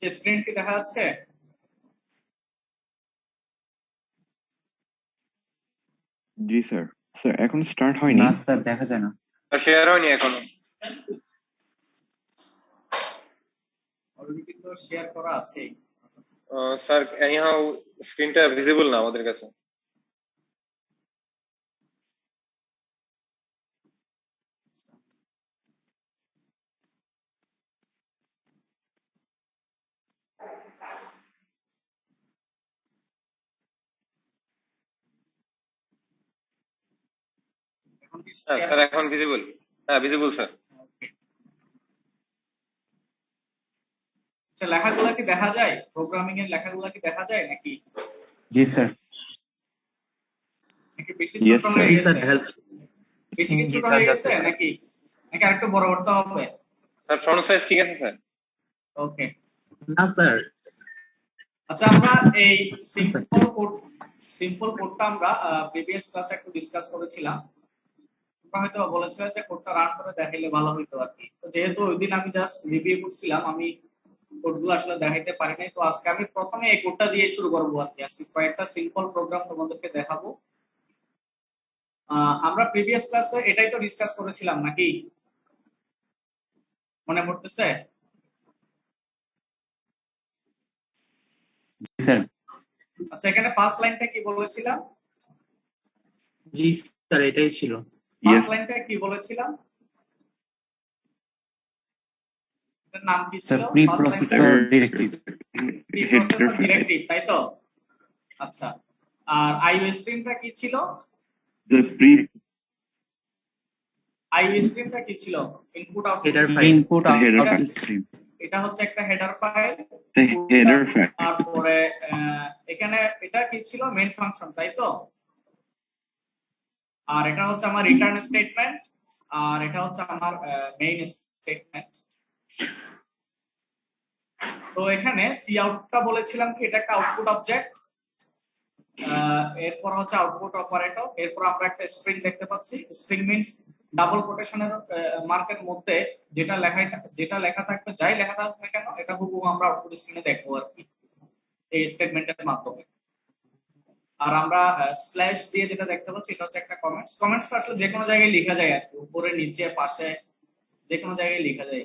যে স্ক্রিন কি দেখা যাচ্ছে? জি স্যার। স্যার এখন স্টার্ট হয়নি। না স্যার দেখা যায় না। শেয়ার হয়নি এখনো। অলরেডি তো শেয়ার করা আছে। স্যার এনিহাউ স্ক্রিনটা ভিজিবল না আমাদের কাছে। এখন কি স্যার এখন ভিজিবল? হ্যাঁ ভিজিবল স্যার। আচ্ছা, লেখাগুলো কি দেখা যায়? প্রোগ্রামিং এর লেখাগুলো কি দেখা যায় নাকি? জি স্যার। নাকি বেশি Yes, ছোট sir. হয়ে জি গেছে? স্যার দেখা যাচ্ছে। বেশি কি জি ছোট স্যার হয়ে যাচ্ছে গেছে স্যার। নাকি নাকি আরেকটু বড় করতে হবে? স্যার ফ্রন্ট সাইজ ঠিক আছে স্যার? ওকে। না স্যার। আচ্ছা, আমরা এই সিম্পল কোডটা আমরা প্রিভিয়াস ক্লাসে একটু ডিসকাস করেছিলাম। তোমরা হয়তো বলেছিলাম যে কোডটা রান করে দেখাইলে ভালো হইতো আর কি। তো যেহেতু ওই দিন আমি জাস্ট রিভিউ করছিলাম, আমি কোডগুলো আসলে দেখাইতে পারি নাই, তো আজকে আমি প্রথমে এই কোডটা দিয়ে শুরু করবো আর কি। আজকে কয়েকটা সিম্পল প্রোগ্রাম তোমাদেরকে দেখাবো। আমরা প্রিভিয়াস ক্লাসে এটাই তো ডিসকাস করেছিলাম নাকি, মনে পড়তেছে? জি স্যার। আচ্ছা, এখানে ফার্স্ট লাইনটা কি বলেছিলাম? জি স্যার এটাই ছিল। ফার্স্ট লাইনটা কি বলেছিলাম? এটার নাম কি স্যার ছিল? প্রি ফার্স্ট লাইনটা processor directive. Pre processor directive, তাই তো? আচ্ছা, আর আইও স্ট্রিমটা কি ছিল? The pre আইও স্ট্রিমটা কি ছিল? Input output header stream. File input header output stream. এটা হচ্ছে একটা header file. the header file. তারপরে এখানে এটা কি ছিল? মেইন ফাংশন, তাই তো? আর এটা হচ্ছে আমার রিটার্ন স্টেটমেন্ট, আর এটা হচ্ছে আমার মেইন স্টেটমেন্ট। তো এখানে সি আউটটা বলেছিলাম কি এটা একটা আউটপুট অবজেক্ট। এরপর হচ্ছে আউটপুট অপারেটর। এরপর আমরা একটা স্ট্রিং দেখতে পাচ্ছি। স্ট্রিং মিন্স ডাবল কোটেশনের মার্কের মধ্যে যেটা লেখা থাকবে, যাই লেখা থাকবে না কেন, এটা হুবহু আমরা আউটপুট স্ক্রিনে দেখবো আর কি এই স্টেটমেন্টের মাধ্যমে। আর আমরা স্ল্যাশ দিয়ে যেটা দেখতে পাচ্ছি এটা হচ্ছে একটা কমেন্টস। কমেন্টসটা আসলে যে কোনো জায়গায় লেখা যায় আর কি, উপরে নিচে পাশে যে কোনো জায়গায় লেখা যায়।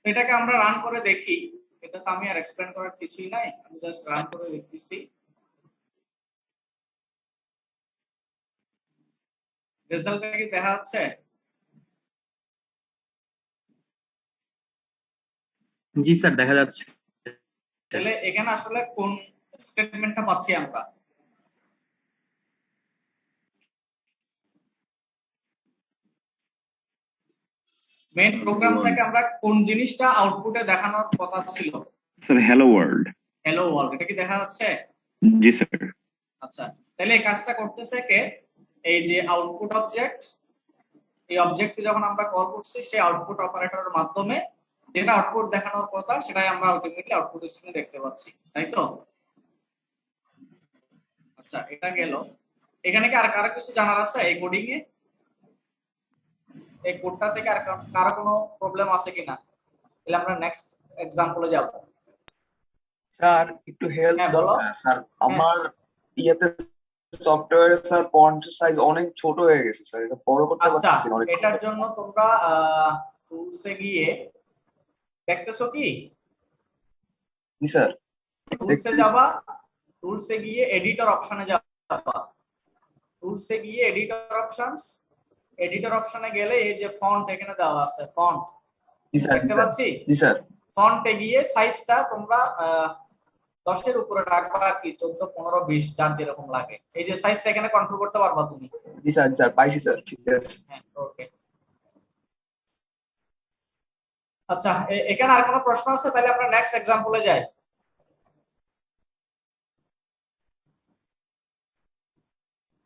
তো এটাকে আমরা রান করে দেখি। এটা তো আমি আর এক্সপ্লেন করার কিছুই নাই, আমি জাস্ট রান করে দেখতেছি। রেজাল্টটা কি দেখা যাচ্ছে? জি স্যার দেখা যাচ্ছে। তাহলে এখানে আসলে কোন স্টেটমেন্টটা পাচ্ছি আমরা? মেইন প্রোগ্রাম থেকে আমরা কোন জিনিসটা আউটপুটে দেখানোর কথা ছিল? Sir, hello world. Hello world, এটা কি দেখা যাচ্ছে? জি স্যার। আচ্ছা, তাহলে এই কাজটা করতেছে কে? এই যে আউটপুট অবজেক্ট, এই অবজেক্টকে যখন আমরা কল করছি সেই আউটপুট অপারেটরের মাধ্যমে যেটা আউটপুট দেখানোর কথা সেটাই আমরা আলটিমেটলি আউটপুট স্ক্রিনে দেখতে পাচ্ছি, তাই তো? আচ্ছা, এটা গেল। এখানে কি আর কারো কিছু জানার আছে এই কোডিং এ? এই কোডটা থেকে আর কারো কোনো প্রবলেম আছে কিনা? তাহলে আমরা নেক্সট এক্সাম্পলে যাব। স্যার একটু হেল্প হ্যাঁ, বলো। দরকার স্যার। আমার ইয়েতে সফটওয়্যারের স্যার ফন্ট সাইজ অনেক ছোট হয়ে গেছে স্যার, এটা বড় করতে আচ্ছা, পারতেছি না অনেক। এটার জন্য তোমরা টুলসে গিয়ে দেখতেছো কি? জি স্যার। টুলসে যাবা, টুলসে গিয়ে এডিটর অপশনে যাবা। টুলসে গিয়ে এডিটর অপশনস, এডিটর অপশনে গেলে এই যে ফন্ট এখানে দেওয়া আছে, ফন্ট জি স্যার। দেখতে পাচ্ছি। জি স্যার। ফন্টে গিয়ে সাইজটা তোমরা 10 এর উপরে রাখবা আর কি, 14, 15, 20 যার যেরকম লাগে। এই যে সাইজটা এখানে কন্ট্রোল করতে পারবা তুমি। জি স্যার। স্যার পাইছি স্যার, ঠিক আছে। হ্যাঁ, ওকে। আচ্ছা, এখানে আর কোনো প্রশ্ন আছে? তাহলে আমরা নেক্সট এক্সাম্পলে যাই।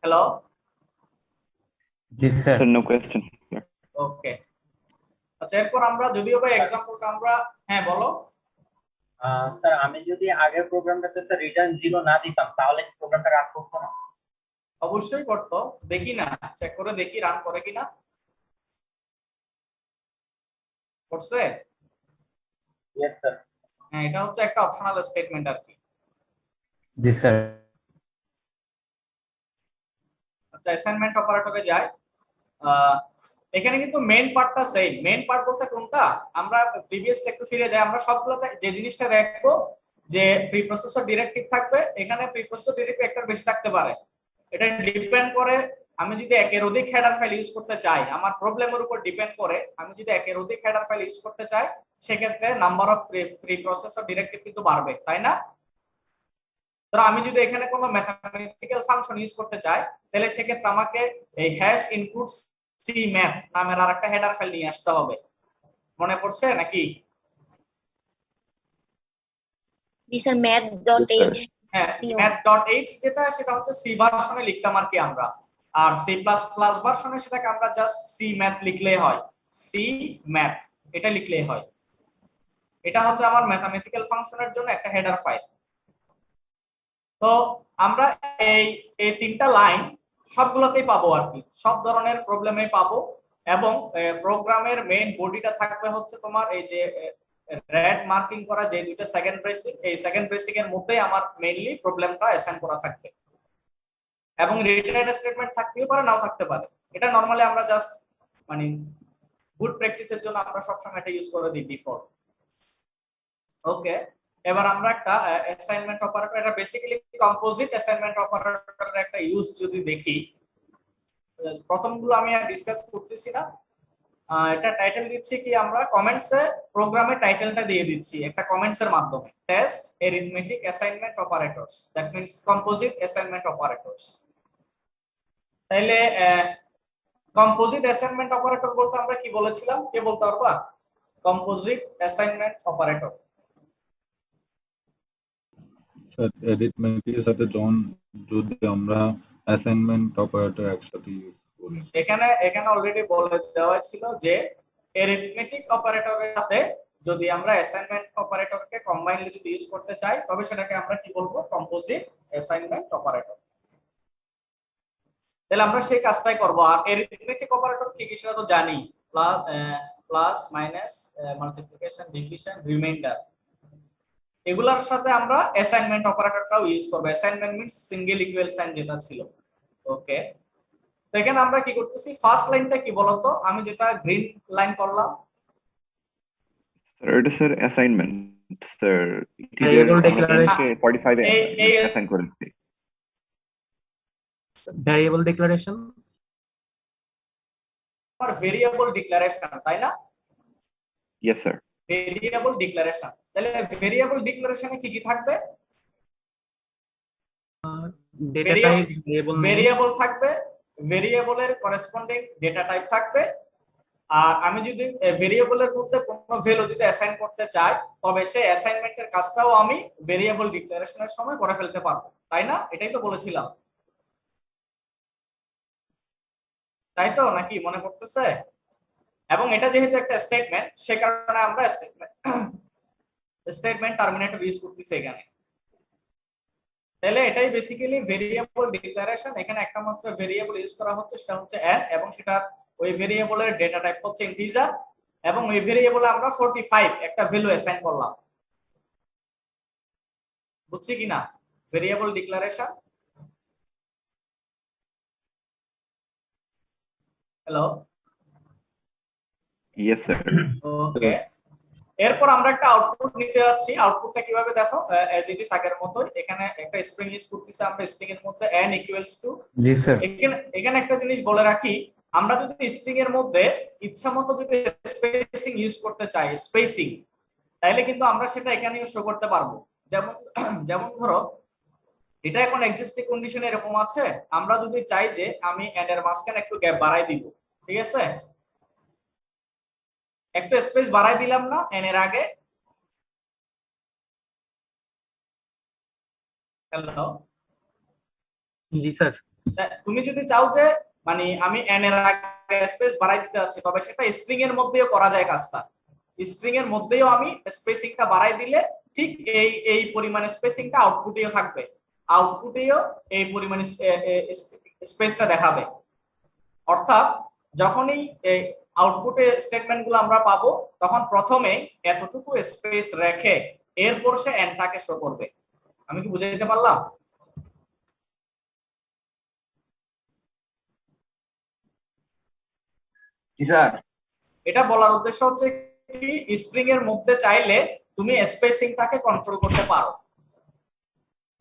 হ্যালো। জি স্যার। No question. ওকে। আচ্ছা, এরপর আমরা যদিও বা এক্সাম্পলটা আমরা, হ্যাঁ বলো। স্যার আমি যদি আগের প্রোগ্রামটাতে স্যার রিটার্ন 0 না দিতাম তাহলে কি প্রোগ্রামটা রান করতো না? অবশ্যই করতো। দেখি না, চেক করে দেখি রান করে কিনা। করছে? Yes sir. হ্যাঁ, এটা হচ্ছে একটা অপশনাল স্টেটমেন্ট আর কি। জি স্যার। আচ্ছা, অ্যাসাইনমেন্ট অপারেটরে যায়। আহ, এখানে কিন্তু মেইন পার্টটা সেম। মেইন পার্ট বলতে কোনটা, আমরা প্রিভিয়াস একটু ফিরে যাই, আমরা সবগুলোতে যে জিনিসটা দেখবো যে প্রিপ্রসেসর ডিরেক্টিভ থাকবে, এখানে প্রিপ্রসেসর ডিরেক্টিভ একটার বেশি থাকতে পারে। এটা ডিপেন্ড করে আমি যদি একের অধিক হেডার ফাইল ইউজ করতে চাই, আমার প্রবলেমের উপর ডিপেন্ড করে। আমি যদি একের অধিক হেডার ফাইল ইউজ করতে চাই, সেক্ষেত্রে নাম্বার অফ প্রিপ্রসেসর ডিরেক্টিভ কিন্তু বাড়বে, তাই না? ধরো আমি যদি এখানে কোনো ম্যাথমেটিক্যাল ফাংশন ইউজ করতে চাই, তাহলে সেক্ষেত্রে আমাকে এই হ্যাশ ইনক্লুড সি ম্যাথ নামের আরেকটা হেডার ফাইল নিয়ে আসতে হবে। মনে পড়ছে নাকি? জি স্যার, math.h হ্যাঁ, নিয়ম। math.h যেটা, সেটা হচ্ছে সি ভার্সনে লিখতাম আর কি আমরা। আর সি প্লাস প্লাস ভার্সনে সেটাকে আমরা জাস্ট সি ম্যাথ লিখলেই হয়। সি ম্যাথ এটা লিখলেই হয়। এটা হচ্ছে আমার ম্যাথমেটিক্যাল ফাংশনের জন্য একটা হেডার ফাইল। তো আমরা এই এই তিনটা লাইন সবগুলোতেই পাবো আর কি, সব ধরনের প্রবলেমে পাবো। এবং প্রোগ্রামের মেইন বডিটা থাকবে হচ্ছে তোমার এই যে রেড মার্কিং করা যে দুইটা সেকেন্ড ব্রেসিক, এই সেকেন্ড ব্রেসিক এর মধ্যেই আমার মেইনলি প্রবলেমটা অ্যাসাইন করা থাকবে। এবং রিটার্ন স্টেটমেন্ট থাকতেও পারে, নাও থাকতে পারে। এটা নরমালি আমরা জাস্ট মানে গুড প্র্যাকটিসের জন্য আমরা সবসময় এটা ইউজ করে দিই ডিফল্ট। ওকে, এবার আমরা একটা অ্যাসাইনমেন্ট অপারেটর, এটা বেসিক্যালি কম্পোজিট অ্যাসাইনমেন্ট অপারেটরের একটা ইউজ যদি দেখি, প্রথমগুলো আমি আর ডিসকাস করতেছি না। এটা টাইটেল দিচ্ছি কি, আমরা কমেন্টসে প্রোগ্রামের টাইটেলটা দিয়ে দিচ্ছি একটা কমেন্টসের মাধ্যমে, test arithmetic assignment operators, that means composite assignment operators. তাইলে কম্পোজিট অ্যাসাইনমেন্ট অপারেটর বলতে আমরা কি বলেছিলাম, কে বলতে পারবা? Composite assignment operator. স্যার অ্যারিথমেটিকের সাথে যদি আমরা অ্যাসাইনমেন্ট অপারেটর একসাথে ইউজ করি। এখানে অলরেডি বলে দেওয়া ছিল যে অ্যারিথমেটিক অপারেটরের সাথে যদি আমরা অ্যাসাইনমেন্ট অপারেটরকে কম্বাইনলি যদি ইউজ করতে চাই, তবে সেটাকে আমরা কি বলবো, কম্পোজিট অ্যাসাইনমেন্ট অপারেটর। তাহলে আমরা সেই কাজটাই করব। আর অ্যারিথমেটিক অপারেটর কি কি সেটা তো জানি, plus minus, multiplication, division, remainder, এগুলোর সাথে আমরা অ্যাসাইনমেন্ট অপারেটরটাও ইউজ করব। Assignment means single equal sign যেটা ছিল। ওকে, তো এখানে আমরা কি করতেছি, ফার্স্ট লাইনটা কি বলতো, আমি যেটা গ্রিন লাইন করলাম, স্যার এটা sir assignment sir, Variable declaration. 45 এ এই- অ্যাসাইন করেছি। Variable declaration. আর ভেরিয়েবল ডিক্লারেশন, তাই না? Yes sir. ভেরিয়েবল ডিক্লারেশন, তাহলে ভেরিয়েবল ডিক্লারেশনে কি কি থাকবে? ডেটা টাইপ, ভ্যারিয়েবল ভেরিয়েবল থাকবে, ভেরিয়েবলের করেসপন্ডিং ডেটা টাইপ থাকবে। আর আমি যদি ভেরিয়েবলের মধ্যে কোনো ভ্যালু যদি অ্যাসাইন করতে চাই, তবে সেই অ্যাসাইনমেন্টের কাজটাও আমি ভেরিয়েবল ডিক্লারেশনের সময় করে ফেলতে পারবো, তাই না? এটাই তো বলেছিলাম, তাই তো নাকি মনে পড়তেছে? এবং এটা যেহেতু একটা স্টেটমেন্ট, সে কারণে আমরা স্টেটমেন্ট টার্মিনেটর ইউজ করতেছি এখানে। তাহলে এটাই বেসিক্যালি ভেরিয়েবল ডিক্লারেশন। এখানে একটা মাত্র ভেরিয়েবল ইউজ করা হচ্ছে, সেটা হচ্ছে n, এবং সেটা ওই ভেরিয়েবলের ডেটা টাইপ হচ্ছে ইন্টিজার, এবং ওই ভেরিয়েবলে আমরা 45 একটা ভ্যালু অ্যাসাইন করলাম। বুঝছি কিনা variable declaration? Hello, yes sir. Okay. এরপর আমরা একটা আউটপুট নিতে যাচ্ছি। আউটপুটটা কিভাবে দেখো, অ্যাজ ইট ইজ আগের মতো, এখানে একটা স্ট্রিং ইউজ করতেছি আমরা। স্ট্রিং এর মধ্যে n equals to, G sir. এখানে একটা জিনিস বলে রাখি, আমরা যদি স্ট্রিং এর মধ্যে ইচ্ছা মতো যদি স্পেসিং ইউজ করতে চাই, স্পেসিং, তাইলে কিন্তু আমরা সেটা এখানে শো করতে পারবো। যেমন ধরো এটা এখন এক্সিস্টিং কন্ডিশন এরকম আছে, আমরা যদি চাই যে আমি এন্ড এর মাঝখানে একটু গ্যাপ বাড়াই দিব, ঠিক আছে, একটু স্পেস বাড়াই দিলাম না এন এর আগে। হ্যালো, জি স্যার। তুমি যদি চাও যে মানে আমি এন এর আগে স্পেস বাড়াই দিতে যাচ্ছি, তবে সেটা স্ট্রিং এর মধ্যেও করা যায় কাজটা। স্ট্রিং এর মধ্যেও আমি স্পেসিংটা বাড়াই দিলে ঠিক এই পরিমাণে স্পেসিংটা আউটপুটেও থাকবে, আউটপুটেও এই পরিমাণে স্পেসটা দেখাবে। অর্থাৎ যখনই আউটপুটে স্টেটমেন্টগুলো আমরা পাবো, তখন প্রথমে এতটুকু স্পেস রেখে এরপর সে এনটাকে শো করবে। আমি কি বুঝে দিতে পারলাম? জি স্যার। এটা বলার উদ্দেশ্য হচ্ছে কি, স্ট্রিং এর মধ্যে চাইলে তুমি স্পেসিংটাকে কন্ট্রোল করতে পারো,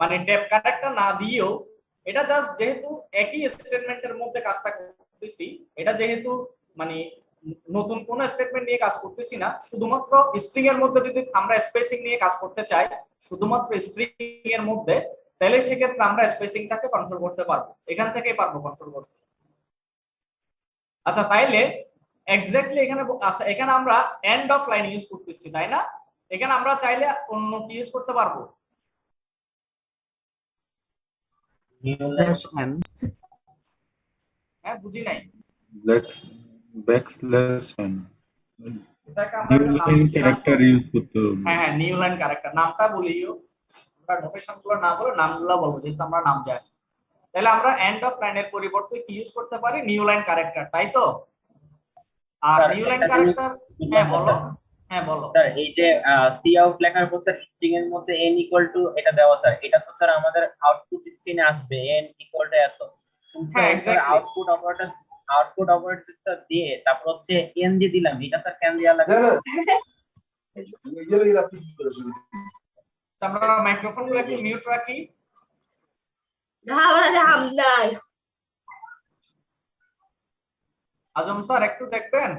মানে ট্যাব ক্যারেক্টার না দিয়েও। এটা জাস্ট যেহেতু একই স্টেটমেন্টের মধ্যে কাজটা করতেছি, এটা যেহেতু মানে নতুন কোন স্টেটমেন্ট নিয়ে কাজ করতেছি না, শুধুমাত্র স্ট্রিং এর মধ্যে যদি আমরা স্পেসিং নিয়ে কাজ করতে চাই, শুধুমাত্র স্ট্রিং এর মধ্যে, তাহলে সেক্ষেত্রে আমরা স্পেসিংটাকে কন্ট্রোল করতে পারবো, এখান থেকেই পারবো কন্ট্রোল করতে। আচ্ছা তাইলে এক্স্যাক্টলি এখানে আচ্ছা এখানে আমরা এন্ড অফ লাইন ইউজ করতেছি, তাই না? এখানে আমরা চাইলে অন্য কি ইউজ করতে পারবো? হ্যাঁ, বুঝি নাই। ব্যাকস্ল্যাশ n এটাকে আমরা নিউ একটা নাম লাইন দিছিলাম। ক্যারেক্টার ইউজ করতে হবে। হ্যাঁ হ্যাঁ, নিউ লাইন ক্যারেক্টার নামটা বলিও, আমরা নোটেশন গুলো না বলে নামগুলো বলবো, যেহেতু আমরা নাম জানি। তাহলে আমরা এন্ড অফ লাইনের পরিবর্তে কি ইউজ করতে পারি? নিউ লাইন ক্যারেক্টার, তাই তো? আর স্যার, নিউ লাইন একটা ক্যারেক্টার, জিনিস হ্যাঁ বলবো বলো। স্যার। হ্যাঁ বলো। স্যার এই যে সি আউট লেখার পর স্যার স্ট্রিং এর মধ্যে n ইকুয়াল টু এটা দেওয়া, স্যার এটা তো স্যার আমাদের আউটপুট স্ক্রিনে আসবে n ইকুয়াল টু এত, কিন্তু হ্যাঁ, স্যার exactly. আউটপুট অপারেটর দিয়ে তারপর হচ্ছে n দিয়ে দিলাম, এটা স্যার কেন দেওয়া লাগবে? আচ্ছা, আমরা মাইক্রোফোন গুলো একটু মিউট রাখি। আজম স্যার একটু দেখবেন।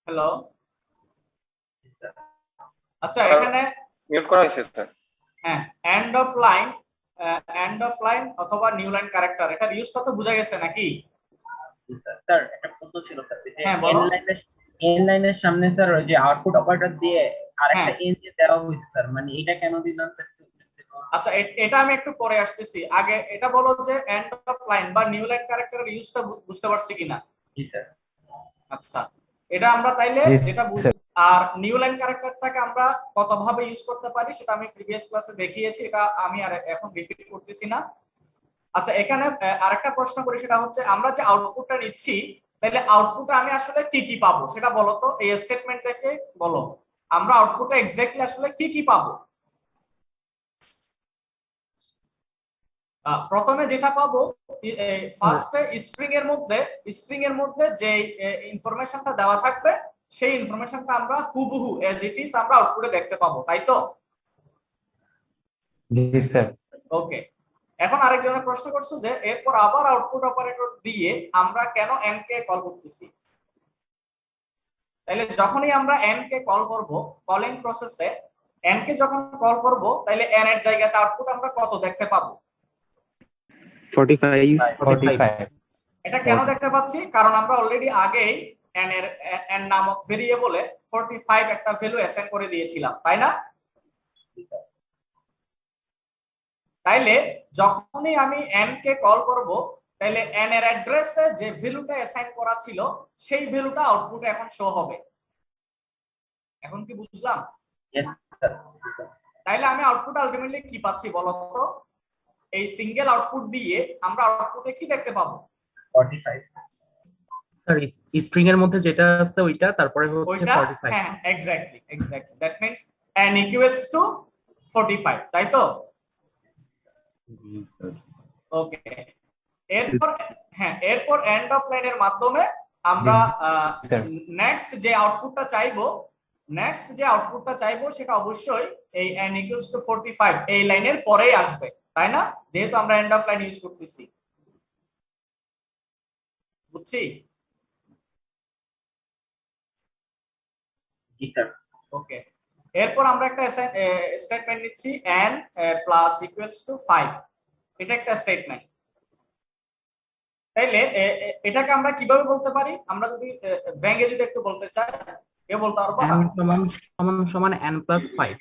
হ্যালো, আচ্ছা এখানে মিউট করা হয়েছে স্যার। হ্যাঁ এন্ড অফ লাইন অথবা নিউ লাইন ক্যারেক্টার, এটা ইউজটা তো বোঝা গেছে নাকি? স্যার একটা প্রশ্ন ছিল স্যার, যে হ্যাঁ, বলো। n লাইনের সামনে স্যার ওই যে আউটপুট অপারেটর দিয়ে আরেকটা হ্যাঁ। n দিয়ে দেওয়া হয়েছে স্যার, মানে এটা কেন দিলাম স্যার? আচ্ছা এটা আমি একটু পরে আসতেছি, আগে এটা বলো যে এন্ড অফ লাইন বা নিউ লাইন ক্যারেক্টারের ইউজটা বুঝতে পারছি কিনা? জি স্যার। আচ্ছা, এটা আমরা তাইলে যেটা আর নিউ লাইন ক্যারেক্টারটাকে আমরা কত ভাবে ইউজ করতে পারি সেটা আমি প্রিভিয়াস ক্লাসে দেখিয়েছি, এটা আমি আর এখন রিপিট করতেছি না। আচ্ছা এখানে আরেকটা প্রশ্ন করি, সেটা হচ্ছে আমরা যে আউটপুটটা নিচ্ছি, তাহলে আউটপুটে আমি আসলে কি কি পাবো সেটা বলো তো, এই স্টেটমেন্ট থেকে বলো আমরা আউটপুটে এক্স্যাক্টলি আসলে কি কি পাবো। প্রথমে যেটা পাবো, ফার্স্টে স্ট্রিং এর মধ্যে যে ইনফরমেশনটা দেওয়া থাকবে, সেই ইনফরমেশনটা আমরা হুবহু এজ ইট ইজ আমরা আউটপুটে দেখতে পাবো, তাই তো? জি স্যার। ওকে, এখন আরেকজনের প্রশ্ন করছো যে এরপর আবার আউটপুট অপারেটর দিয়ে আমরা কেন n কে কল করতেছি। তাহলে যখনই আমরা n কে কল করব, কলিং প্রসেসে n কে যখন কল করব, তাহলে n এর জায়গাতে আউটপুট আমরা কত দেখতে পাবো? 45 এটা কেন দেখতে পাচ্ছি? কারণ আমরা অলরেডি আগেই n নামক ভেরিয়েবলে 45 একটা ভ্যালু অ্যাসাইন করে দিয়েছিলাম, তাই না? তাইলে যখনই আমি n কে কল করব, তাহলে n এর অ্যাড্রেসে যে ভ্যালুটা অ্যাসাইন করা ছিল সেই ভ্যালুটা আউটপুটে এখন শো হবে। এখন কি বুঝলাম? তাইলে আমি আউটপুট আলটিমেটলি কি পাচ্ছি বলো তো? এই সিঙ্গেল আউটপুট দিয়ে আমরা আউটপুটে কি দেখতে পাবো? 45 স্যার স্ট্রিং এর মধ্যে যেটা আছে ওইটা, তারপরে হচ্ছে ওইটা, 45। হ্যাঁ exactly that means n equals to 45, তাই তো? জি স্যার। ওকে, এরপর এন্ড অফ লাইনের মাধ্যমে আমরা নেক্সট যে আউটপুটটা চাইবো সেটা অবশ্যই এই n ইকুয়ালস টু 45 এই লাইনের পরেই আসবে, তাই না? যেহেতু আমরা এন্ড অফ লাইন ইউজ করতেছি, বুঝছি? জি স্যার। ওকে, এরপর আমরা একটা স্টেটমেন্ট নিচ্ছি n প্লাস ইকুয়ালস টু 5, এটা একটা স্টেটমেন্ট। তাইলে এটাকে আমরা কিভাবে বলতে পারি? আমরা যদি ভেঙে যদি একটু বলতে চাই, বলতে পারবো n সমান n plus 5।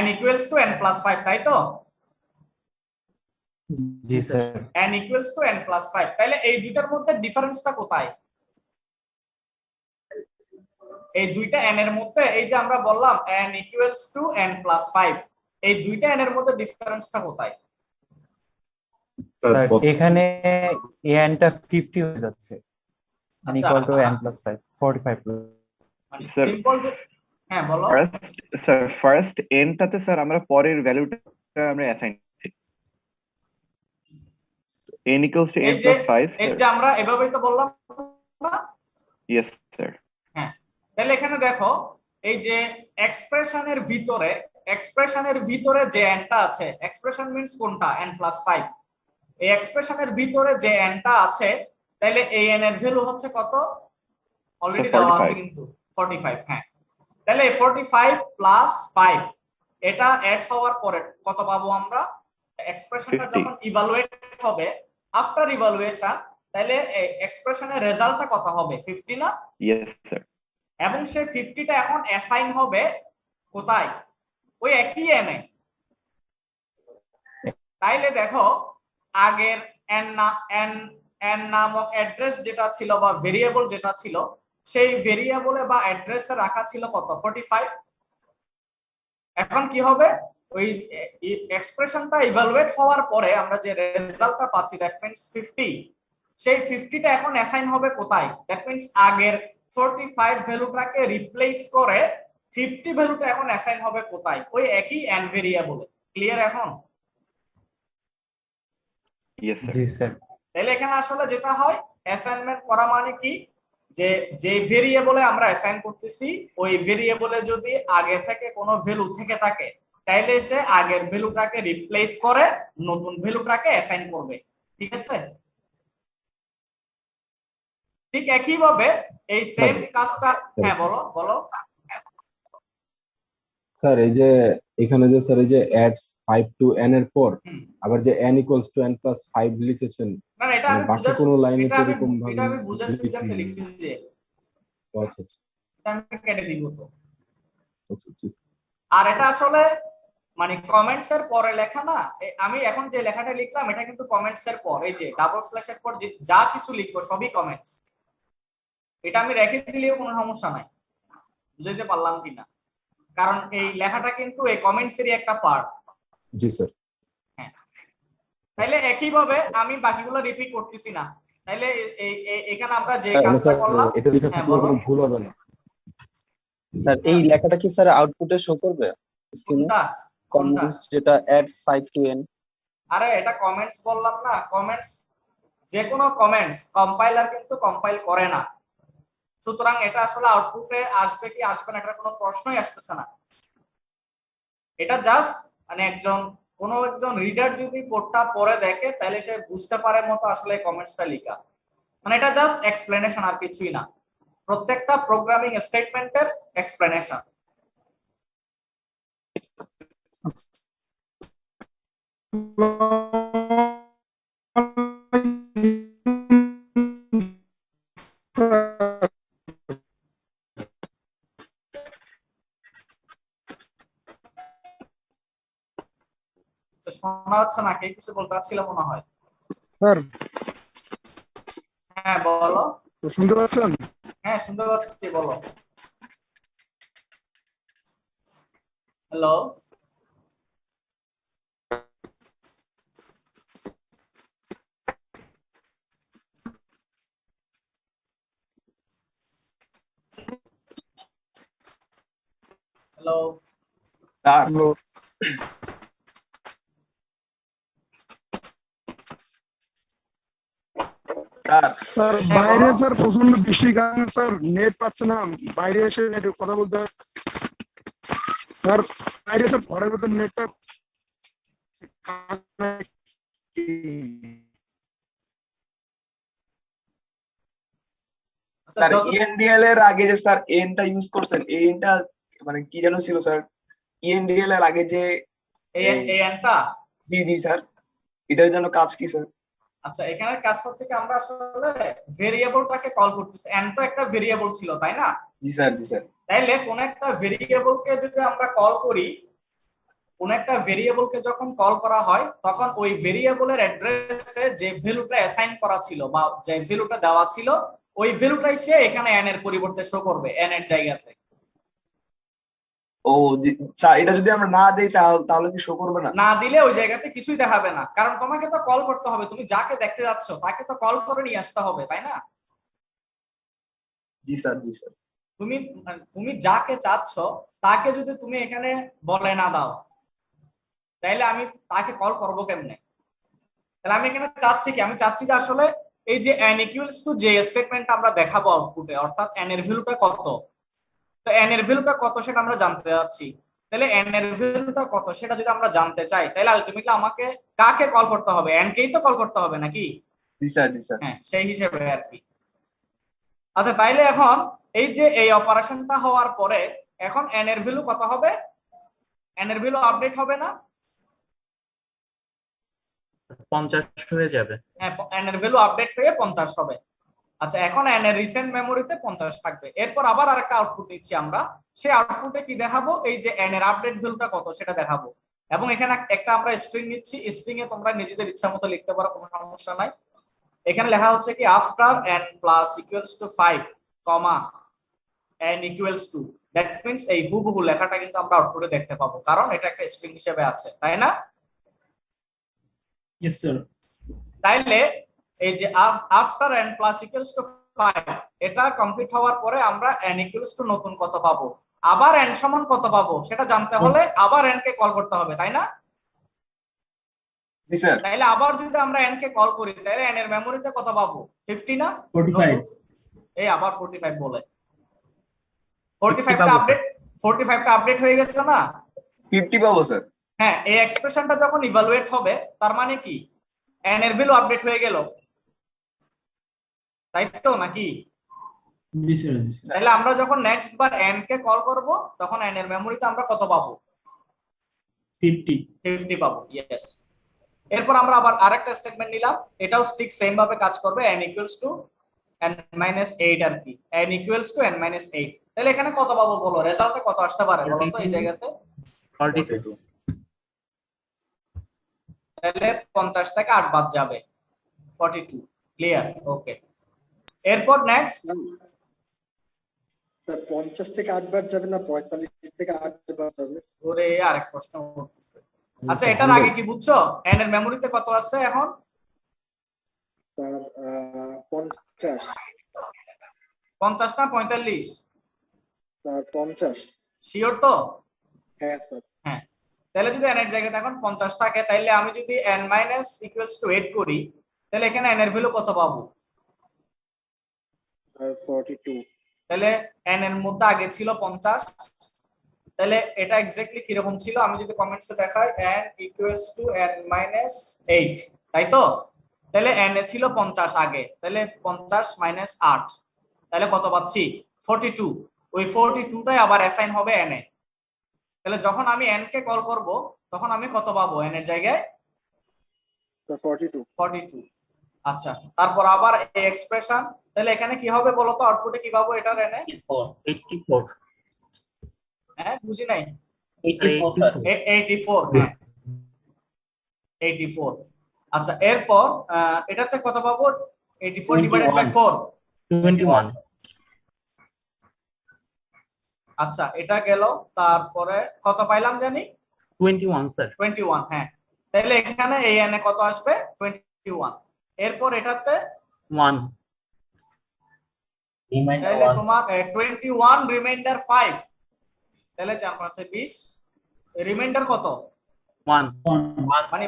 n equals to n plus 5, তাই তো? জি sir. n equals to n plus 5, তাহলে এই দুইটার মধ্যে ডিফারেন্সটা কোথায়? এই দুইটা n এর মধ্যে এই যে আমরা বললাম n equals to n plus 5, এই দুইটা n এর মধ্যে ডিফারেন্সটা কোথায়? স্যার এখানে n টা 50 হয়ে যাচ্ছে, n আচ্ছা, equal to n plus 5 45 মানে Sir, সিম্পল যে, হ্যাঁ বলো। ফার্স্ট এনটাতে স্যার আমরা পরের ভ্যালুটা আমরা অ্যাসাইন করছি n equals to n এই যে plus 5 এই যে আমরা এভাবেই তো বললাম না? yes স্যার হ্যাঁ, তাহলে এখানে দেখো এই যে এক্সপ্রেশনের ভিতরে যে nটা আছে, এক্সপ্রেশন মিন্স কোনটা? n plus 5। এই এক্সপ্রেশনের ভিতরে যে nটা আছে, তাহলে এই n এর ভ্যালু হচ্ছে কত? অলরেডি দেওয়া আছে 45 কিন্তু 45। হ্যাঁ, তাহলে 45 প্লাস 5 এটা অ্যাড হওয়ার পরে কত পাবো আমরা? এক্সপ্রেশনটা 50 যখন ইভালুয়েট হবে, আফটার ইভালুয়েশন, তাহলে এক্সপ্রেশনের রেজাল্টটা কত হবে? 50 না? yes স্যার এবং সেই 50টা এখন অ্যাসাইন হবে কোথায়? ওই একই n এ। তাইলে দেখো আগের n নামক অ্যাড্রেস যেটা ছিল বা ভেরিয়েবল যেটা ছিল, সেই ভেরিয়েবলে বা অ্যাড্রেসে রাখা ছিল কত? 45। এখন কি হবে? ওই এক্সপ্রেশনটা ইভালুয়েট হওয়ার পরে আমরা যে রেজাল্টটা পাচ্ছি, দ্যাট মিন্স 50, সেই 50টা এখন অ্যাসাইন হবে কোথায়? দ্যাট মিন্স আগের 45 ভ্যালুটাকে রিপ্লেস করে 50 ভ্যালুটা এখন অ্যাসাইন হবে কোথায়? ওই একই n ভেরিয়েবলে। ক্লিয়ার এখন? yes স্যার জি স্যার। তাহলে এখানে আসলে যেটা হয়, অ্যাসাইনমেন্ট করা মানে কি, যে যে ভেরিয়েবলে আমরা অ্যাসাইন করতেছি ওই ভেরিয়েবলে যদি আগে থেকে কোনো ভ্যালু থেকে থাকে, তাইলে সে আগের ভ্যালুটাকে রিপ্লেস করে নতুন ভ্যালুটাকে অ্যাসাইন করবে। ঠিক আছে? ঠিক একই ভাবে এই সেম কাজটা, হ্যাঁ বলো বলো। স্যার এই যে এখানে যে স্যার এই যে অ্যাডস 5 টু n এর পর হুম। আবার যে n equals to n plus 5 লিখেছেন, না এটা মানে আমি বাকি কোনো লাইনে তো এরকম এটা ভাবে আমি বুঝার সুবিধার্থে লিখছি যে আচ্ছা আচ্ছা এটা আমি কেটে দিব তো। আচ্ছা আচ্ছা। আর এটা আসলে মানে কমেন্টস এর পরে লেখা না, আমি এখন যে লেখাটা লিখলাম এটা কিন্তু কমেন্টস এর পর, এই যে ডাবল স্ল্যাশের পর যা কিছু লিখবো সবই কমেন্টস। এটা আমি রেখে দিলেও কোনো সমস্যা নাই, বুঝাইতে পারলাম কিনা? কারণ এই লেখাটা কিন্তু এই কমেন্টস এরই একটা পার্ট। জি স্যার। হ্যাঁ, তাইলে একই ভাবে আমি বাকিগুলো রিপিট করতেছি না। তাইলে এখানে আমরা যে কাজটা করলাম, এটা লেখা হ্যাঁ থাকলে বলো। কোনো ভুল হবে না স্যার এই লেখাটা কি স্যার আউটপুটে শো করবে স্ক্রিনে? কোনটা? কমেন্টস যেটা অ্যাডস 5 টু n। আরে এটা কমেন্টস বললাম না, কমেন্টস যে কোনো কমেন্টস কম্পাইলার কিন্তু কম্পাইল করে না, সুতরাং এটা আসলে আউটপুটে আসবে কি আসবে না এটা কোনো প্রশ্নই আসতেছে না। এটা জাস্ট মানে কোনো একজন রিডার যদি কোডটা পড়ে দেখে তাহলে সে বুঝতে পারে মতো আসলে কমেন্টসটা লেখা, মানে এটা জাস্ট এক্সপ্লেনেশন আর কিছুই না, প্রত্যেকটা প্রোগ্রামিং স্টেটমেন্টের এক্সপ্লেনেশন। শোনা যাচ্ছে না? কে কিছু বলতে চাচ্ছিল মনে হয়। স্যার হ্যাঁ বলো। শুনতে পাচ্ছেন? হ্যাঁ শুনতে পাচ্ছি, বলো। Hello hello sir sir sir বাইরে স্যার প্রচন্ড বৃষ্টির কারণে স্যার নেট পাচ্ছে না, বাইরে এসে নেট কথা বলতে হয়। স্যার বাইরে স্যার ঘরের ভেতর নেটটা স্যার ইএনডিএল এর আগে যে স্যার এনটা ইউজ করছেন, এই এনটা মানে কি যেন ছিল স্যার? ইএনডিএল এর আগে যে এই এনটা, জি জি স্যার, এটার জন্য কাজ কি স্যার? আচ্ছা এখানে কাজ হচ্ছে কি আমরা আসলে ভেরিয়েবলটাকে কল করতেছি, এন তো একটা ভেরিয়েবল ছিল তাই না? জি স্যার জি স্যার। তাইলে কোন একটা ভেরিয়েবলকে যদি আমরা কল করি, কোন একটা ভেরিয়েবলকে যখন কল করা হয় তখন ওই ভেরিয়েবলের অ্যাড্রেসে যে ভ্যালুটা অ্যাসাইন করা ছিল বা যে ভ্যালুটা দেওয়া ছিল ওই ভ্যালুটাই সে এখানে n এর পরিবর্তে শো করবে n এর জায়গাতে। ও স্যার, এটা যদি আমরা না দেই তাহলে কি শো করবে না? না দিলে ওই জায়গাতে কিছুই দেখাবে না, কারণ তোমাকে তো কল করতে হবে, তুমি যাকে দেখতে যাচ্ছ তাকে তো কল করে নিয়ে আসতে হবে, তাই না? জি স্যার, জি স্যার। তুমি তুমি যাকে চাচ্ছ তাকে যদি তুমি এখানে বলে না দাও তাইলে আমি তাকে কল করব কেমনে? তাহলে আমি এখানে চাচ্ছি কি, আমি চাচ্ছি যে আসলে এই যে n ইকুয়ালস টু যে স্টেটমেন্ট আমরা দেখাবো আউটপুটে, অর্থাৎ n এর ভ্যালুটা কত, তো n এর ভ্যালুটা কত সেটা আমরা জানতে যাচ্ছি। তাহলে n এর ভ্যালুটা কত সেটা যদি আমরা জানতে চাই তাহলে আলটিমেটলি আমাকে কাকে কল করতে হবে? n কেই তো কল করতে হবে নাকি? জি স্যার, জি স্যার। হ্যাঁ, সেই হিসেবে আর কি। আচ্ছা, তাইলে এখন এই যে এই অপারেশনটা হওয়ার পরে এখন n এর ভ্যালু কত হবে? n এর ভ্যালু আপডেট হবে না? 50 হয়ে যাবে। হ্যাঁ, n এর ভ্যালু আপডেট হয়ে 50 হবে। আচ্ছা, এখন n এর রিসেন্ট মেমোরিতে 50 থাকবে। এরপর আবার আরেকটা আউটপুট নিচ্ছি আমরা, সেই আউটপুটে কি দেখাবো? এই যে n এর আপডেট ভ্যালুটা কত সেটা দেখাবো। এবং এখানে একটা আমরা স্ট্রিং নিচ্ছি, স্ট্রিং এ তোমরা নিজেদের ইচ্ছা মতো লিখতে পারো, কোনো সমস্যা নাই। এখানে লেখা হচ্ছে কি after n plus equals to 5 comma n equals to, that means এই হুবহু লেখাটা কিন্তু আমরা আউটপুটে দেখতে পাবো, কারণ এটা একটা স্ট্রিং হিসেবে আছে, তাই না? Yes sir. তাইলে এই যে after n plus equals to 5 এটা কমপ্লিট হওয়ার পরে আমরা n ইকুয়ালস টু নতুন কত পাবো, আবার n সমান কত পাবো সেটা জানতে হলে আবার n কে কল করতে হবে, তাই না? জি স্যার। তাইলে আবার যদি আমরা n কে কল করি তাহলে n এর মেমোরিতে কত পাবো? 50 না? 45। এই আবার 45 বলে, 45টা আপডেট হয়ে গেছে না? 50 পাবো স্যার। হ্যাঁ, এই এক্সপ্রেশনটা যখন ইভালুয়েট হবে তার মানে কি n এর ভ্যালু আপডেট হয়ে গেল, তাই তো নাকি? জি স্যার। তাহলে আমরা যখন নেক্সট বার n কে কল করব তখন n এর মেমোরিতে আমরা কত পাবো? 50 পাবো। ইয়েস। এরপর আমরা আবার আরেকটা স্টেটমেন্ট নিলাম, এটাও ঠিক সেম ভাবে কাজ করবে, n ইকুয়ালস টু n-8 আর কি, n ইকুয়ালস টু n-8। তাহলে এখানে কত পাবো বলো, রেজাল্টে কত আসতে পারে বলো তো এই জায়গাতে? 42। তাহলে 50 থেকে 8 বাদ যাবে, 42। ক্লিয়ার? ওকে। এরপর নেক্সট স্যার 50 থেকে 8 বার যাবে না 45 থেকে 8 বার যাবে? ওরে আরেক প্রশ্ন করতেছে। আচ্ছা, এটার আগে কি বুঝছো n এর মেমোরিতে কত আছে এখন? স্যার 50। 50 না 45? স্যার 50। শিওর তো? হ্যাঁ স্যার। হ্যাঁ, তাহলে যদি n এর জায়গায় এখন 50 থাকে তাহলে আমি যদি n-8 করি তাহলে এখানে n এর ভ্যালু কত পাবো? স্যার 42। তাহলে n এর মধ্যে আগে ছিল 50, তাহলে এটা এক্স্যাক্টলি কি রকম ছিল আমি যদি কমেন্টসে দেখাই, n ইকুয়ালস টু n-8, তাই তো? তাহলে n এ ছিল 50 আগে, তাহলে 50 মাইনাস 8, তাহলে কত পাচ্ছি? 42। ওই 42টাই আবার অ্যাসাইন হবে n এ। তাহলে যখন আমি n কে কল করব তখন আমি কত পাবো n এর জায়গায়? স্যার 42। আচ্ছা, তারপর আবার এই এক্সপ্রেশন, তাহলে এখানে কি হবে বলো তো, আউটপুটে কি পাবো এটার n এ? 84। হ্যাঁ, বুঝি নাই। 84 84, হ্যাঁ 84। আচ্ছা, এরপর এটাতে কত পাবো? 84 ডিভাইডেড বাই 4, 21। আচ্ছা এটা গেল, তারপরে কত পাইলাম জানি? 21 স্যার। 21, হ্যাঁ। তাহলে এখানে এই n এ কত আসবে? 21। এরপর এটাতে 1। তাহলে তোমার 21 রিমাইন্ডার 5, তাহলে 4 5 20, রিমাইন্ডার কত? 1। মানে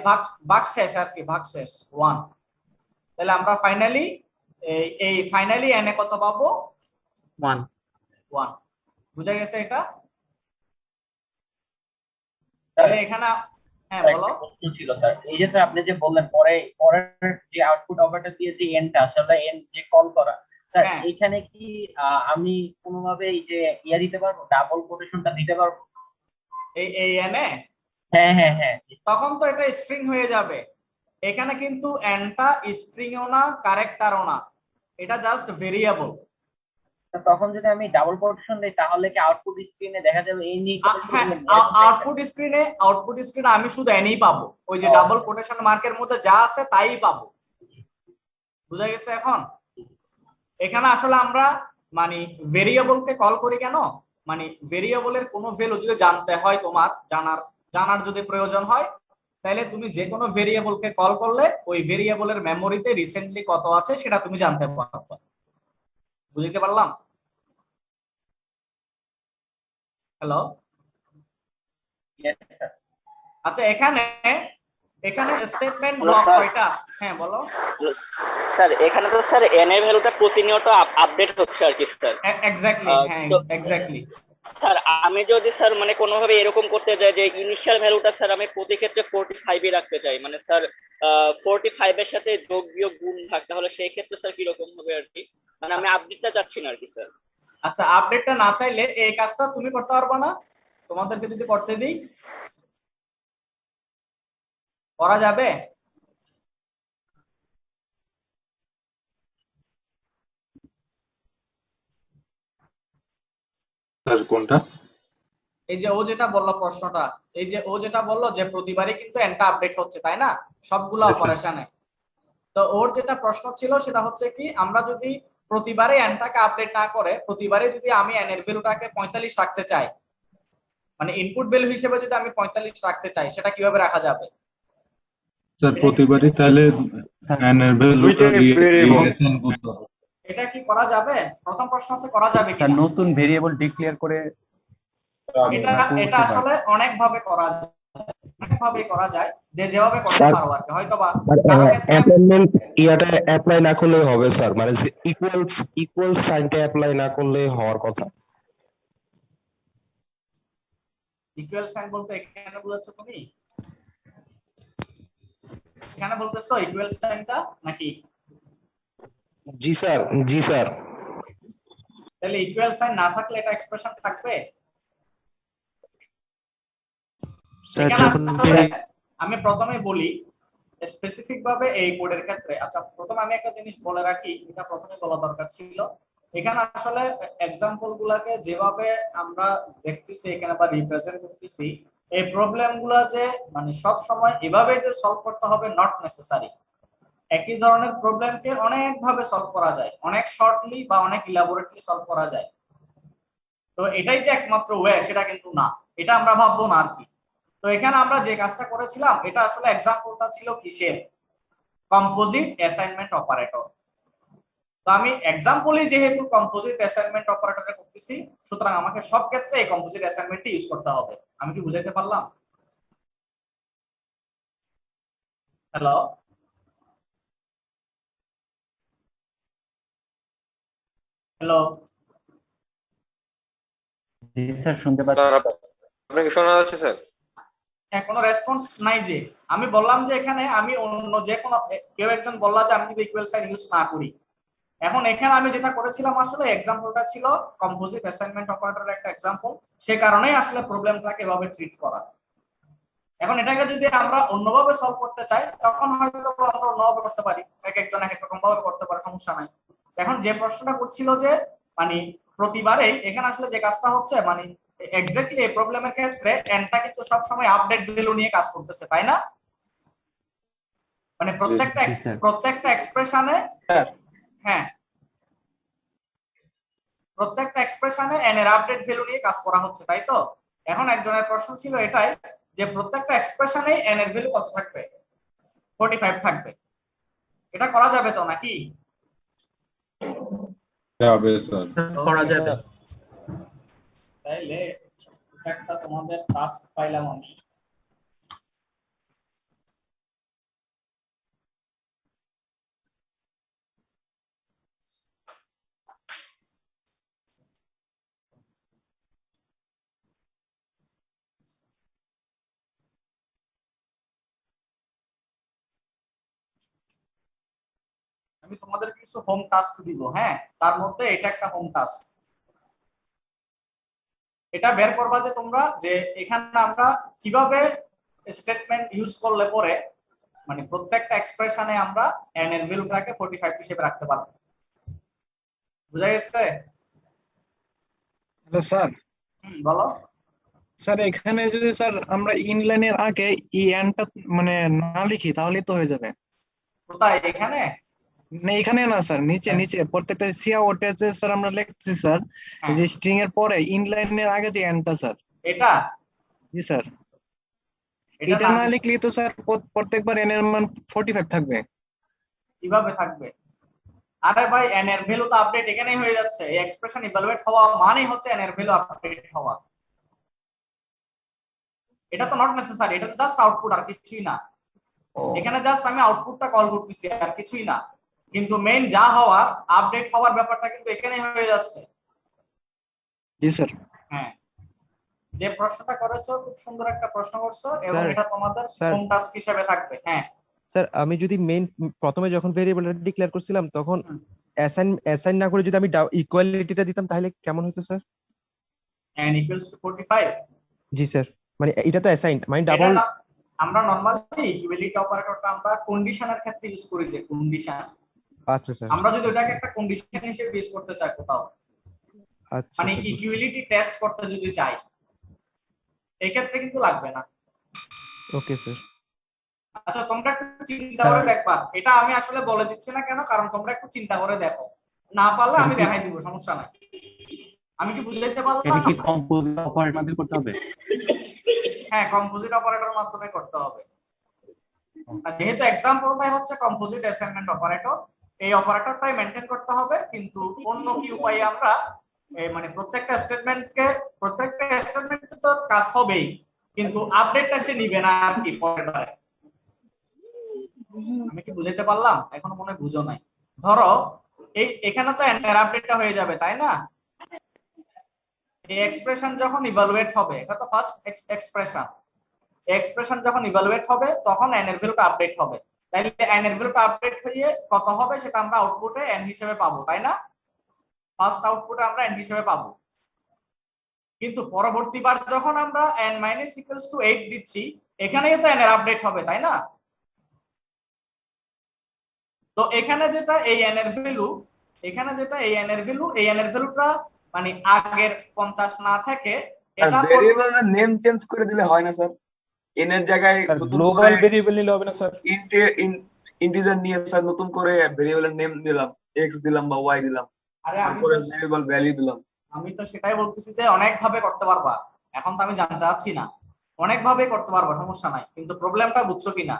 ভাগ শেষ আর কি, ভাগ শেষ 1। তাহলে আমরা ফাইনালি n এ কত পাবো? 1। বুঝা গেছে এটা? তাহলে এখানে হ্যাঁ বলো। প্রশ্ন ছিল স্যার, এই যে স্যার আপনি যে বললেন পরের যে আউটপুট অপারেটর দিয়ে যে এনটা আসলে এন যে কল করা, স্যার এইখানে কি আমি কোনোভাবে এই যে ইয়া দিতে পারবো, ডাবল কোটেশনটা দিতে পারবো এই n এ? হ্যাঁ। তখন তো এটা স্ট্রিং হয়ে যাবে। এখানে কিন্তু n টা স্ট্রিংও না ক্যারেক্টারও না, এটা জাস্ট ভেরিয়েবল। তো তখন যদি আমি ডাবল কোটেশন দিই তাহলে কি আউটপুট স্ক্রিনে দেখা যাবে এই নিয়ে হ্যাঁ, আউটপুট স্ক্রিনে আমি শুধু এনই পাবো, ওই যে ডাবল কোটেশন মার্কের মধ্যে যা আছে তাই পাবো। বুঝা গেছে? এখন এখানে আসলে আমরা মানে ভেরিয়েবলকে কল করি কেন, মানে ভেরিয়েবলের কোনো ভ্যালু যদি জানতে হয়, তোমার জানার যদি প্রয়োজন হয়, তাহলে তুমি যে কোনো ভেরিয়েবলকে কল করলে ওই ভেরিয়েবলের মেমোরিতে রিসেন্টলি কত আছে সেটা তুমি জানতে পারবে। বুঝতে পারলাম? হ্যালো, আচ্ছা এখানে স্টেটমেন্ট ব্লক কয়টা? হ্যাঁ বলো স্যার। এখানে তো স্যার এন এর ভ্যালুটা প্রতিনিয়ত আপডেট হচ্ছে আর কি স্যার। এক্স্যাক্টলি, হ্যাঁ এক্স্যাক্টলি। স্যার আমি যদি স্যার মানে কোনোভাবে এরকম করতে যাই যে ইনিশিয়াল ভ্যালুটা স্যার আমি প্রতি ক্ষেত্রে 45 এ রাখতে চাই, মানে স্যার 45 এর সাথে যোগ বিয়োগ গুণ ভাগ, তাহলে সেই ক্ষেত্রে স্যার কি রকম হবে আর কি, মানে আমি আপডেটটা চাচ্ছি না আর কি স্যার। আচ্ছা, আপডেটটা না চাইলে এই কাজটা তুমি করতে পারবে না? তোমাদেরকে যদি করতে দিই করা যাবে? স্যার কোনটা? এই যে ও যেটা বললো প্রশ্নটা, এই যে ও যেটা বললো যে প্রতিবারই কিন্তু এনটা আপডেট হচ্ছে, তাই না, সবগুলো অপারেশনে। তো ওর যেটা প্রশ্ন ছিল সেটা হচ্ছে কি, আমরা যদি প্রতিবারে এনটাকে আপডেট না করে প্রতিবারে যদি আমি এন এর ভ্যালুটাকে 45 রাখতে চাই, মানে ইনপুট ভ্যালু হিসেবে যদি আমি 45 রাখতে চাই, সেটা কিভাবে রাখা যাবে? স্যার প্রতিবারই তাহলে এন এর ভ্যালুটা রিঅ্যাসাইন করতে হবে। এটা কি করা যাবে? প্রথম প্রশ্ন হচ্ছে করা যাবে স্যার কিনা। নতুন ভেরিয়েবল ডিক্লেয়ার করে এটা আসলে অনেক ভাবে করা যায়, অনেকভাবে করা যায়, যে যেভাবে করতে পারো আর কি। হয়তোবা অ্যাপয়েন্টমেন্ট ইয়াটা অ্যাপ্লাই না করলে হবে স্যার, মানে ইকুয়াল সাইনটা অ্যাপ্লাই না করলে হওয়ার কথা। ইকুয়াল সাইন বলতে এখানে বোঝাচ্ছ তুমি? এখানে বলতেছো ইকুয়াল সাইনটা নাকি? জি স্যার, জি স্যার। তাহলে ইকুয়াল সাইন না থাকলে এটা এক্সপ্রেশন থাকবে? আমি প্রথমে বলি স্পেসিফিক ভাবে এই কোডের ক্ষেত্রে। আচ্ছা প্রথমে আমি একটা জিনিস বলে রাখি, এটা প্রথমে বলা দরকার ছিল। এখানে আসলে এক্সাম্পল গুলাকে যেভাবে আমরা দেখতেছি এখানে বা রিপ্রেজেন্ট করতেছি, এই প্রবলেম গুলা যে মানে সব সময় এভাবে যে সলভ করতে হবে নট নেসেসারি। একই ধরনের প্রবলেমকে অনেক ভাবে সলভ করা যায়, অনেক শর্টলি বা অনেক ইলাবোরেটলি সলভ করা যায়। তো এটাই যে একমাত্র ওয়ে সেটা কিন্তু না, এটা আমরা ভাববো না আর কি। তো এখানে আমরা যে কাজটা করেছিলাম, এটা আসলে এক্সাম্পলটা ছিল কিসের? Composite assignment operator. তো আমি এক্সাম্পলই যেহেতু কম্পোজিট অ্যাসাইনমেন্ট অপারেটরে করতেছি, সুতরাং আমাকে সব ক্ষেত্রে এই কম্পোজিট অ্যাসাইনমেন্টটি ইউজ করতে হবে। আমি কি বুঝাইতে পারলাম? হ্যালো, হ্যালো, জি স্যার শুনতে পাচ্ছি। আপনাকে শোনা যাচ্ছে স্যার? কোনো রেসপন্স নাই যে আমি বললাম যে এখানে আমি অন্য যে কোনো কেউ একজন বললা যে আমি যদি ইকুয়াল সাইন ইউজ না করি। এখন এখানে আমি যেটা করেছিলাম আসলে এক্সাম্পলটা ছিল কম্পোজিট অ্যাসাইনমেন্ট অপারেটরের একটা এক্সাম্পল, সে কারণেই আসলে প্রবলেমটাকে এভাবে ট্রিট করা। এখন এটাকে যদি আমরা অন্যভাবে সলভ করতে চাই তখন হয়তো আমরা অন্যভাবে করতে পারি, এক একজন এক এক রকম ভাবে করতে পারে, সমস্যা নাই। এখন যে প্রশ্নটা করছিল যে মানে প্রতিবারেই, এখানে আসলে যে কাজটা হচ্ছে মানে এক্স্যাক্টলি এই প্রবলেমের ক্ষেত্রে এনটা কিন্তু সব সময় আপডেট ভ্যালু নিয়ে কাজ করতেছে, তাই না? মানে প্রত্যেকটা এক্সপ্রেশনে, হ্যাঁ প্রত্যেকটা এক্সপ্রেশনে এন এর আপডেট ভ্যালু নিয়ে কাজ করা হচ্ছে, তাই তো? এখন একজনের প্রশ্ন ছিল এটাই যে প্রত্যেকটা এক্সপ্রেশনে এন এর ভ্যালু কত থাকবে? 45 থাকবে। এটা করা যাবে তো নাকি? যাবে স্যার, করা যাবে। তাইলে একটা তোমাদের টাস্ক পাইলাম আমি। আমি তোমাদের কিছু হোম টাস্ক দিব, হ্যাঁ, তার মধ্যে এটা একটা হোম টাস্ক। এটা বের করবা যে তোমরা যে এখানে আমরা কিভাবে স্টেটমেন্ট ইউজ করলে পরে মানে প্রত্যেকটা এক্সপ্রেশনে আমরা এন এর ভ্যালুটাকে 45 হিসেবে রাখতে পারবো। বুঝা গেছে? হ্যালো স্যার, বলো। স্যার এখানে যদি স্যার আমরা ইনলাইনের আগে ই এনটা মানে না লিখি তাহলেই তো হয়ে যাবে। কোথায় এখানে? না এখানে না স্যার, নিচে নিচে প্রত্যেকটা সিয়া ওটে যে স্যার আমরা লিখছি স্যার, এই যে স্ট্রিং এর পরে ইনলাইনের আগে যে এনটা স্যার। এটা জি স্যার, এটা এটা না না লিখলেই তো স্যার প্রত্যেকবার এন এর মান 45 থাকবে। কিভাবে থাকবে? আরে ভাই এন এর ভ্যালু তো আপডেট এখানেই হয়ে যাচ্ছে। এই এক্সপ্রেশন ইভালুয়েট হওয়া মানেই হচ্ছে এন এর ভ্যালু আপডেট হওয়া। এটা তো নট নেসেসারি, এটা তো জাস্ট আউটপুট আর কিছুই না। এখানে জাস্ট আমি আউটপুটটা কল করতেছি আর কিছুই না, কিন্তু মেইন যা হওয়ার আপডেট হওয়ার ব্যাপারটা কিন্তু এখানেই হয়ে যাচ্ছে। জি স্যার। হ্যাঁ, যে প্রশ্নটা করেছো খুব সুন্দর একটা প্রশ্ন করছো এবং স্যার, এটা তোমাদের স্যার। হোম টাস্ক হিসেবে থাকবে। হ্যাঁ স্যার আমি যদি মেইন প্রথমে যখন ভেরিয়েবলটা ডিক্লেয়ার করছিলাম তখন অ্যাসাইন না করে যদি আমি ইকুয়ালিটিটা দিতাম তাহলে কেমন হতো sir? n equals to 45। G sir, মানে এটা তো অ্যাসাইন মানে এটা ডাবল। না- আমরা নরমালি ইকুয়ালিটি অপারেটরটা আমরা কন্ডিশনের ক্ষেত্রে ইউজ করি, যে কন্ডিশন। আচ্ছা স্যার, আমরা যদি ওটাকে একটা কন্ডিশন হিসেবে ইউজ করতে চাই কোথাও, আচ্ছা মানে স্যার, ইকুয়ালিটি টেস্ট করতে যদি চাই, এই ক্ষেত্রে কিন্তু লাগবে না। Okay sir. আচ্ছা তোমরা একটু চিন্তা করে দেখবা, এটা আমি আসলে বলে দিচ্ছি না কেন, কারণ তোমরা একটু চিন্তা করে দেখো, না পারলে আমি দেখাই দিব, সমস্যা নাই। আমি কি বুঝাইতে পারলাম? এটা কি কম্পোজিট অপারেটর মাধ্যমে করতে হবে? হ্যাঁ, কম্পোজিট অপারেটর মাধ্যমে করতে হবে। আর যেহেতু এক্সাম্পলটাই হচ্ছে কম্পোজিট অ্যাসাইনমেন্ট অপারেটর, এই অপারেটরটাই মেইনটেইন করতে হবে, কিন্তু অন্য কি উপায়ে আমরা মানে প্রত্যেকটা স্টেটমেন্ট তো কাজ হবেই, কিন্তু আপডেটটা সে নিবে না আর কি পরের বারে। আমি কি বুঝাইতে পারলাম? এখনো মনে হয় বুঝো নাই। ধরো এখানে তো এর আপডেটটা হয়ে যাবে, তাই না? এই এক্সপ্রেশন যখন ইভালুয়েট হবে, এটা তো ফার্স্ট এক্সপ্রেশন যখন ইভালুয়েট হবে তখন n এর ভ্যালুটা আপডেট হবে। তাইলে n এর ভ্যালুটা আপডেট হয়ে কত হবে সেটা আমরা আউটপুটে n হিসেবে পাবো, তাই না? ফার্স্ট আউটপুটে আমরা n হিসেবে পাবো, কিন্তু পরবর্তীবার যখন আমরা n - 8 দিচ্ছি, এখানেই তো n এর আপডেট হবে, তাই না? তো এখানে যেটা এই n এর ভ্যালু, এই n এর ভ্যালুটা মানে আগের 50 না থেকে এটা ভেরিয়েবলের নেম চেঞ্জ করে দিলে হয় না স্যার? এন এর জায়গায় গ্লোবাল ভেরিয়েবল নিলে হবে না স্যার? ইন্টিজার নিয়ে স্যার নতুন করে ভেরিয়েবলের নেম দিলাম, এক্স দিলাম বা ওয়াই দিলাম, আরে তারপরে ভেরিয়েবল ভ্যালু দিলাম। আমি তো সেটাই বলতেছি যে অনেক ভাবে করতে পারবা, এখন তো আমি জানতে চাচ্ছি না, অনেক ভাবে করতে পারবা, সমস্যা নাই, কিন্তু প্রবলেমটা বুঝছো কিনা,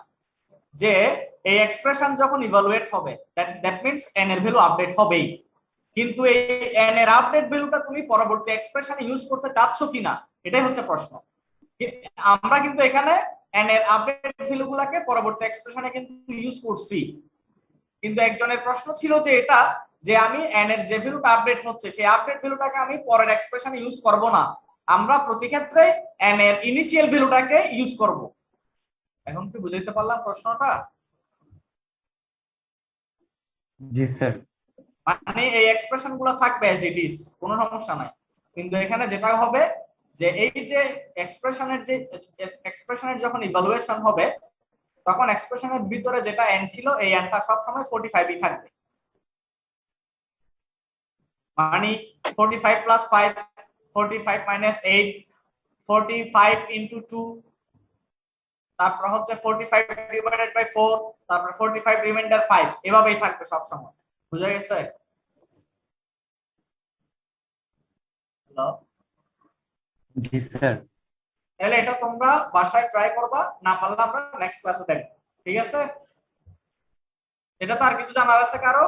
যে এই এক্সপ্রেশন যখন ইভালুয়েট হবে দ্যাট মিন্স n এর ভ্যালু আপডেট হবেই, কিন্তু এই n এর আপডেট ভ্যালুটা তুমি পরবর্তী এক্সপ্রেশনে ইউজ করতে চাচ্ছ কিনা, এটাই হচ্ছে প্রশ্ন। আমরা কিন্তু এখানে n এর আপডেট ভ্যালুগুলোকে পরবর্তী এক্সপ্রেশনে কিন্তু ইউজ করছি, কিন্তু একজনের প্রশ্ন ছিল যে এটা যে আমি n এর যে ভ্যালুটা আপডেট হচ্ছে সেই আপডেট ভ্যালুটাকে আমি পরের এক্সপ্রেশনে ইউজ করব না, আমরা প্রতি ক্ষেত্রে n এর ইনিশিয়াল ভ্যালুটাকে ইউজ করব। এখন কি বুঝাইতে পারলাম প্রশ্নটা? জি স্যার। মানে এই এক্সপ্রেশন গুলো থাকবে অ্যাজ ইট ইজ, কোনো সমস্যা নাই, কিন্তু এখানে যেটা হবে যে এই যে এক্সপ্রেশনের যখন ইভালুয়েশন হবে তখন এক্সপ্রেশনের ভিতরে যেটা n ছিল এই nটা সব সময় 45 ই থাকবে, মানে 45 প্লাস 5, 45 মাইনাস 8, 45 ইনটু 2, তারপর হচ্ছে 45 ডিভাইডেড বাই 4, তারপর 45 রিমাইন্ডার 5, এভাবেই থাকবে সব সময়। বুঝা গেছে? হ্যালো, জি স্যার। তাহলে এটা তোমরা বাসায় ট্রাই করবা, না পারলে আমরা নেক্সট ক্লাসে দেখব, ঠিক আছে? এটা তো আর কিছু জানার আছে কারো?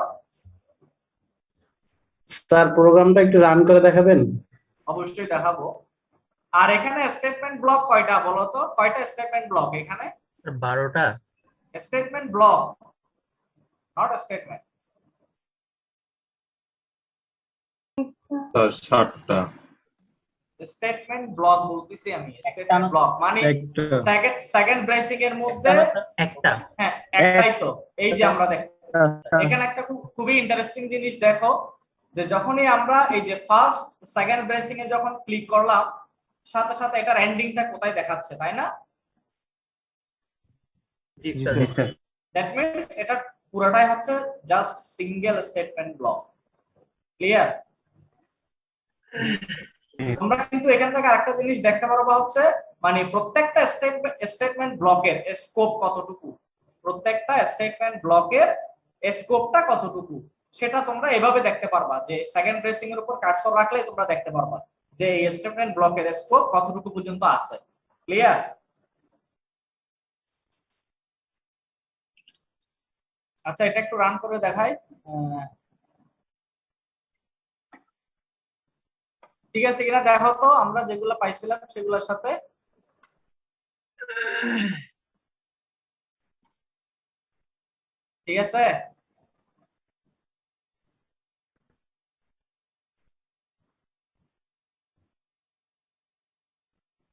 স্যার প্রোগ্রামটা একটু রান করে দেখাবেন? অবশ্যই দেখাবো। আর এখানে স্টেটমেন্ট ব্লক কয়টা বলো তো? কয়টা স্টেটমেন্ট ব্লক এখানে? 12টা স্টেটমেন্ট ব্লক, নট স্টেটমেন্ট। 7টা স্টেটমেন্ট ব্লক বলতেছি আমি, স্টেটমেন্ট ব্লক মানে সেকেন্ড ব্রেসিং এর মধ্যে একটা। হ্যাঁ একটাই তো, এই যে আমরা দেখো এখানে একটা খুবই ইন্টারেস্টিং জিনিস দেখো, যে যখনই আমরা এই যে ফার্স্ট সেকেন্ড ব্রেসিং এ যখন ক্লিক করলাম সাথে সাথে এটার এন্ডিংটা কোথায় দেখাচ্ছে, তাই না? জি স্যার। দ্যাট মিন্স এটা পুরোটাই হচ্ছে just single statement block. Clear? তোমরা কিন্তু এখান থেকে আরেকটা জিনিস দেখতে পারবা হচ্ছে মানে প্রত্যেকটা স্টেটমেন্ট ব্লকের স্কোপ কতটুকু, প্রত্যেকটা স্টেটমেন্ট ব্লকের স্কোপটা কতটুকু সেটা তোমরা এভাবে দেখতে পারবা যে সেকেন্ড ব্রেসিং এর উপর কার্সর রাখলে তোমরা দেখতে পারবা যে এই স্টেটমেন্ট ব্লকের স্কোপ কতটুকু পর্যন্ত আছে। ক্লিয়ার? আচ্ছা এটা একটু রান করে দেখাই। ঠিক আছে কিনা দেখো তো আমরা যেগুলো পাইছিলাম সেগুলোর সাথে। ঠিক আছে,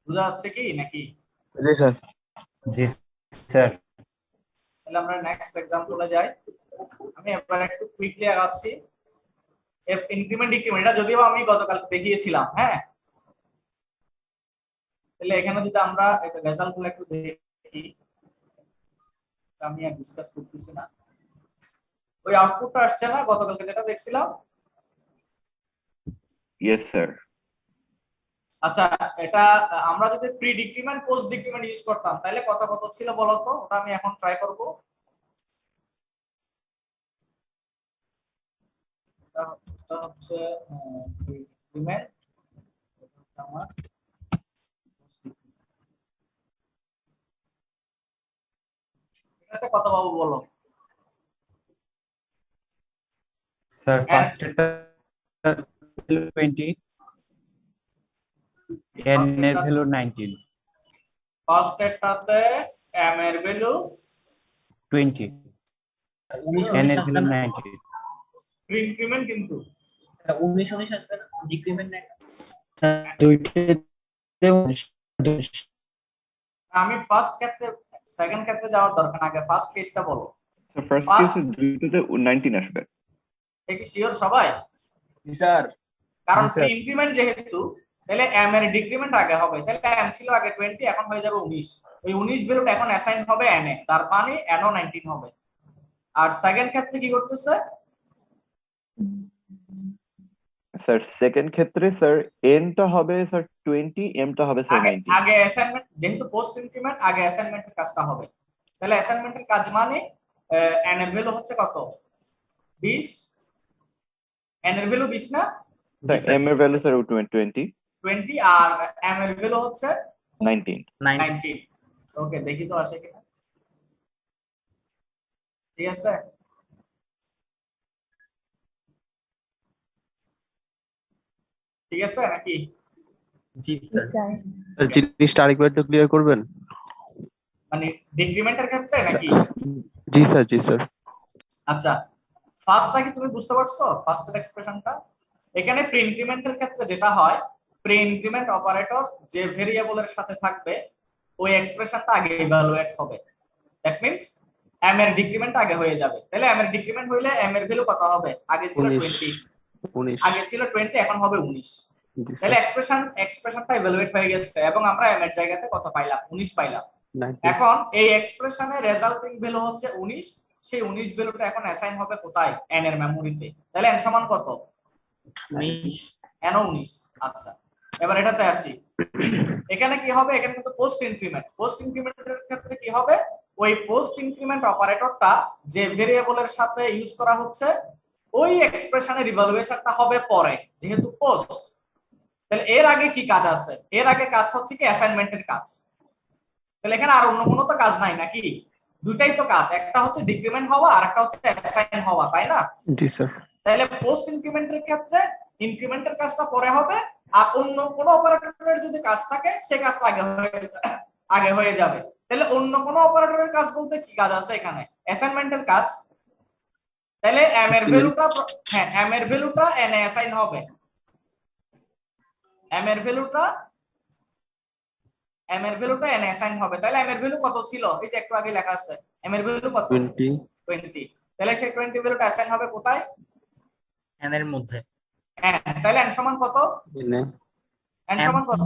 বুঝা যাচ্ছে কি নাকি? জি স্যার। জি স্যার। তাহলে আমরা নেক্সট এক্সাম্পলে যাই। আমি এবার একটু কুইকলি আগাচ্ছি। ইনক্রিমেন্ট ডিক্রিমেন্ট এটা যদিও আমি গতকাল দেখিয়েছিলাম। হ্যাঁ, তাহলে এখানে যদি আমরা একটা রেজাল্টগুলো একটু দেখি, আমি আর ডিসকাস করতেছি না, ওই আউটপুটটা আসছে না গতকালকে যেটা দেখছিলাম? Yes sir. আচ্ছা এটা আমরা যদি pre decrement post decrement use করতাম তাহলে কত কত ছিল বলো তো, ওটা আমি এখন ট্রাই করব। এটা হচ্ছে প্রি ডিক্রিমেন্ট, আমার এটাতে কত পাবো বলো? স্যার ফার্স্ট এটা 20, n এর ভ্যালু 19, ফার্স্ট এটাতে m এর ভ্যালু 20, n এর ভ্যালু 19। প্রি ইনক্রিমেন্ট কিন্তু 19 19 আসবে না, ডিক্রিমেন্ট না। আমি ফার্স্ট ক্ষেত্রে সেকেন্ড ক্ষেত্রে যাওয়ার দরকার না, আগে ফার্স্ট কেসটা বলো। ফার্স্ট কেসে দুইটাতে 19 আসবে। এটা কি শিওর সবাই? জি স্যার। কারণ প্রি ইনক্রিমেন্ট যেহেতু, তাহলে m এর ডিক্রিমেন্ট আগে হবে, তাহলে m ছিল আগে 20 এখন হয়ে যাবে 19। ওই 19 ভ্যালুটা এখন অ্যাসাইন হবে n এ, তার মানে n ও 19 হবে। আর সেকেন্ড ক্ষেত্রে কি করতেছে স্যার? সেকেন্ড ক্ষেত্রে স্যার n টা হবে স্যার 20, m টা হবে স্যার 19। আগে অ্যাসাইনমেন্ট যেহেতু পোস্ট ইনক্রিমেন্ট, আগে অ্যাসাইনমেন্টের কাজটা হবে। তাহলে অ্যাসাইনমেন্টের কাজ মানে n এর ভ্যালু হচ্ছে কত? 20। n এর ভ্যালু 20 না? স্যার m এর ভ্যালু স্যার 20 আর m এর ভ্যালু হচ্ছে 19। ওকে দেখি তো আসে কিনা। ঠিক আছে, ঠিক আছে নাকি? জি স্যার। জিনিসটা আরেকবার একটু ক্লিয়ার করবেন? মানে ডিক্রিমেন্টের ক্ষেত্রে নাকি? জি স্যার, জি স্যার। আচ্ছা ফার্স্টটা কি তুমি বুঝতে পারছো? ফার্স্টের এক্সপ্রেশনটা এখানে প্রি ইনক্রিমেন্টের ক্ষেত্রে যেটা হয়, প্রি ইনক্রিমেন্ট অপারেটর যে ভেরিয়েবলের সাথে থাকবে ওই এক্সপ্রেশনটা আগে ইভালুয়েট হবে। দ্যাট মিন্স m এর ডিক্রিমেন্ট আগে হয়ে যাবে। তাহলে m এর ডিক্রিমেন্ট হইলে m এর ভ্যালু কত হবে? আগে ছিল 20, আগে ছিল 20 এখন হবে 19। তাহলে এক্সপ্রেশনটা ইভালুয়েট হয়ে গেছে এবং আমরা m এর জায়গাতে কত পাইলাম? 19 পাইলাম। এখন এই এক্সপ্রেশনের রেজাল্টিং ভ্যালু হচ্ছে 19, সেই 19 ভ্যালুটা এখন অ্যাসাইন হবে কোথায়? n এর মেমোরিতে। তাহলে n সমান কত? 19। n ও 19। আচ্ছা এবার এটাতে আসি। এখানে কি হবে? এখানে কিন্তু পোস্ট ইনক্রিমেন্ট। পোস্ট ইনক্রিমেন্টের ক্ষেত্রে কি হবে? ওই পোস্ট ইনক্রিমেন্ট অপারেটরটা যে ভেরিয়েবলের সাথে ইউজ করা হচ্ছে ওই এক্সপ্রেশনের ইভালুয়েশনটা হবে পরে, যেহেতু পোস্ট। তাহলে এর আগে কি কাজ আছে? এর আগে কাজ হচ্ছে কি অ্যাসাইনমেন্টের কাজ। তাহলে এখানে আর অন্য কোনো তো কাজ নাই নাকি? দুটাই তো কাজ, একটা হচ্ছে ডিক্রিমেন্ট হওয়া আর একটা হচ্ছে অ্যাসাইন হওয়া, তাই না? জি স্যার। তাহলে পোস্ট ইনক্রিমেন্টের ক্ষেত্রে ইনক্রিমেন্টের কাজটা পরে হবে, আর অন্য কোনো অপারেটরের যদি কাজ থাকে সেই কাজটা আগে হয়ে যাবে। তাহলে অন্য কোনো অপারেটরের কাজ বলতে কি কাজ আছে এখানে? অ্যাসাইনমেন্টের কাজ। তাহলে m এর ভ্যালুটা m এর ভ্যালুটা n এ অ্যাসাইন হবে। m এর ভ্যালুটা n এ অ্যাসাইন হবে। তাহলে m এর ভ্যালু কত ছিল? এই যে একটু আগে লেখা আছে m এর ভ্যালু কত? 20। তাহলে সেই 20 ভ্যালুটা অ্যাসাইন হবে কোথায়? n এর মধ্যে। হ্যাঁ, তাহলে n সমান কত? n সমান কত?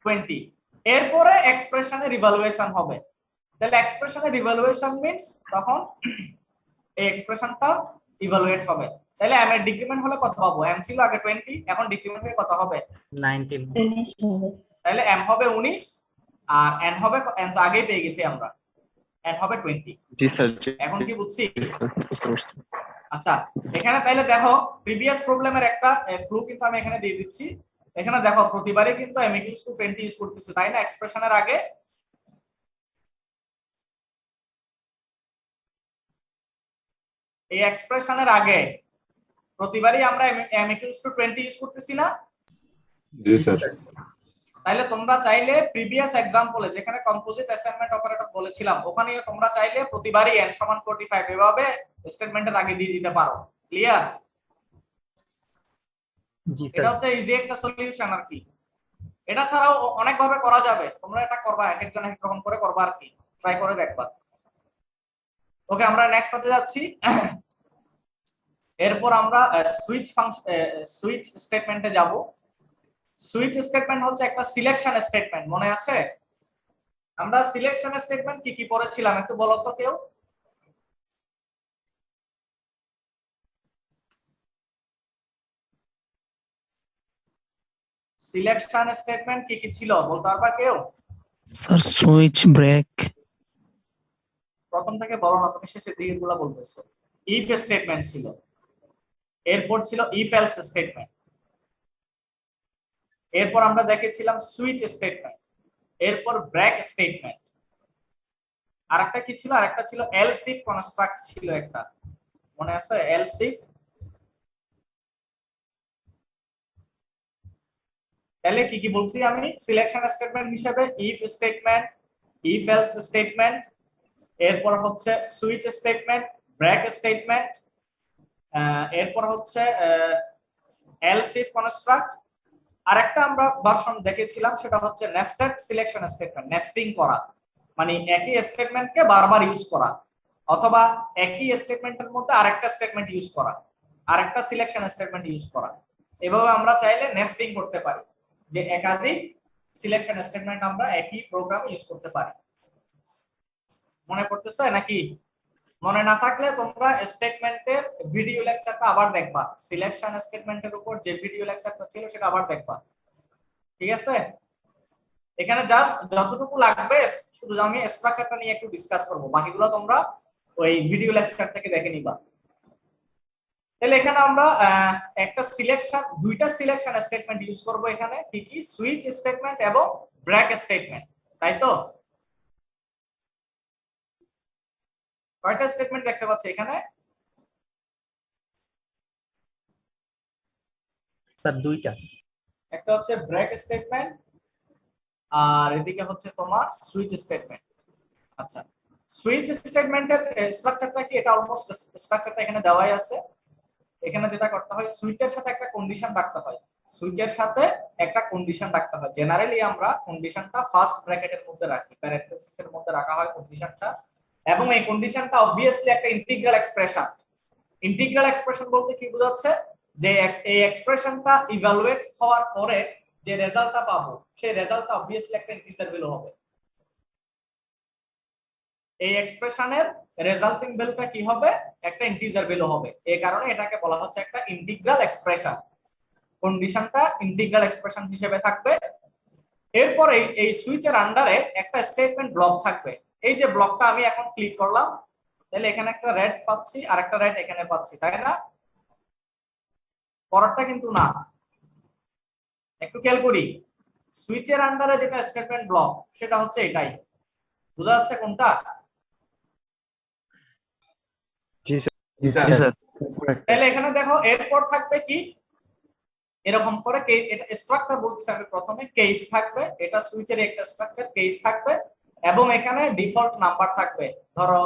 20। এরপরে এক্সপ্রেশনের ইভালুয়েশন হবে। তাহলে এক্সপ্রেশনের ইভালুয়েশন মিন্স তখন এই এক্সপ্রেশনটা ইভালুয়েট হবে। তাহলে m এর ডিক্রিমেন্ট হলে কত পাবো? m ছিল আগে 20, এখন ডিক্রিমেন্ট হয়ে কত হবে? 19 তাহলে m হবে 19 আর n হবে n তো আগেই পেয়ে গেছি আমরা, n হবে 20। জি স্যার এখন কি বুঝছি? বুঝতে পারছি। আচ্ছা এখানে তাহলে দেখো প্রিভিয়াস প্রবলেমের একটা ক্লু কিন্তু আমি এখানে দিয়ে দিচ্ছি। এখানে দেখো প্রতিবারই কিন্তু m equals to 20 ইউজ করতেছি, তাই না? এক্সপ্রেশনের আগে এই এক্সপ্রেশনের আগে প্রতিবারই আমরা m equals to 20 ইউজ করতেছি না? জি স্যার। তাহলে তোমরা চাইলে প্রিভিয়াস এক্সাম্পলে যেখানে কম্পোজিট অ্যাসাইনমেন্ট অপারেটর বলেছিলাম ওখানে তোমরা চাইলে প্রতিবারই n সমান 45 এভাবে স্টেটমেন্টের আগে দিয়ে দিতে পারো। ক্লিয়ার? জি এটা স্যার। হচ্ছে ইজি একটা সলিউশন আর কি। এটা ছাড়াও অনেক ভাবে করা যাবে, তোমরা এটা করবা, এক একজন এক রকম করে করবা আর কি, ট্রাই করে দেখবা। ওকে আমরা নেক্সট হতে যাচ্ছি। এরপর আমরা সুইচ ফাংশন সুইচ স্টেটমেন্টে যাব। সুইচ স্টেটমেন্ট হচ্ছে একটা সিলেকশন স্টেটমেন্ট, মনে আছে? আমরা সিলেকশন স্টেটমেন্ট কি কি পড়েছিলাম একটু বলো তো কেউ? সিলেকশন স্টেটমেন্ট কি কি ছিল বলতে পারবা কেউ? Sir switch break. প্রথম থেকে বলো না, তুমি শেষের দিকে গুলো বলতেছো। ইফ স্টেটমেন্ট ছিল, এরপর ছিল ইফ এলস স্টেটমেন্ট, এরপর আমরা দেখেছিলাম সুইচ স্টেটমেন্ট, এরপর ব্রেক স্টেটমেন্ট, আরেকটা কি ছিল? আরেকটা ছিল এলস ইফ কনস্ট্রাক্ট ছিল একটা, মনে আছে? Else if. তাহলে কি কি বলছি আমি সিলেকশন স্টেটমেন্ট হিসেবে? If statement, if else statement, এরপর হচ্ছে সুইচ স্টেটমেন্ট, ব্রেক স্টেটমেন্ট, এরপর হচ্ছে এলস ইফ কনস্ট্রাক্ট। আরেকটা আমরা ভার্সন দেখেছিলাম সেটা হচ্ছে নেস্টেড সিলেকশন স্টেটমেন্ট, নেস্টিং করা, মানে একই স্টেটমেন্টকে বারবার ইউজ করা, অথবা একই স্টেটমেন্টের মধ্যে আরেকটা স্টেটমেন্ট ইউজ করা, আরেকটা সিলেকশন স্টেটমেন্ট ইউজ করা। এভাবে আমরা চাইলে নেস্টিং করতে পারি, যে একাধিক সিলেকশন স্টেটমেন্ট আমরা একই প্রোগ্রামে ইউজ করতে পারি। মনে পড়তেছে নাকি? মনে না থাকলে তোমরা স্টেটমেন্টের ভিডিও লেকচারটা আবার দেখবা, সিলেকশন স্টেটমেন্টের উপর যে ভিডিও লেকচারটা ছিল সেটা আবার দেখবা, ঠিক আছে? এখানে জাস্ট যতটুকু লাগবে শুধু আমি স্ট্রাকচারটা নিয়ে একটু ডিসকাস করব, বাকিগুলো তোমরা ওই ভিডিও লেকচার থেকে দেখে নিবা। তাহলে এখানে আমরা একটা সিলেকশন, দুইটা সিলেকশন স্টেটমেন্ট ইউজ করব এখানে, কি কি? সুইচ স্টেটমেন্ট এবং ব্রেক স্টেটমেন্ট, তাই তো? কয়টা স্টেটমেন্ট দেখতে পাচ্ছি এখানে? স্যার দুইটা। একটা হচ্ছে ব্রেক স্টেটমেন্ট আর এদিকে হচ্ছে তোমার সুইচ স্টেটমেন্ট। আচ্ছা সুইচ স্টেটমেন্টের স্ট্রাকচারটা কি? এটা অলমোস্ট স্ট্রাকচারটা এখানে দেওয়াই আছে। এখানে যেটা করতে হয় সুইচের সাথে একটা কন্ডিশন রাখতে হয়, সুইচের সাথে একটা কন্ডিশন রাখতে হয়। জেনারেলি আমরা কন্ডিশনটা ফার্স্ট ব্র্যাকেটের মধ্যে রাখি, প্যারেনথেসিসের মধ্যে রাখা হয় কন্ডিশনটা, এবং এই কন্ডিশনটা অবভিয়াসলি একটা ইন্টিগ্রাল এক্সপ্রেশন। ইন্টিগ্রাল এক্সপ্রেশন বলতে কি বোঝাচ্ছে? যে এই এক্সপ্রেশনটা ইভালুয়েট হওয়ার পরে যে রেজাল্টটা পাবো সেই রেজাল্টটা অবভিয়াসলি একটা ইন্টিজার ভ্যালু হবে। এই এক্সপ্রেশনের রেজাল্টিং ভ্যালুটা কি হবে? একটা ইন্টিজার ভ্যালু হবে। এই কারণে এটাকে বলা হচ্ছে একটা ইন্টিগ্রাল এক্সপ্রেশন। কন্ডিশনটা ইন্টিগ্রাল এক্সপ্রেশন হিসেবে থাকবে। এরপরে এই সুইচের আন্ডারে একটা স্টেটমেন্ট ব্লক থাকবে। এই যে ব্লকটা আমি এখন ক্লিক করলাম, তাহলে এখানে একটা রেড পাচ্ছি আর একটা রেড এখানে পাচ্ছি, তাই না? পরেরটা কিন্তু না, একটু খেয়াল করি। সুইচের আন্ডারে যেটা স্টেটমেন্ট ব্লক সেটা হচ্ছে এটাই। বোঝা যাচ্ছে কোনটা? জি স্যার। তাহলে এখানে দেখো এরপর থাকবে কি এরকম করে এটা স্ট্রাকচার বলতেছি আমি প্রথমে, কেস থাকবে, এটা সুইচের একটা স্ট্রাকচার, কেস থাকবে এবং এখানে ডিফল্ট নাম্বার থাকবে। ধরো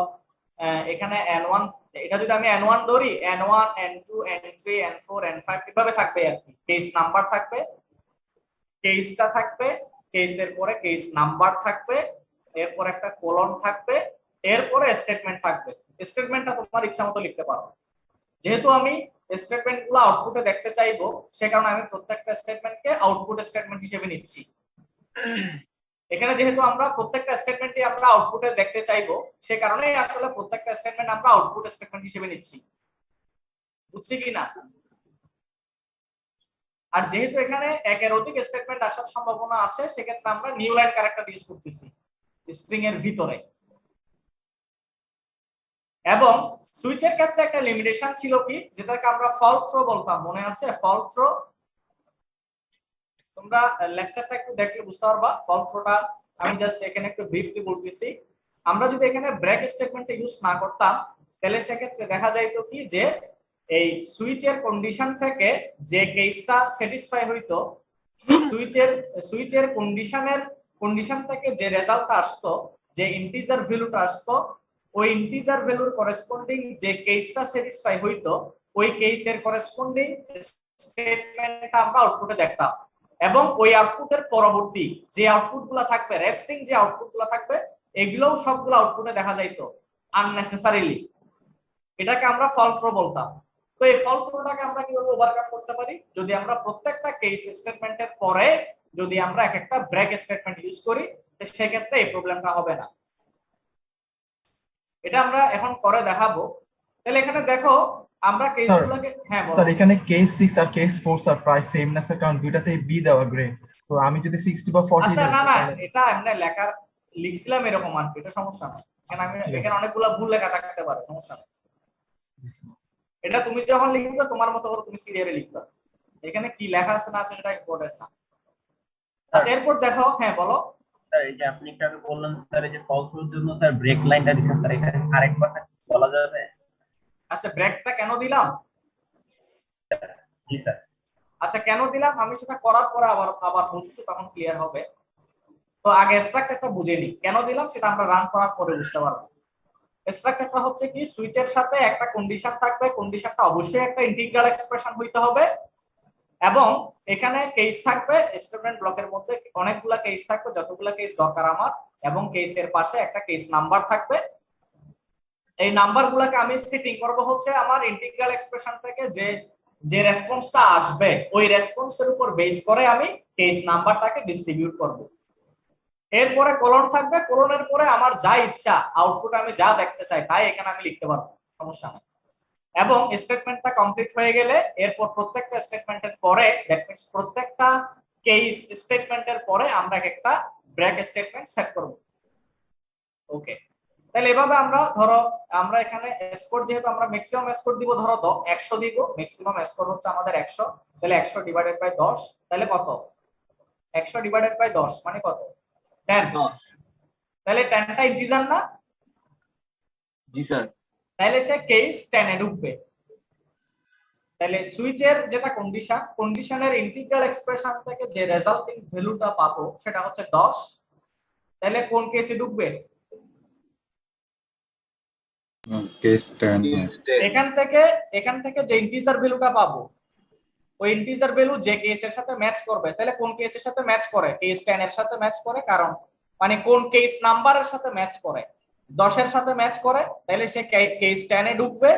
এখানে n1, এটা যদি আমি n1 ধরি, n1 n2 n3 n4 n5 এভাবে থাকবে আর কি। কেস নাম্বার থাকবে, কেসটা থাকবে, কেসের পরে কেস নাম্বার থাকবে, এরপর একটা কোলন থাকবে, এরপরে স্টেটমেন্ট থাকবে। স্টেটমেন্টটা তোমার ইচ্ছা মতো লিখতে পারো। যেহেতু আমি স্টেটমেন্টগুলো আউটপুটে দেখতে চাইবো সে কারণে আমি প্রত্যেকটা স্টেটমেন্টকে আউটপুট স্টেটমেন্ট হিসেবে নিচ্ছি। এখানে যেহেতু আমরা প্রত্যেকটা স্টেটমেন্টই আমরা আউটপুটে দেখতে চাইবো সে কারণে আসলে প্রত্যেকটা স্টেটমেন্ট আমরা আউটপুট স্টেটমেন্ট হিসেবে নিচ্ছি। বুঝছি কি না? আর যেহেতু এখানে একের অধিক স্টেটমেন্ট আসার সম্ভাবনা আছে, সেক্ষেত্রে আমরা নিউ লাইন ক্যারেক্টার ইউজ করতেছি স্ট্রিং এর ভিতরে। এবং সুইচের ক্ষেত্রে একটা লিমিটেশন ছিল কি, যেটাকে আমরা ফল থ্রো বলতাম, মনে আছে? ফল থ্রো, তোমরা লেকচারটা একটু দেখলে বুঝতে পারবা ফল থ্রোটা। আমি জাস্ট এখানে একটু ব্রিফলি বলতেছি। আমরা যদি এখানে ব্রেক স্টেটমেন্টটা ইউজ না করতাম, তাহলে সেক্ষেত্রে দেখা যাইতো কি যে এই সুইচের কন্ডিশন থেকে যে কেসটা স্যাটিসফাই হইতো, সুইচের কন্ডিশন থেকে যে রেজাল্টটা আসতো, যে ইন্টিজার ভ্যালুটা আসতো, ওই ইন্টিজার ভ্যালুর করেসপন্ডিং যে কেসটা স্যাটিসফাই হইতো, ওই কেসের করেসপন্ডিং স্টেটমেন্টটা আমরা আউটপুটে দেখতাম। এবং ওই আউটপুটের পরবর্তী যে আউটপুটগুলো থাকবে, রেস্টিং যে আউটপুটগুলো থাকবে, এগুলোও সবগুলো আউটপুটে দেখা যাইতো আননেসেসারিলি। এটাকে আমরা ফল থ্রো বলতাম। তো এই ফল থ্রোটাকে আমরা কিভাবে ওভারকাম করতে পারি? যদি আমরা প্রত্যেকটা কেস স্টেটমেন্টের পরে যদি আমরা এক একটা ব্রেক স্টেটমেন্ট ইউজ করি, তো সেক্ষেত্রে এই প্রবলেমটা হবে না। এটা আমরা এখন করে দেখাবো। তাহলে এখানে দেখো আমরা কেসগুলোকে, হ্যাঁ বলো। স্যার এখানে কেস 6 আর কেস 4 স্যার প্রায় সেম না স্যার, কারণ দুইটাতেই বি দেওয়া গ্রেড। তো আমি যদি 60 বা 40 আচ্ছা না না, এটা এমনি লিখছিলাম এরকম আর কি, এটা সমস্যা নাই। এখানে অনেকগুলো ভুল লেখা থাকতে পারে, সমস্যা নাই। এটা তুমি যখন লিখবে তোমার মতো করে তুমি সিরিয়ালে লিখবে, এখানে কি লেখা আছে না আছে এটা ইম্পর্টেন্ট না। আচ্ছা এরপর দেখো, হ্যাঁ বলো। স্যার এই যে আপনি একটু আগে বললেন স্যার, এই যে ফল থ্রোর জন্য স্যার ব্রেক লাইনটা দিচ্ছেন স্যার, এখানে আরেকবার বলা যাবে? আচ্ছা ব্রেকটা কেন দিলাম? জি স্যার। আচ্ছা কেন দিলাম আমি সেটা করার পরে আবার বলছি, তখন ক্লিয়ার হবে। তো আগে স্ট্রাকচারটা বুঝে নিই, কেন দিলাম সেটা আমরা রান করার পরে বুঝতে পারবো। স্ট্রাকচারটা হচ্ছে কি, সুইচের সাথে একটা কন্ডিশন থাকবে, কন্ডিশনটা অবশ্যই একটা ইন্টিগ্রাল এক্সপ্রেশন হইতে হবে, এবং এখানে কেস থাকবে। স্টেটমেন্ট ব্লকের মধ্যে অনেকগুলা কেস থাকবে, যতগুলা কেস দরকার আমার, এবং কেসের পাশে একটা কেস নাম্বার থাকবে। এই নাম্বারগুলোকে আমি সেটিং করব হচ্ছে আমার ইন্টিগ্রাল এক্সপ্রেশন থেকে যে রেসপন্সটা আসবে, ওই রেসপন্সের উপর বেস করে আমি কেস নাম্বারটাকে ডিস্ট্রিবিউট করব। এরপরে কলন থাকবে, কলনের পরে আমার যা ইচ্ছা আউটপুট আমি যা দেখতে চাই তাই এখানে আমি লিখতে পারবো, সমস্যা নেই। এবং স্টেটমেন্টটা কমপ্লিট হয়ে গেলে এরপর প্রত্যেকটা স্টেটমেন্টের পরে, দ্যাট মিন্স প্রত্যেকটা কেস স্টেটমেন্টের পরে আমরা একটা ব্রেক স্টেটমেন্ট সেট করব। ওকে, তাহলে এভাবে আমরা ধরো আমরা এখানে স্কোর, যেহেতু আমরা ম্যাক্সিমাম স্কোর দিব, ধরো তো 100 দিব, ম্যাক্সিমাম স্কোর হচ্ছে আমাদের 100, তাহলে 100 ডিভাইডেড বাই 10, তাহলে কত? 100 ডিভাইডেড বাই 10 মানে কত? 10। তাহলে 10টা ইন্টিজার না? জি স্যার। তাহলে সে কেস 10 এ ঢুকবে। তাহলে সুইচের যেটা কন্ডিশনের ইন্টিগ্রাল এক্সপ্রেশন থেকে যে রেজাল্টিং ভ্যালুটা পাবো সেটা হচ্ছে 10। তাহলে কোন কেসে ঢুকবে? কেস 10। এখান থেকে যে ইন্টিজার ভ্যালুটা পাবো, ওই ইন্টিজার ভ্যালু যে কেসের সাথে ম্যাচ করবে, তাহলে কোন কেসের সাথে ম্যাচ করে? কেস 10 এর সাথে ম্যাচ করে, কারণ মানে কোন কেস নাম্বারের সাথে ম্যাচ করে? 10 এর সাথে ম্যাচ করে, তাহলে সে কেস 10 এ ঢুকবে।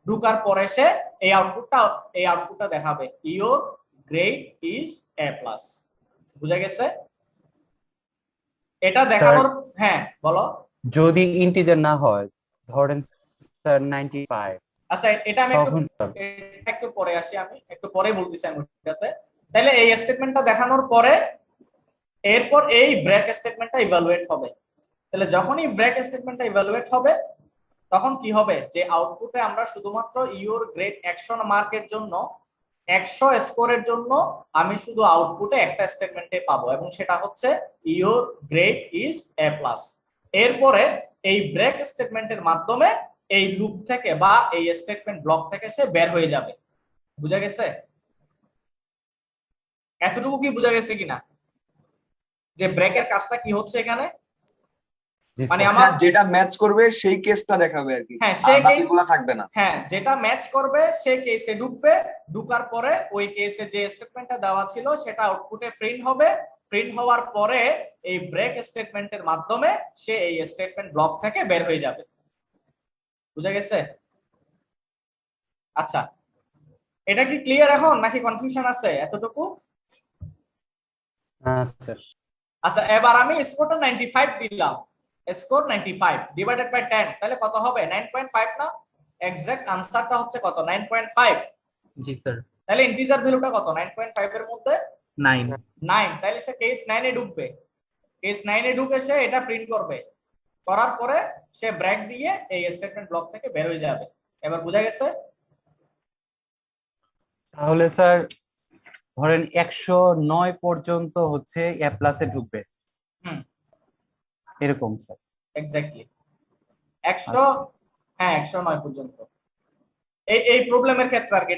ঢুকার পরে সে এই আউটপুটটা দেখাবে, ইওর গ্রেড ইজ A+। বুঝা গেছে? এটা দেখানোর, হ্যাঁ বলো। যদি ইন্টিজার না হয়, ধরেন স্যার 95। আচ্ছা এটা আমি একটু পরে আসি, আমি একটু পরে বলতেছি আমি ওটাতে। তাহলে এই স্টেটমেন্টটা দেখানোর পরে এরপর এই ব্রেক স্টেটমেন্টটা ইভালুয়েট হবে। তাহলে যখনই ব্রেক স্টেটমেন্টটা ইভালুয়েট হবে তখন কি হবে, যে আউটপুটে আমরা শুধুমাত্র ইওর গ্রেড 100 মার্কের জন্য, 100 স্কোরের জন্য আমি শুধু আউটপুটে একটা স্টেটমেন্টে পাবো, এবং সেটা হচ্ছে ইওর গ্রেড ইজ A+। এরপরে এই ব্রেক স্টেটমেন্টের মাধ্যমে এই লুপ থেকে বা এই স্টেটমেন্ট ব্লক থেকে সে বের হয়ে যাবে। বুঝা গেছে? এতটুকু কি বুঝা গেছে কিনা, যে ব্রেকের কাজটা কি হচ্ছে এখানে? মানে আমার যেটা ম্যাচ করবে সেই কেসটা দেখাবে আর কি, হ্যাঁ আর বাকিগুলো থাকবে না। হ্যাঁ, যেটা ম্যাচ করবে সেই কেসে ঢুকবে। ঢুকার পরে ওই কেসে যে স্টেটমেন্টটা দেওয়া ছিল সেটা আউটপুটে প্রিন্ট হবে। প্রিন্ট হওয়ার পরে এই ব্রেক স্টেটমেন্টের মাধ্যমে সে এই স্টেটমেন্ট ব্লক থেকে বের হয়ে যাবে। বুঝা গেছে? আচ্ছা, এটা কি ক্লিয়ার এখন নাকি কনফিউশন আছে এতটুকু? হ্যাঁ স্যার। আচ্ছা এবার আমি স্কোরটা 95 দিলাম, স্কোর 95 ডিভাইডেড বাই 10, তাহলে কত হবে? 9.5 না? এক্সাক্ট আনসারটা হচ্ছে কত 9.5। জি স্যার। তাহলে ইন্টিজার ভ্যালুটা কত 9.5 এর মধ্যে 9। তাহলে সে কেস 9 এ ঢুকবে, কেস 9 এ ঢুকে সে এটা প্রিন্ট করবে, করার পরে সে ব্রেক দিয়ে এই স্টেটমেন্ট ব্লক থেকে বের হয়ে যাবে। এবার বোঝা গেছে? তাহলে স্যার ধরেন 109 পর্যন্ত হচ্ছে এ প্লাসে ঢুকবে, এরকম স্যার? এক্স্যাক্টলি 100, হ্যাঁ 109 পর্যন্ত। এই প্রবলেমের ক্ষেত্রে আর কি,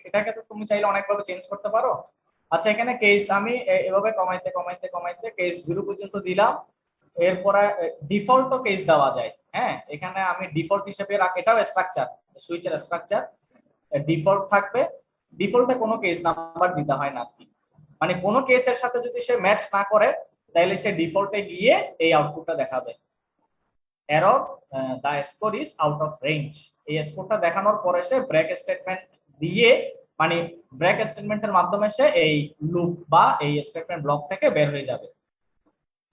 এটাকে তো তুমি চাইলে অনেকভাবে চেঞ্জ করতে পারো। আচ্ছা এখানে কেস আমি এভাবে কমাইতে কমাইতে কমাইতে কেস 0 পর্যন্ত দিলাম, এরপরে ডিফল্টও কেস দেওয়া যায়। হ্যাঁ এখানে আমি ডিফল্ট হিসেবে এটাও স্ট্রাকচার, সুইচের স্ট্রাকচার ডিফল্ট থাকবে। ডিফল্টে কোনো কেস নাম্বার দিতে হয় না, মানে কোনো কেসের সাথে যদি সে ম্যাচ না করে তাহলে সে ডিফল্টে গিয়ে এই আউটপুটটা দেখাবে, error the score is out of range. এই স্কোরটা দেখানোর পরে সে ব্রেক স্টেটমেন্ট দিয়ে, মানে ব্রেক স্টেটমেন্টের মাধ্যমে সে এই লুপ বা এই স্টেটমেন্ট ব্লক থেকে বের হয়ে যাবে।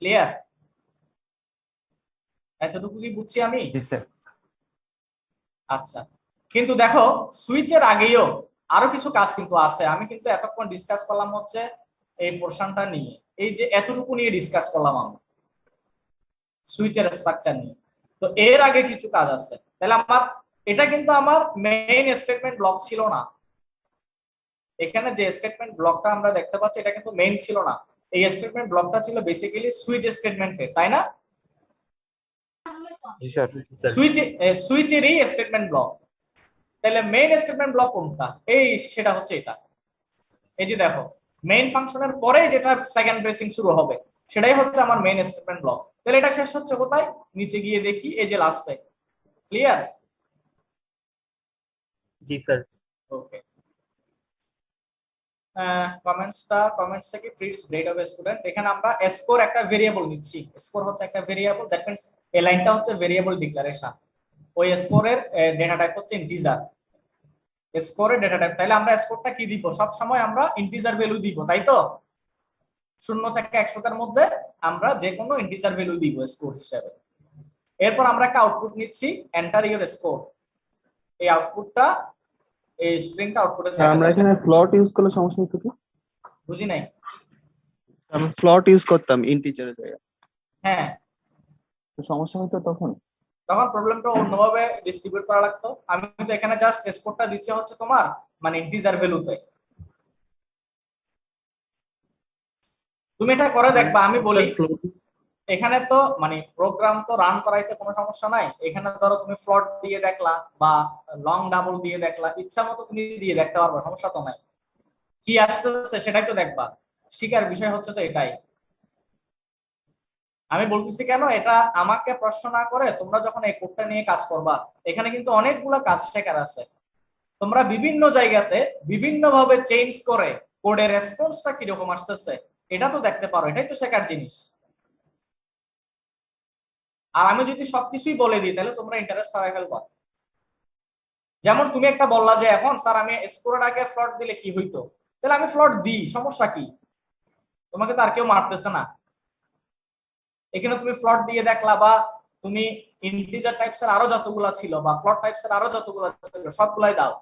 ক্লিয়ার? এতটুকু কি বুঝছি আমি? জি স্যার। আচ্ছা, কিন্তু দেখো সুইচের আগেও আরো কিছু কাজ কিন্তু আছে। আমি কিন্তু এতক্ষণ ডিসকাস করলাম হচ্ছে এই পোরশনটা নিয়ে, এই যে এতটুকু নিয়ে ডিসকাস করলাম আমরা সুইচের স্ট্রাকচার নিয়ে। তো এর আগে কিছু কাজ আছে। তাহলে আমার এটা কিন্তু আমার মেইন স্টেটমেন্ট ব্লক ছিল না। এখানে যে স্টেটমেন্ট ব্লকটা আমরা দেখতে পাচ্ছি এটা কিন্তু মেইন ছিল না। এই স্টেটমেন্ট ব্লকটা ছিল বেসিক্যালি সুইচ স্টেটমেন্টের, তাই না? জি স্যার। সুইচেরই স্টেটমেন্ট ব্লক। তাহলে মেইন স্টেটমেন্ট ব্লক কোনটা? এই সেটা হচ্ছে এটা। এই যে দেখো মেইন ফাংশনের পরে যেটা সেকেন্ড ব্রেসিং শুরু হবে সেটাই হচ্ছে আমার মেইন স্টেটমেন্ট ব্লক। তাহলে এটা শেষ হচ্ছে কোথায়? নিচে গিয়ে দেখি এই যে লাস্টে। ক্লিয়ার? জি স্যার। ওকে, কমেন্টস থেকে প্লিজ গ্রেড অফ স্টুডেন্ট। এখানে আমরা স্কোর একটা ভেরিয়েবল নিচ্ছি, স্কোর হচ্ছে একটা ভেরিয়েবল, দ্যাট মিন্স এই লাইনটা হচ্ছে ভেরিয়েবল ডিক্লারেশন। ওই স্কোরের ডেটা টাইপ হচ্ছে ইন্টিজার। স্কোরের ডেটা টাইপ, তাহলে আমরা স্কোরটা কি দিব? সব সময় আমরা ইন্টিজার ভ্যালু দিব, তাই তো? 0 থেকে 100 এর মধ্যে আমরা যে কোনো ইন্টিজার ভ্যালু দিব স্কোর হিসেবে। এরপর আমরা একটা আউটপুট নিচ্ছি, এন্টার ইওর স্কোর। এই আউটপুটটা এই স্ট্রিংটা আউটপুটে আমরা এখানে ফ্লোট ইউজ করলে সমস্যা হতো কি? বুঝি নাই। আমি ফ্লোট ইউজ করতাম ইন্টিজারের জায়গায়, হ্যাঁ তো সমস্যা হতো তখন প্রবলেমটা অন্যভাবে ডিস্ট্রিবিউট করা লাগতো। আমি তো এখানে জাস্ট স্কোরটা দিচ্ছি হচ্ছে তোমার মানে ইন্টিজার ভ্যালুতে। তুমি এটা করে দেখবা, আমি বলি এখানে তো মানে প্রোগ্রাম তো রান করাইতে কোনো সমস্যা নাই। এখানে ধরো তুমি ফ্লোট দিয়ে দেখলা বা লং ডাবল দিয়ে দেখলা, ইচ্ছা মতো তুমি দিয়ে দেখতে পারবে, সমস্যা তো নাই। কি আসতেছে সেটাই তো দেখবা, শিকার বিষয় হচ্ছে তো এটাই। আমি বলতেছি কেন, এটা আমাকে প্রশ্ন না করে তোমরা যখন এই কোডটা নিয়ে কাজ করবা, এখানে কিন্তু অনেকগুলো কাজ শেখার আছে। তোমরা বিভিন্ন জায়গাতে বিভিন্ন ভাবে চেঞ্জ করে কোডের রেসপন্সটা কিরকম আসতেছে এটা তো দেখতে পারো, এটাই তো শেখার জিনিস। আর আমি যদি সবকিছুই বলে দিই তাহলে তোমরা ইন্টারেস্ট হারাই ফেলবা। যেমন তুমি একটা বললা যে এখন স্যার আমি স্কোরের আগে ফ্লট দিলে কি হইতো, তাহলে আমি ফ্লট দিই, সমস্যা কি? তোমাকে তো আর কেউ মারতেছে না। এখানে তুমি ফ্লট দিয়ে দেখলা বা তুমি ইন্টিজার টাইপস এর আরো যতগুলা ছিল বা ফ্লট টাইপস এর আরো যতগুলা ছিল সবগুলাই দাও,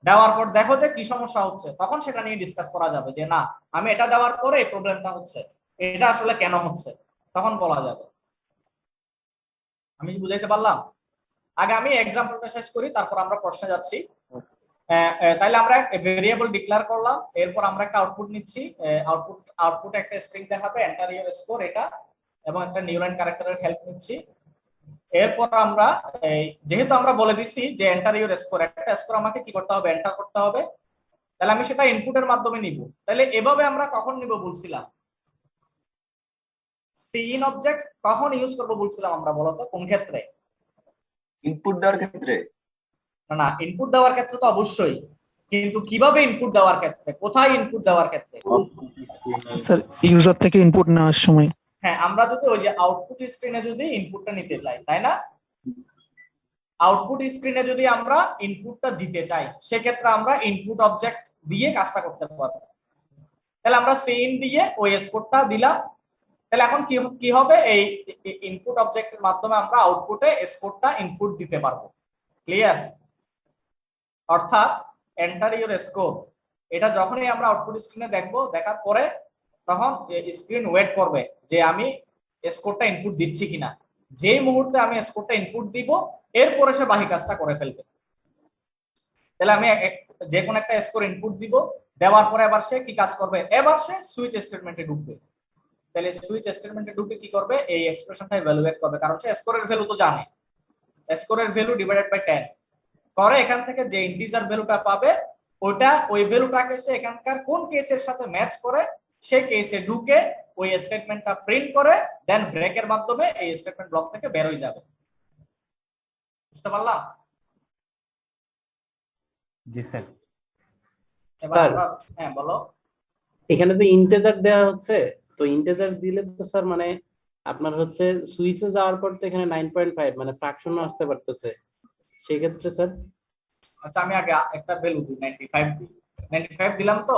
দেওয়ার পর দেখো যে কি সমস্যা হচ্ছে, তখন সেটা নিয়ে ডিসকাস করা যাবে যে না আমি এটা দেওয়ার পরে এই প্রবলেমটা হচ্ছে, এটা আসলে কেন হচ্ছে, তখন বলা যাবে। আমি কি বুঝাইতে পারলাম? আগে আমি এক্সাম্পলটা শেষ করি, তারপর আমরা প্রশ্নে যাচ্ছি। তাইলে আমরা ভেরিয়েবল ডিক্লেয়ার করলাম, এরপর আমরা একটা আউটপুট নিচ্ছি, আউটপুট একটা স্ট্রিং দেখাবে এন্টার ইওর স্কোর এটা, এবং একটা নিউলাইন ক্যারেক্টারের হেল্প নিচ্ছি। এরপর আমরা যেহেতু আমরা বলে দিচ্ছি যে এন্টার ইওর স্কোর, একটা স্কোর আমাকে কি করতে হবে? এন্টার করতে হবে। তাহলে আমি সেটা ইনপুটের মাধ্যমে নিব। তাহলে এভাবে আমরা কখন নিব বলছিলাম? সিইন অবজেক্ট কখন ইউজ করব বলছিলাম আমরা, বলতো কোন ক্ষেত্রে? ইনপুট দেওয়ার ক্ষেত্রে। না, ইনপুট দেওয়ার ক্ষেত্রে তো অবশ্যই, কিন্তু কিভাবে ইনপুট দেওয়ার ক্ষেত্রে, কোথায় ইনপুট দেওয়ার ক্ষেত্রে? স্যার ইউজার থেকে ইনপুট নেওয়ার সময়। হ্যাঁ, আমরা যদি ওই যে আউটপুট স্ক্রিনে যদি ইনপুটটা নিতে চাই, তাই না? আউটপুট স্ক্রিনে যদি আমরা ইনপুটটা দিতে চাই সেক্ষেত্রে আমরা ইনপুট অবজেক্ট দিয়ে কাজটা করতে পারবো। তাহলে আমরা সিইন দিয়ে ওই স্কোরটা দিলাম। তাহলে এখন কি হবে? এই ইনপুট অবজেক্টের মাধ্যমে আমরা আউটপুটে স্কোরটা ইনপুট দিতে পারবো। ক্লিয়ার? অর্থাৎ এন্টার ইউর স্কোর, এটা যখনই আমরা আউটপুট স্ক্রিনে দেখবো, দেখার পরে তখন স্ক্রিন ওয়েট করবে যে আমি স্কোরটা ইনপুট দিচ্ছি কিনা। যেই মুহূর্তে আমি স্কোরটা ইনপুট দিব, এরপরে সে বাকি কাজটা করে ফেলবে। তাহলে আমি যে কোনো একটা স্কোর ইনপুট দিব, দেওয়ার পরে এবার সে কি কাজ করবে, এবার সে সুইচ স্টেটমেন্টে ঢুকবে। তাহলে সুইচ স্টেটমেন্টে ঢুকে কি করবে, এই এক্সপ্রেশনটা ইভালুয়েট করবে, কারণ সে স্কোরের ভ্যালু তো জানে, স্কোরের ভ্যালু ডিভাইডেড বাই 10 করে এখান থেকে যে ইন্টিজার ভ্যালুটা পাবে, ওই ভ্যালুটাকে সে এখানকার কোন কেসের সাথে ম্যাচ করে সেই কেসে ঢুকে ওই স্টেটমেন্টটা প্রিন্ট করে দেন ব্রেকের মাধ্যমে এই স্টেটমেন্ট ব্লক থেকে বের হয়ে যাবে। বুঝতে পারলাম? জি স্যার। এবার হ্যাঁ বলো। এখানে তো ইন্টিজার দেওয়া হচ্ছে, তো ইন্টিজার দিলে তো স্যার মানে আপনার হচ্ছে সুইচে যাওয়ার পর তো এখানে 9.5 মানে ফ্র্যাকশনও আসতে পারতেছে, সেই ক্ষেত্রে স্যার। আচ্ছা আমি আগে একটা ভ্যালু দিই, 95 দিই। 95 দিলাম তো,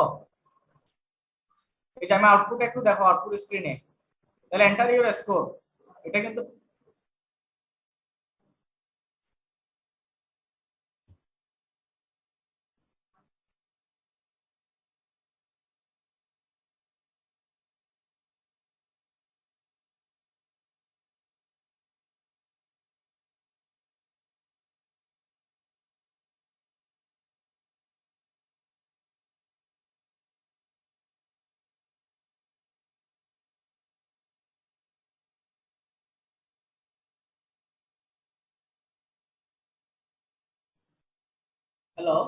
এই যে আমি আউটপুট একটু দেখো আউটপুট স্ক্রিনে, তাহলে এন্টার ইউর স্কোর, এটা কিন্তু হ্যালো।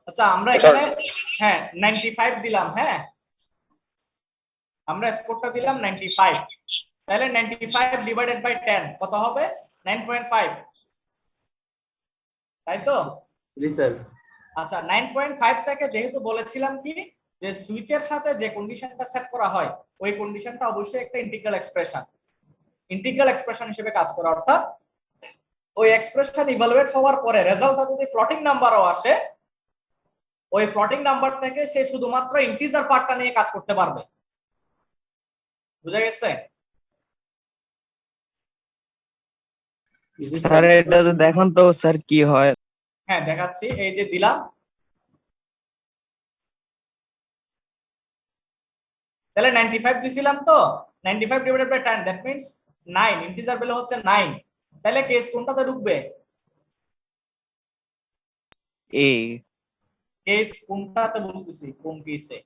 আচ্ছা আমরা এখানে হ্যাঁ 95 দিলাম, হ্যাঁ আমরা স্কোরটা দিলাম 95, তাহলে 95 ডিভাইডেড বাই 10 কত হবে, 9.5, তাই তো? জি স্যার। আচ্ছা 9.5 থেকে যেহেতু বলেছিলাম কি যে সুইচের সাথে যে কন্ডিশনটা সেট করা হয়, ওই কন্ডিশনটা অবশ্যই একটা ইন্টিগ্রাল এক্সপ্রেশন হিসেবে কাজ করে, অর্থাৎ ওই এক্সপ্রেশন ইভালুয়েট হওয়ার পরে রেজাল্টটা যদি ফ্লোটিং নাম্বারও আসে, ওই ফ্লোটিং নাম্বার থেকে সে শুধুমাত্র ইন্টিজার পার্টটা নিয়ে কাজ করতে পারবে। বুঝা গেছে? স্যার এটা তো দেখান তো স্যার কি হয়। হ্যাঁ দেখাচ্ছি, এই যে দিলাম, তাহলে 95 দিছিলাম তো, 95 divided by 10 that means 9, integer value হচ্ছে 9, তাহলে কেস কোনটাতে ঢুকবে, এ কেস কোনটাতে বলতেছি, কোন কেসে,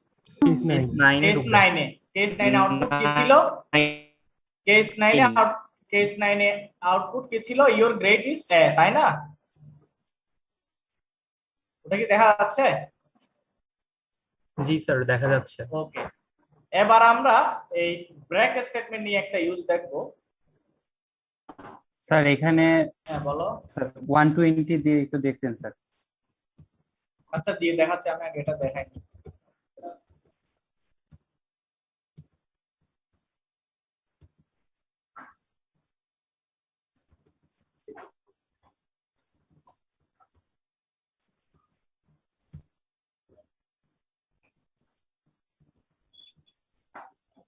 কেস 9 এ কেস 9 এ। কেস 9 এ আউটপুট কি ছিল, কেস 9 এ আউটপুট কি ছিল, ইওর গ্রেড ইজ এ, তাই না? ওটা কি দেখা যাচ্ছে? জি স্যার দেখা যাচ্ছে। ওকে, এবার আমরা এই ব্রেক স্টেটমেন্ট নিয়ে একটা ইউজ দেখবো। স্যার এখানে হ্যাঁ বলো। স্যার 120 দিয়ে একটু দেখতেন স্যার। আচ্ছা দিয়ে দেখাচ্ছি, আমি আগে এটা দেখাইনি।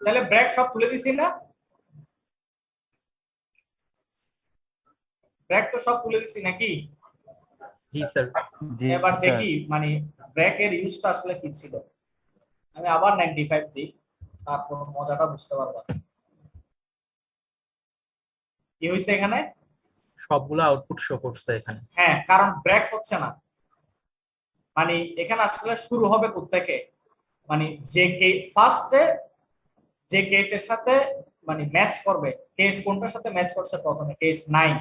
তাহলে ব্রেক সব তুলে দিছি না, ব্রেক তো সব তুলে দিছি নাকি? জি স্যার। এবার দেখি মানে ব্রেকের ইউজটা আসলে কি ছিল। আমি আবার 95 দিই, তারপর মজাটা বুঝতে পারবা। কি হইছে এখানে, সবগুলো আউটপুট শো করছে এখানে। হ্যাঁ কারণ ব্রেক হচ্ছে না, মানে এখানে আসলে শুরু হবে কোত্থেকে, মানে যে ফার্স্টে যে কেসের সাথে মানে ম্যাচ করবে, কেস কোনটার সাথে ম্যাচ করছে প্রথমে, কেস 9,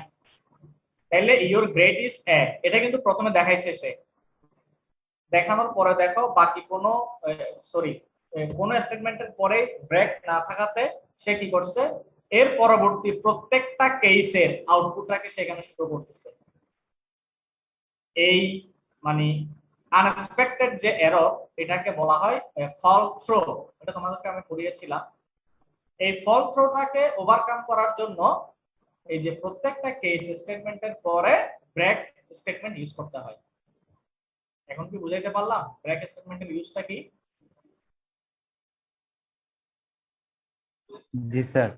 তাহলে ইওর গ্রেড ইজ এ, এটা কিন্তু প্রথমে দেখাইছে সে। দেখানোর পরে দেখো বাকি কোনো সরি কোন স্টেটমেন্টের পরে ব্রেক না থাকাতে সে কি করছে, এর পরবর্তী প্রত্যেকটা কেসের আউটপুটটাকে সেখানে শো করতেছে। এই মানে আনএক্সপেক্টেড যে এরর, এটাকে বলা হয় ফল থ্রো, এটা তোমাদেরকে আমি পড়িয়েছিলাম। এই ফল থ্রোটাকে ওভারকাম করার জন্য এই যে প্রত্যেকটা কেস স্টেটমেন্টের পরে ব্রেক স্টেটমেন্ট ইউজ করতে হয়। এখন কি বুঝাইতে পারলাম ব্রেক স্টেটমেন্টের ইউজটা কি? জি স্যার।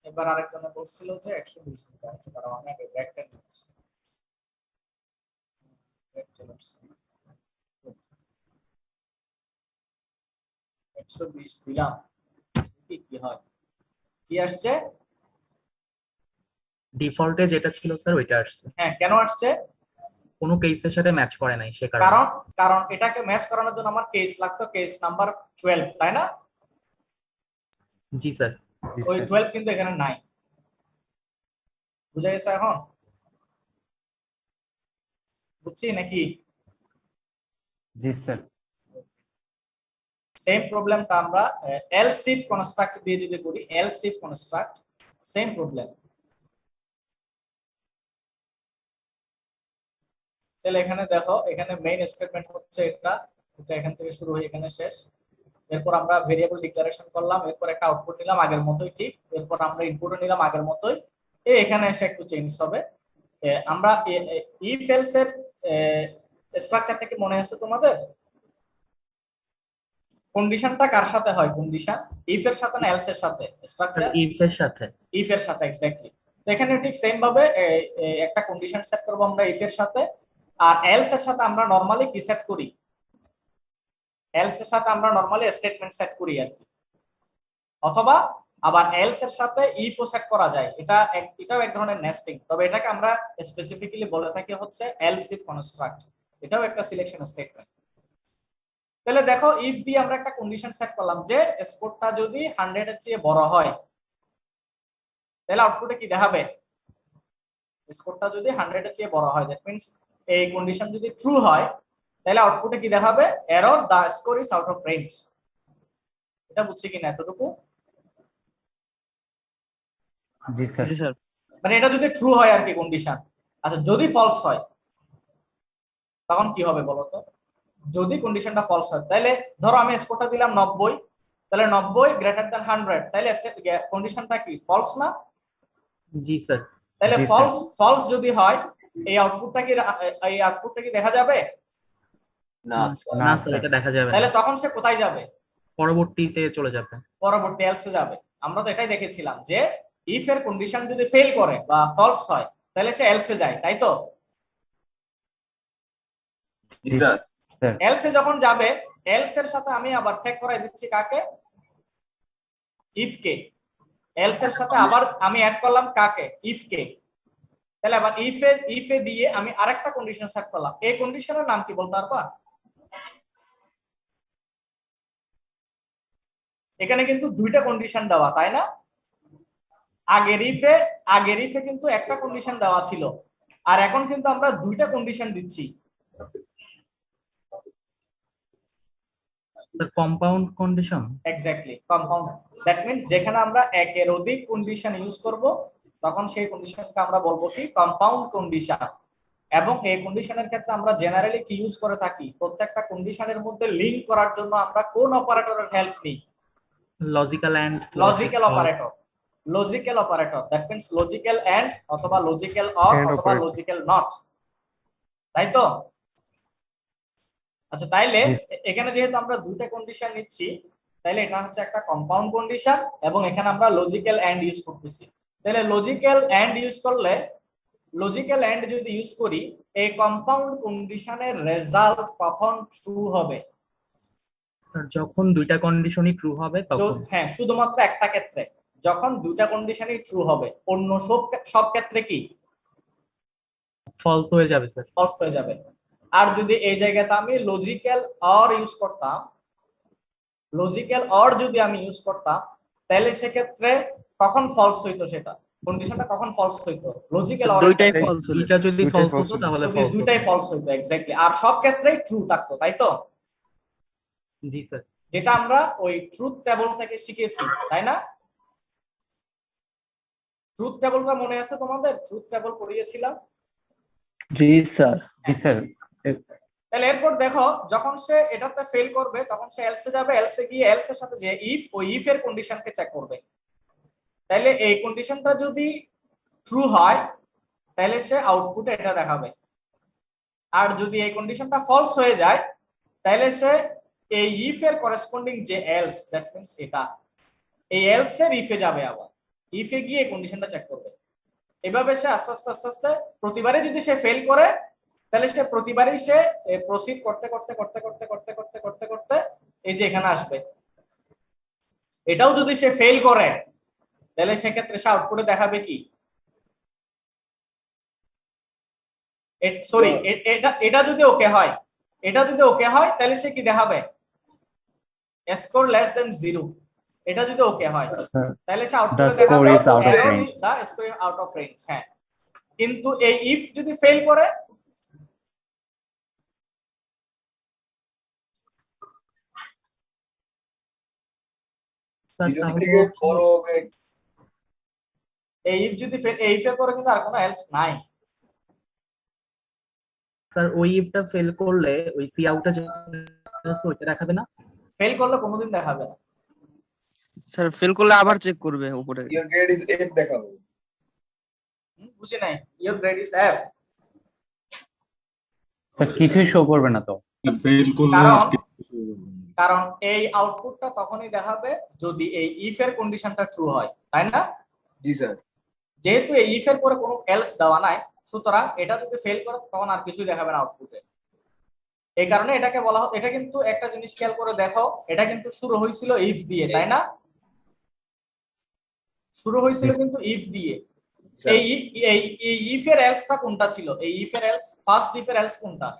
এবার আরেকজনে বলছিল যে 120 মিটার, আচ্ছা তারা অনেক ব্রেকটা নিচ্ছে। $120 দিলাম, কি হয়, কি আসছে? ডিফল্টে যেটা ছিল স্যার ওইটা আসছে, হ্যাঁ, কেন আসছে? কোনো কেসের সাথে ম্যাচ করে নাই সে কারণে। কারণ কারণ এটাকে ম্যাচ করানোর জন্য আমার কেস লাগতো, কেস নাম্বার 12, তাই না? জি স্যার। ওই 12 কিন্তু এখানে নাই। বুঝা গেছে এখন? বুঝছি নাকি? জি স্যার। সেম প্রবলেমটা আমরা এলস ইফ কনস্ট্রাক্ট দিয়ে যদি করি, else if construct, same problem. তাহলে এখানে দেখো, এখানে মেইন স্টেটমেন্ট হচ্ছে এটা এখান থেকে শুরু হয়ে এখানে শেষ। এরপর আমরা ভেরিয়েবল ডিক্লারেশন করলাম, এরপর একটা আউটপুট নিলাম আগের মতোই ঠিক, এরপর আমরা ইনপুটও নিলাম আগের মতোই। এখানে এসে একটু চেঞ্জ হবে। আমরা ইফ এলস এর স্ট্রাকচারটা কি মনে আছে তোমাদের? কন্ডিশনটা কার সাথে হয়? কন্ডিশন ইফ এর সাথে না এলস এর সাথে? স্ট্রাকচার ইফ এর সাথে। ইফ এর সাথে, এক্স্যাক্টলি। তো এখানে ঠিক সেম ভাবে একটা কন্ডিশন সেট করব আমরা ইফ এর সাথে, আর এলস এর সাথে আমরা নরমালি কি সেট করি? এলস এর সাথে আমরা নরমালি স্টেটমেন্ট সেট করি আর কি, অথবা আবার এলস এর সাথে ইফও সেট করা যায়। এটাও এক ধরনের নেস্টিং, তবে এটাকে আমরা স্পেসিফিক্যালি বলে থাকি হচ্ছে এলস ইফ কনস্ট্রাক্ট। এটাও একটা সিলেকশন স্টেটমেন্ট। তাহলে দেখো, ইফ দিয়ে আমরা একটা কন্ডিশন সেট করলাম যে স্কোরটা যদি 100 এর চেয়ে বড় হয়, তাহলে আউটপুটে কি দেখাবে? স্কোরটা যদি 100 এর চেয়ে বড় হয়, দ্যাট মিন্স এই কন্ডিশন যদি ট্রু হয়, তাহলে আউটপুটে কি দেখাবে? Error, the score is out of range. এটা বুঝছি কিনা এতটুকু? জি স্যার। মানে এটা যদি ট্রু হয় আর কি কন্ডিশন। আচ্ছা, যদি ফলস হয় তখন কি হবে বলো তো? যদি কন্ডিশনটা ফলস হয়, তাহলে ধরো আমি স্কোরটা দিলাম 90, তাহলে 90 গ্রেটার দ্যান 100, তাহলে কন্ডিশনটা কি ফলস না? জি স্যার। তাহলে ফলস যদি হয়, এই আউটপুটটা কি দেখা যাবে? না স্যার, এটা দেখা যাবে না। তাহলে তখন সে কোথায় যাবে? পরবর্তীতে চলে যাবে, পরবর্তী এলসে যাবে। আমরা তো এটাই দেখেছিলাম যে ইফ এর কন্ডিশন যদি ফেল করে বা ফলস হয়, তাহলে সে এলসে যায়, তাই তো? এলসে যখন যাবে, এলস এর সাথে আমি আবার ট্যাগ করাই দিচ্ছি কাকে? If K. এলস এর সাথে আবার আমি অ্যাড করলাম কাকে? ইফ কে। তাহলে আবার ইফে দিয়ে আমি আরেকটা কন্ডিশন সেট করলাম। এই কন্ডিশনের নাম কি বলতে পারবা? এখানে কিন্তু দুইটা কন্ডিশন দেওয়া, তাই না? আগের ইফে কিন্তু একটা কন্ডিশন দেওয়া ছিল, আর এখন কিন্তু আমরা দুইটা কন্ডিশন দিচ্ছি। Compound condition. Exactly, compound. That means যেখানে আমরা একের অধিক কন্ডিশন ইউজ করব, তখন সেই কন্ডিশনকে আমরা বলবো কি? Compound condition. এবং এই কন্ডিশনের ক্ষেত্রে আমরা জেনারেলি কি ইউজ করে থাকি? প্রত্যেকটা কন্ডিশনের মধ্যে লিংক করার জন্য আমরা কোন অপারেটরের হেল্প নিই? Logical and. Logical operator. Logical operator, that means logical and অথবা লজিক্যাল অর অথবা লজিক্যাল নট, তাই তো? আচ্ছা, তাইলে এখানে যেহেতু আমরা দুইটা কন্ডিশন নিচ্ছি, তাইলে এটা হচ্ছে একটা কম্পাউন্ড কন্ডিশন, এবং এখানে আমরা লজিক্যাল এন্ড ইউজ করতেছি। তাহলে লজিক্যাল এন্ড ইউজ করলে, লজিক্যাল এন্ড যদি ইউজ করি, এই কম্পাউন্ড কন্ডিশনের রেজাল্ট কখন ট্রু হবে? যখন দুইটা কন্ডিশনই ট্রু হবে তখন। হ্যাঁ, শুধুমাত্র একটা ক্ষেত্রে, যখন দুইটা কন্ডিশনই ট্রু হবে। অন্য সব ক্ষেত্রে কি ফলস হয়ে যাবে স্যার? ফলস হয়ে যাবে। আর যদি এই জায়গাতে আমি লজিক্যাল অর ইউজ করতাম, লজিক্যাল অর যদি আমি ইউজ করতাম, তাহলে সেক্ষেত্রে কখন ফলস হইতো? সেটা কন্ডিশনটা কখন ফলস হইতো? লজিক্যাল অর দুইটাই ফলস। দুইটা যদি ফলস হতো তাহলে ফলস। দুইটাই ফলস হইতো, এক্স্যাক্টলি। আর সব ক্ষেত্রেই ট্রু থাকতো, তাই তো? জি স্যার। যেটা আমরা ওই ট্রুথ টেবল থেকে শিখেছি, তাই না? ট্রুথ টেবলটা মনে আছে তোমাদের? ট্রুথ টেবল পড়িয়েছিলাম। জি স্যার। জি স্যার। তাহলে এরপর দেখো, যখন সে এটাতে ফেল করবে, তখন সে এলসে যাবে। এলসে গিয়ে এলস এর সাথে যে ইফ, ওই ইফ এর কন্ডিশনকে চেক করবে। তাহলে এই কন্ডিশনটা যদি ট্রু হয়, তাহলে সে আউটপুটে এটা দেখাবে। আর যদি এই কন্ডিশনটা ফলস হয়ে যায়, তাহলে সে এই ইফ এর করেসপন্ডিং যে এলস, দ্যাট মিন্স এটা, এই এলস এর ইফে যাবে, আবার ইফে গিয়ে কন্ডিশনটা চেক করবে। এভাবে সে আস্তে আস্তে প্রতিবারে যদি সে ফেল করে, তাহলে সে প্রতিবারই সে প্রসিড করতে করতে করতে করতে করতে করতে করতে করতে এই যে এখানে আসবে। এটাও যদি সে ফেল করে তাহলে সেক্ষেত্রে সে আউটপুটে দেখাবে কি, সরি এটা যদি ওকে হয়, এটা যদি ওকে হয় তাহলে সে কি দেখাবে, স্কোর লেস দেন 0। এটা যদি ওকে হয় তাহলে সে আউটপুটে দেখাবে score is out of error range. is the score out of range। হ্যাঁ, কিন্তু এই ইফ যদি ফেল করে স্যার জিরো তাহলে থেকে বড় হবে। এই ইফ যদি এই ইফের পরে কিন্তু আর কোনো এলস নাই। স্যার ওই ইফটা ফেল করলে ওই সি আউটটা ওইটা দেখাবে না? ফেল করলে কোনোদিন দেখাবে না। স্যার ফেল করলে আবার চেক করবে উপরে। ইওর গ্রেড ইজ F দেখাবে। বুঝি নাই, your grade is F। Sir কিছুই শো করবে না তো। ফেল করলে কারণ এই আউটপুটটা তখনই দেখাবে যদি এই ইফ এর কন্ডিশনটা ট্রু হয়, তাই না? জি স্যার। যেহেতু এই ইফ এর পরে কোনো এলস দেওয়া নাই, সুতরাং এটা যদি ফেল করে তখন আর কিছুই দেখাবে না আউটপুটে। এই কারণে এটাকে বলা হয়, এটা কিন্তু একটা জিনিস খেয়াল করে দেখো, এটা কিন্তু শুরু হয়েছিল ইফ দিয়ে, তাই না? শুরু হয়েছিল কিন্তু ইফ দিয়ে। এই এই ইফ এর এলসটা কোনটা ছিল? এই ইফ এর এলস, ফার্স্ট ইফ এর এলস কোনটা?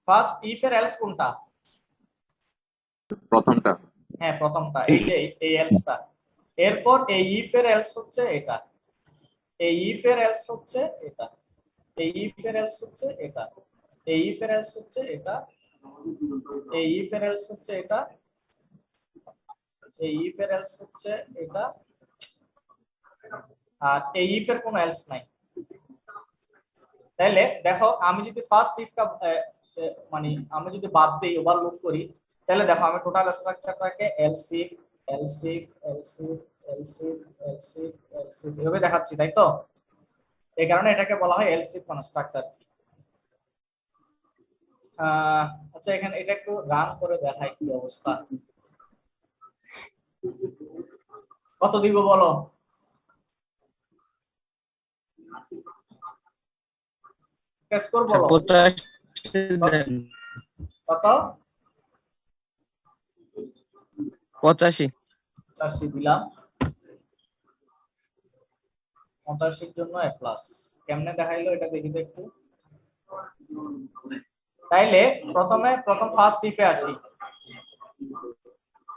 ফার্স্ট ইফ এর এলস কোনটা? প্রথমটা। হ্যাঁ, প্রথমটা, এই যে এই এলসটা। এরপর এই ইফ এর এলস হচ্ছে এটা, এই ইফ এর এলস হচ্ছে এটা, এই ইফ এর এলস হচ্ছে এটা, এই ইফ এর এলস হচ্ছে এটা, এই ইফ এর এলস হচ্ছে এটা, এই ইফ এর এলস হচ্ছে এটা, আর এই ইফ এর কোনো এলস নাই। তাহলে দেখো আমি যদি ফার্স্ট ইফটা মানে আমি যদি বাদ দেই, ওভারলুক করি, তাহলে দেখো আমি টোটাল স্ট্রাকচারটাকে else if else if else if else if else if else if এভাবে দেখাচ্ছি, তাই তো? এই কারণে এটাকে বলা হয় এলস ইফ কনস্ট্রাক্টর। আচ্ছা, এখানে এটা একটু রান করে দেখাই কি অবস্থা। কত দিব বলো? স্কোর বলো কত? 85 85 দিলাম। 85 এর জন্য A+। কেমনে দেখাইলো এটা দেখি তো একটু। তাইলে প্রথম ফার্স্ট ইফে আসি,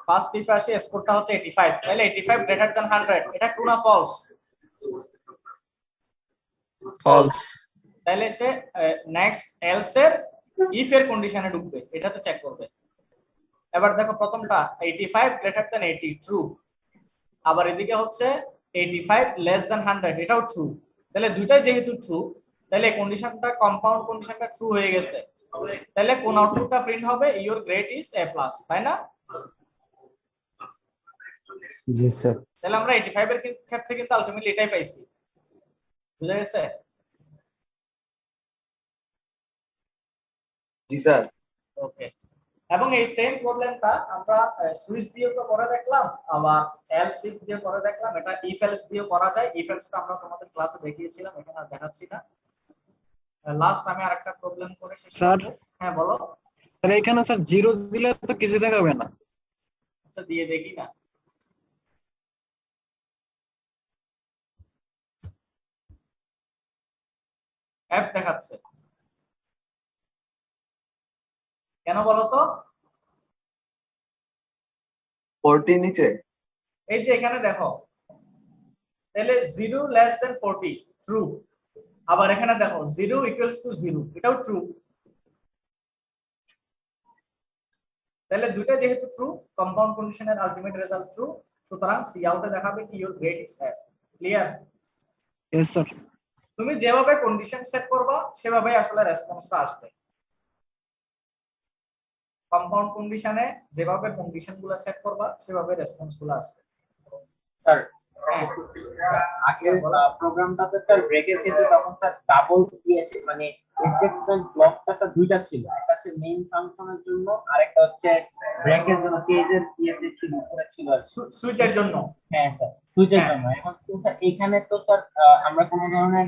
ফার্স্ট ইফে আসি, স্কোরটা হচ্ছে 85। তাহলে 85 গ্রেটার দ্যান 100, এটা ট্রু না ফলস? ফলস। তাহলে সে নেক্সট এলস এর ইফ এর কন্ডিশনে ঢুকবে, এটাতে চেক করবে। এবার দেখো প্রথমটা 85 গ্রেটার দ্যান 80 ট্রু, আবার এদিকে হচ্ছে 85 লেস দ্যান 100, এটাও ট্রু। তাহলে দুইটাই যেহেতু ট্রু, তাহলে কন্ডিশনটা কম্পাউন্ড কন্ডিশনটা ট্রু হয়ে গেছে। তাহলে কোন আউটপুটটা প্রিন্ট হবে? ইওর গ্রেড ইজ A+, তাই না? জি স্যার। তাহলে আমরা 85 এর ক্ষেত্রে কিন্তু আলটিমেটলি এটাই পাইছি। বুঝা গেছে? জি স্যার। ওকে। এবং এই সেম প্রবলেমটা আমরা সুইচ দিয়ে তো করে দেখলাম, আবার এলস ইফ দিয়ে করে দেখলাম, এটা ইফ এলস দিয়ে করা যায়। ইফ এলসটা আমরা তোমাদের ক্লাসে দেখিয়েছিলাম, এখানে আর দেখাচ্ছি না। লাস্ট আমি আরেকটা প্রবলেম করে শেষ স্যার। করব। হ্যাঁ বলো। তাহলে এখানে স্যার 0 দিলে তো কিছু দেখাবে না। আচ্ছা, দিয়ে দেখি না। এফ দেখাচ্ছে কেন বলো তো? 40 নিচে। এই যে এখানে দেখো, তাহলে 0 লেস দেন 40 ট্রু, আবার এখানে দেখো 0 ইকুয়ালস টু 0, এটাও ট্রু। তাহলে দুইটা যেহেতু ট্রু, কম্পাউন্ড কন্ডিশনের আলটিমেট রেজাল্ট ট্রু, সুতরাং সি আউটে দেখাবে কি your grade is F। Clear? Yes sir. তুমি যেভাবে কন্ডিশন সেট করবা সেভাবেই আসলে রেসপন্সটা আসবে। কম্পাউন্ড কন্ডিশনে যেভাবে কন্ডিশনগুলো সেট করবা সেভাবে রেসপন্সগুলো আসবে। স্যার আগের প্রোগ্রামটাতে স্যার ব্রেকের ক্ষেত্রে তখন স্যার ডাবল দিয়েছে, মানে স্টেটমেন্ট ব্লকটা স্যার দুইটা ছিল, একটা হচ্ছে মেইন ফাংশনের জন্য আর একটা হচ্ছে ব্রেকের জন্য, কেজের ইয়েতে ছিল, উপরে ছিল সুইচের জন্য। হ্যাঁ স্যার। সুইচের হ্যাঁ। জন্য। এখন তো স্যার এখানে তো স্যার আমরা কোনো ধরনের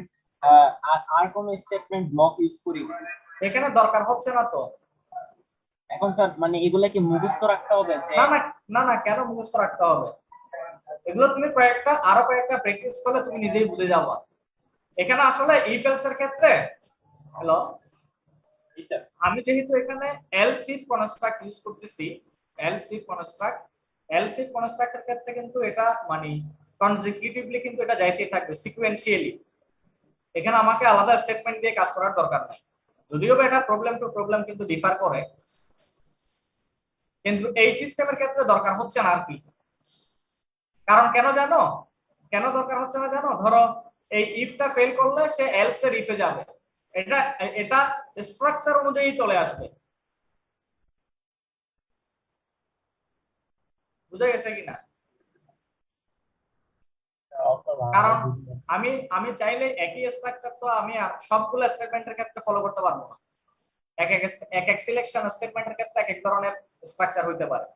আর কোনো স্টেটমেন্ট ব্লক ইউজ করি না। এখানে দরকার হচ্ছে না তো। এখন স্যার মানে এগুলা কি মুখস্থ রাখতে হবে যে না না না না, কেন মুখস্থ রাখতে হবে? এগুলো তুমি আরো কয়েকটা প্র্যাকটিস করলে তুমি নিজেই বুঝে যাবা। এখানে আসলে ইফ এলস এর ক্ষেত্রে, হ্যালো, আমি যেহেতু এখানে এলস ইফ কনস্ট্রাক্ট ইউজ করতেছি, এলস ইফ কনস্ট্রাক্টের ক্ষেত্রে কিন্তু এটা মানে কনজিকিউটিভলি কিন্তু এটা যাইতেই থাকবে, সিকোয়েন্সিয়ালি। এখানে আমাকে আলাদা স্টেটমেন্ট দিয়ে কাজ করার দরকার নাই, যদিও বা এটা প্রবলেম টু প্রবলেম কিন্তু ডিফার করে, কিন্তু এই সিস্টেমের ক্ষেত্রে দরকার হচ্ছে না আর কি। কারণ কেন জানো, কেন দরকার হচ্ছে না জানো? ধরো এই ইফটা ফেল করলে সে এলস এর ইফে যাবে, এটা এটা স্ট্রাকচার অনুযায়ী চলে আসবে। বুঝা গেছে কিনা? কারণ আমি চাইলে একই স্ট্রাকচার তো আমি সবগুলো স্টেটমেন্টের ক্ষেত্রে ফলো করতে পারবো না। এক এক সিলেকশন স্টেটমেন্টের ক্ষেত্রে এক এক ধরনের স্ট্রাকচার হইতে পারে।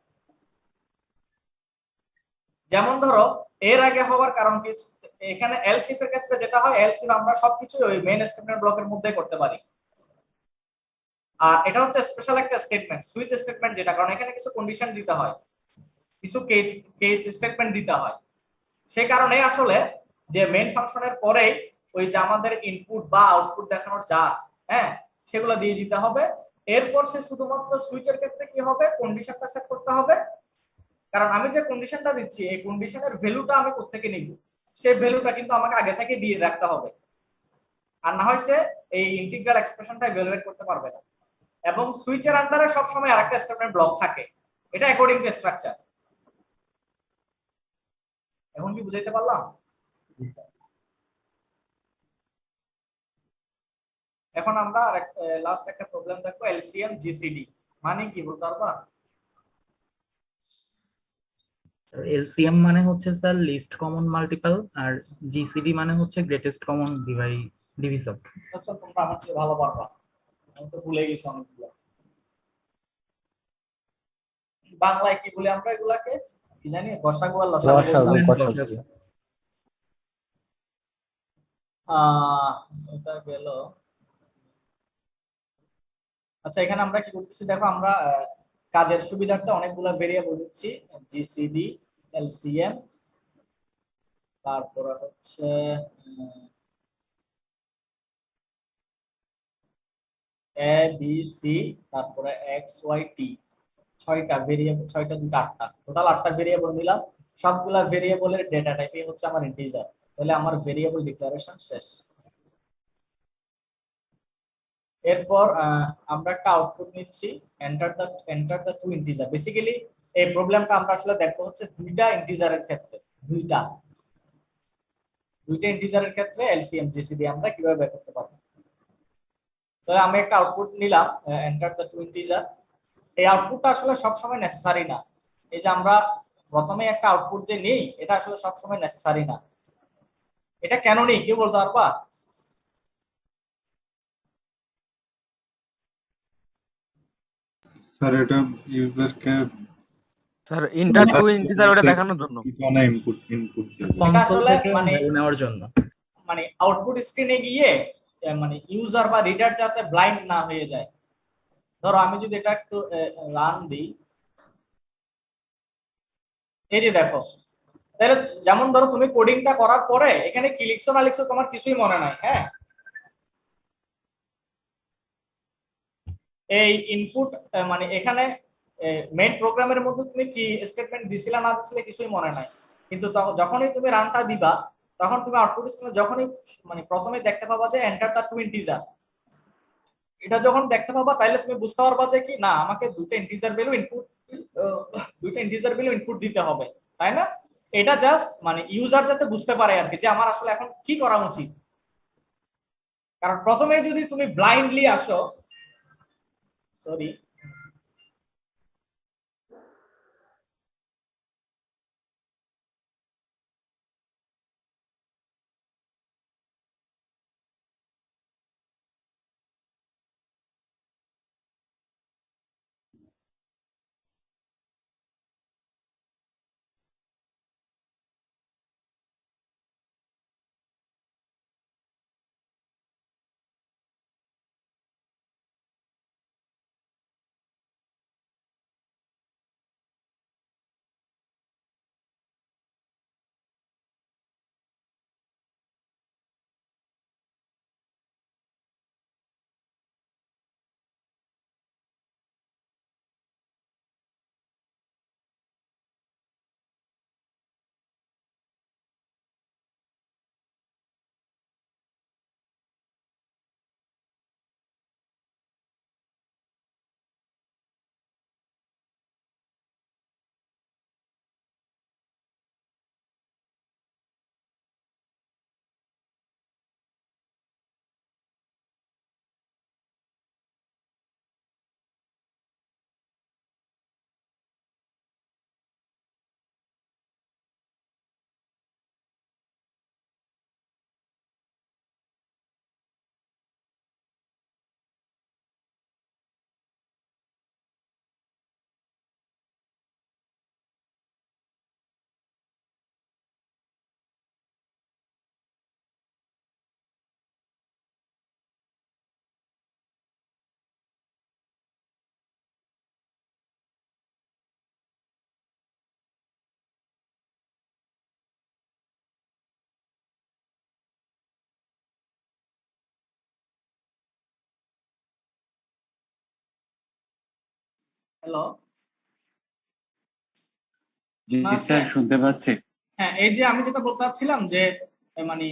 যেমন ধরো এর আগে হওয়ার কারণ কি, এখানে এলস ইফ এর ক্ষেত্রে যেটা হয়, এলস ইফ আমরা সবকিছু ওই মেইন স্টেটমেন্ট ব্লকের মধ্যে করতে পারি। আর এটা হচ্ছে স্পেশাল একটা স্টেটমেন্ট, সুইচ স্টেটমেন্ট, যেটা কারণ এখানে কিছু কন্ডিশন দিতে হয়, কিছু কেস স্টেটমেন্ট দিতে হয়। সেই কারণে আসলে যে মেইন ফাংশনের পরেই ওই যে আমাদের ইনপুট বা আউটপুট দেখানোর যা, হ্যাঁ, সেগুলো দিয়ে দিতে হবে। এরপর সে শুধুমাত্র সুইচের ক্ষেত্রে কি হবে, কন্ডিশনটা সেট করতে হবে। কারণ আমি যে কন্ডিশনটা দিচ্ছি, এই কন্ডিশনের ভ্যালুটা আমি কোত্থেকে নিব, সেই ভ্যালুটা কিন্তু আমাকে আগে থেকে দিয়ে রাখতে হবে। আর না হয় সে এই ইন্টিগ্রাল এক্সপ্রেশনটা ইভালুয়েট করতে পারবে না। এবং সুইচের আন্ডারে সবসময় আরেকটা স্টেটমেন্ট ব্লক থাকে, এটা অ্যাকর্ডিং টু স্ট্রাকচার। এখন কি বুঝাইতে পারলাম? এখন আমরা লাস্ট একটা প্রবলেম দেখবো, এলসিএম জিসিডি মানে কি বলতে পারবা? এলসিএম মানে হচ্ছে স্যার লিস্ট কমন মাল্টিপল, আর জিসিডি মানে হচ্ছে গ্রেটেস্ট কমন ডিভিসর। তোমরা আমার চেয়ে ভালো পারবা, আমি তো ভুলে গেছি অনেকগুলো। বাংলায় কি বলি আমরা এগুলাকে, কি জানি, গসাগু আর লসাগু বলতাম। এটা গেল। আচ্ছা, এখানে আমরা কি করতেছি দেখো, আমরা কাজের সুবিধার্থে অনেকগুলো ভেরিয়েবল দিচ্ছি, জিসিডি, এলসিএম, তারপরে হচ্ছে এ বি সি, তারপরে এক্স ওয়াই টি, 6টা ভেরিয়েবল, 6টা 2টা 8টা, টোটাল 8টা ভেরিয়েবল নিলাম। সবগুলা ভেরিয়েবলের ডেটা টাইপই হচ্ছে আমার ইন্টিজার, তাহলে আমার ভেরিয়েবল ডিক্লারেশন শেষ। এরপর আমরা একটা আউটপুট নিচ্ছি, enter the two integer. Basically এই প্রবলেমটা আমরা আসলে দেখবো হচ্ছে দুইটা ইন্টিজারের ক্ষেত্রে, দুইটা ইন্টিজারের ক্ষেত্রে এলসিএম জিসিডি আমরা কিভাবে বের করতে পারবো। তাহলে আমি একটা আউটপুট নিলাম, এন্টার দ্য টু ইন্টিজার। এই আউটপুটটা আসলে সবসময় নেসেসারি না। এই যে আমরা প্রথমে একটা আউটপুট যে নেই, এটা আসলে সবসময় নেসেসারি না। এটা কেন নেই কেউ বলতে পারবা? স্যার এটা ইউজারকে স্যার ইন্টার টু ইন্টিজার ওটা দেখানোর জন্য, ঠিকানা ইনপুট দেবে। এটা আসলে মানে নেওয়ার জন্য, মানে আউটপুট স্ক্রিনে গিয়ে মানে ইউজার বা রিডার যাতে ব্লাইন্ড না হয়ে যায়। ধরো আমি যদি এটা একটু রান দিই, এই যে দেখো, তাহলে যেমন ধরো তুমি কোডিংটা করার পরে এখানে কি লিখছো না লিখছো তোমার কিছুই মনে নাই, হ্যাঁ, এই ইনপুট মানে এখানে মেইন প্রোগ্রামের মধ্যে তুমি কি স্টেটমেন্ট দিছিলা না দিছিলে কিছুই মনে নাই, কিন্তু যখনই তুমি রানটা দিবা তখন তুমি আউটপুট স্ক্রিনে যখনই মানে প্রথমে দেখতে পাবা যে এন্টার দ্য টু ইন্টিজার, এটা যখন দেখতে পাবা তাহলে তুমি বুঝতে পারবা যে কি না আমাকে দুটো ইন্টিজার ভ্যালু ইনপুট দিতে হবে, তাই না? এটা জাস্ট মানে ইউজার যাতে বুঝতে পারে আর কি যে আমার আসলে এখন কি করা উচিত। কারণ প্রথমে যদি তুমি ব্লাইন্ডলি আসো, সরি হ্যালো, জি স্যার শুনতে পাচ্ছি। হ্যাঁ, এই যে আমি যেটা বলতে চাচ্ছিলাম যে মানে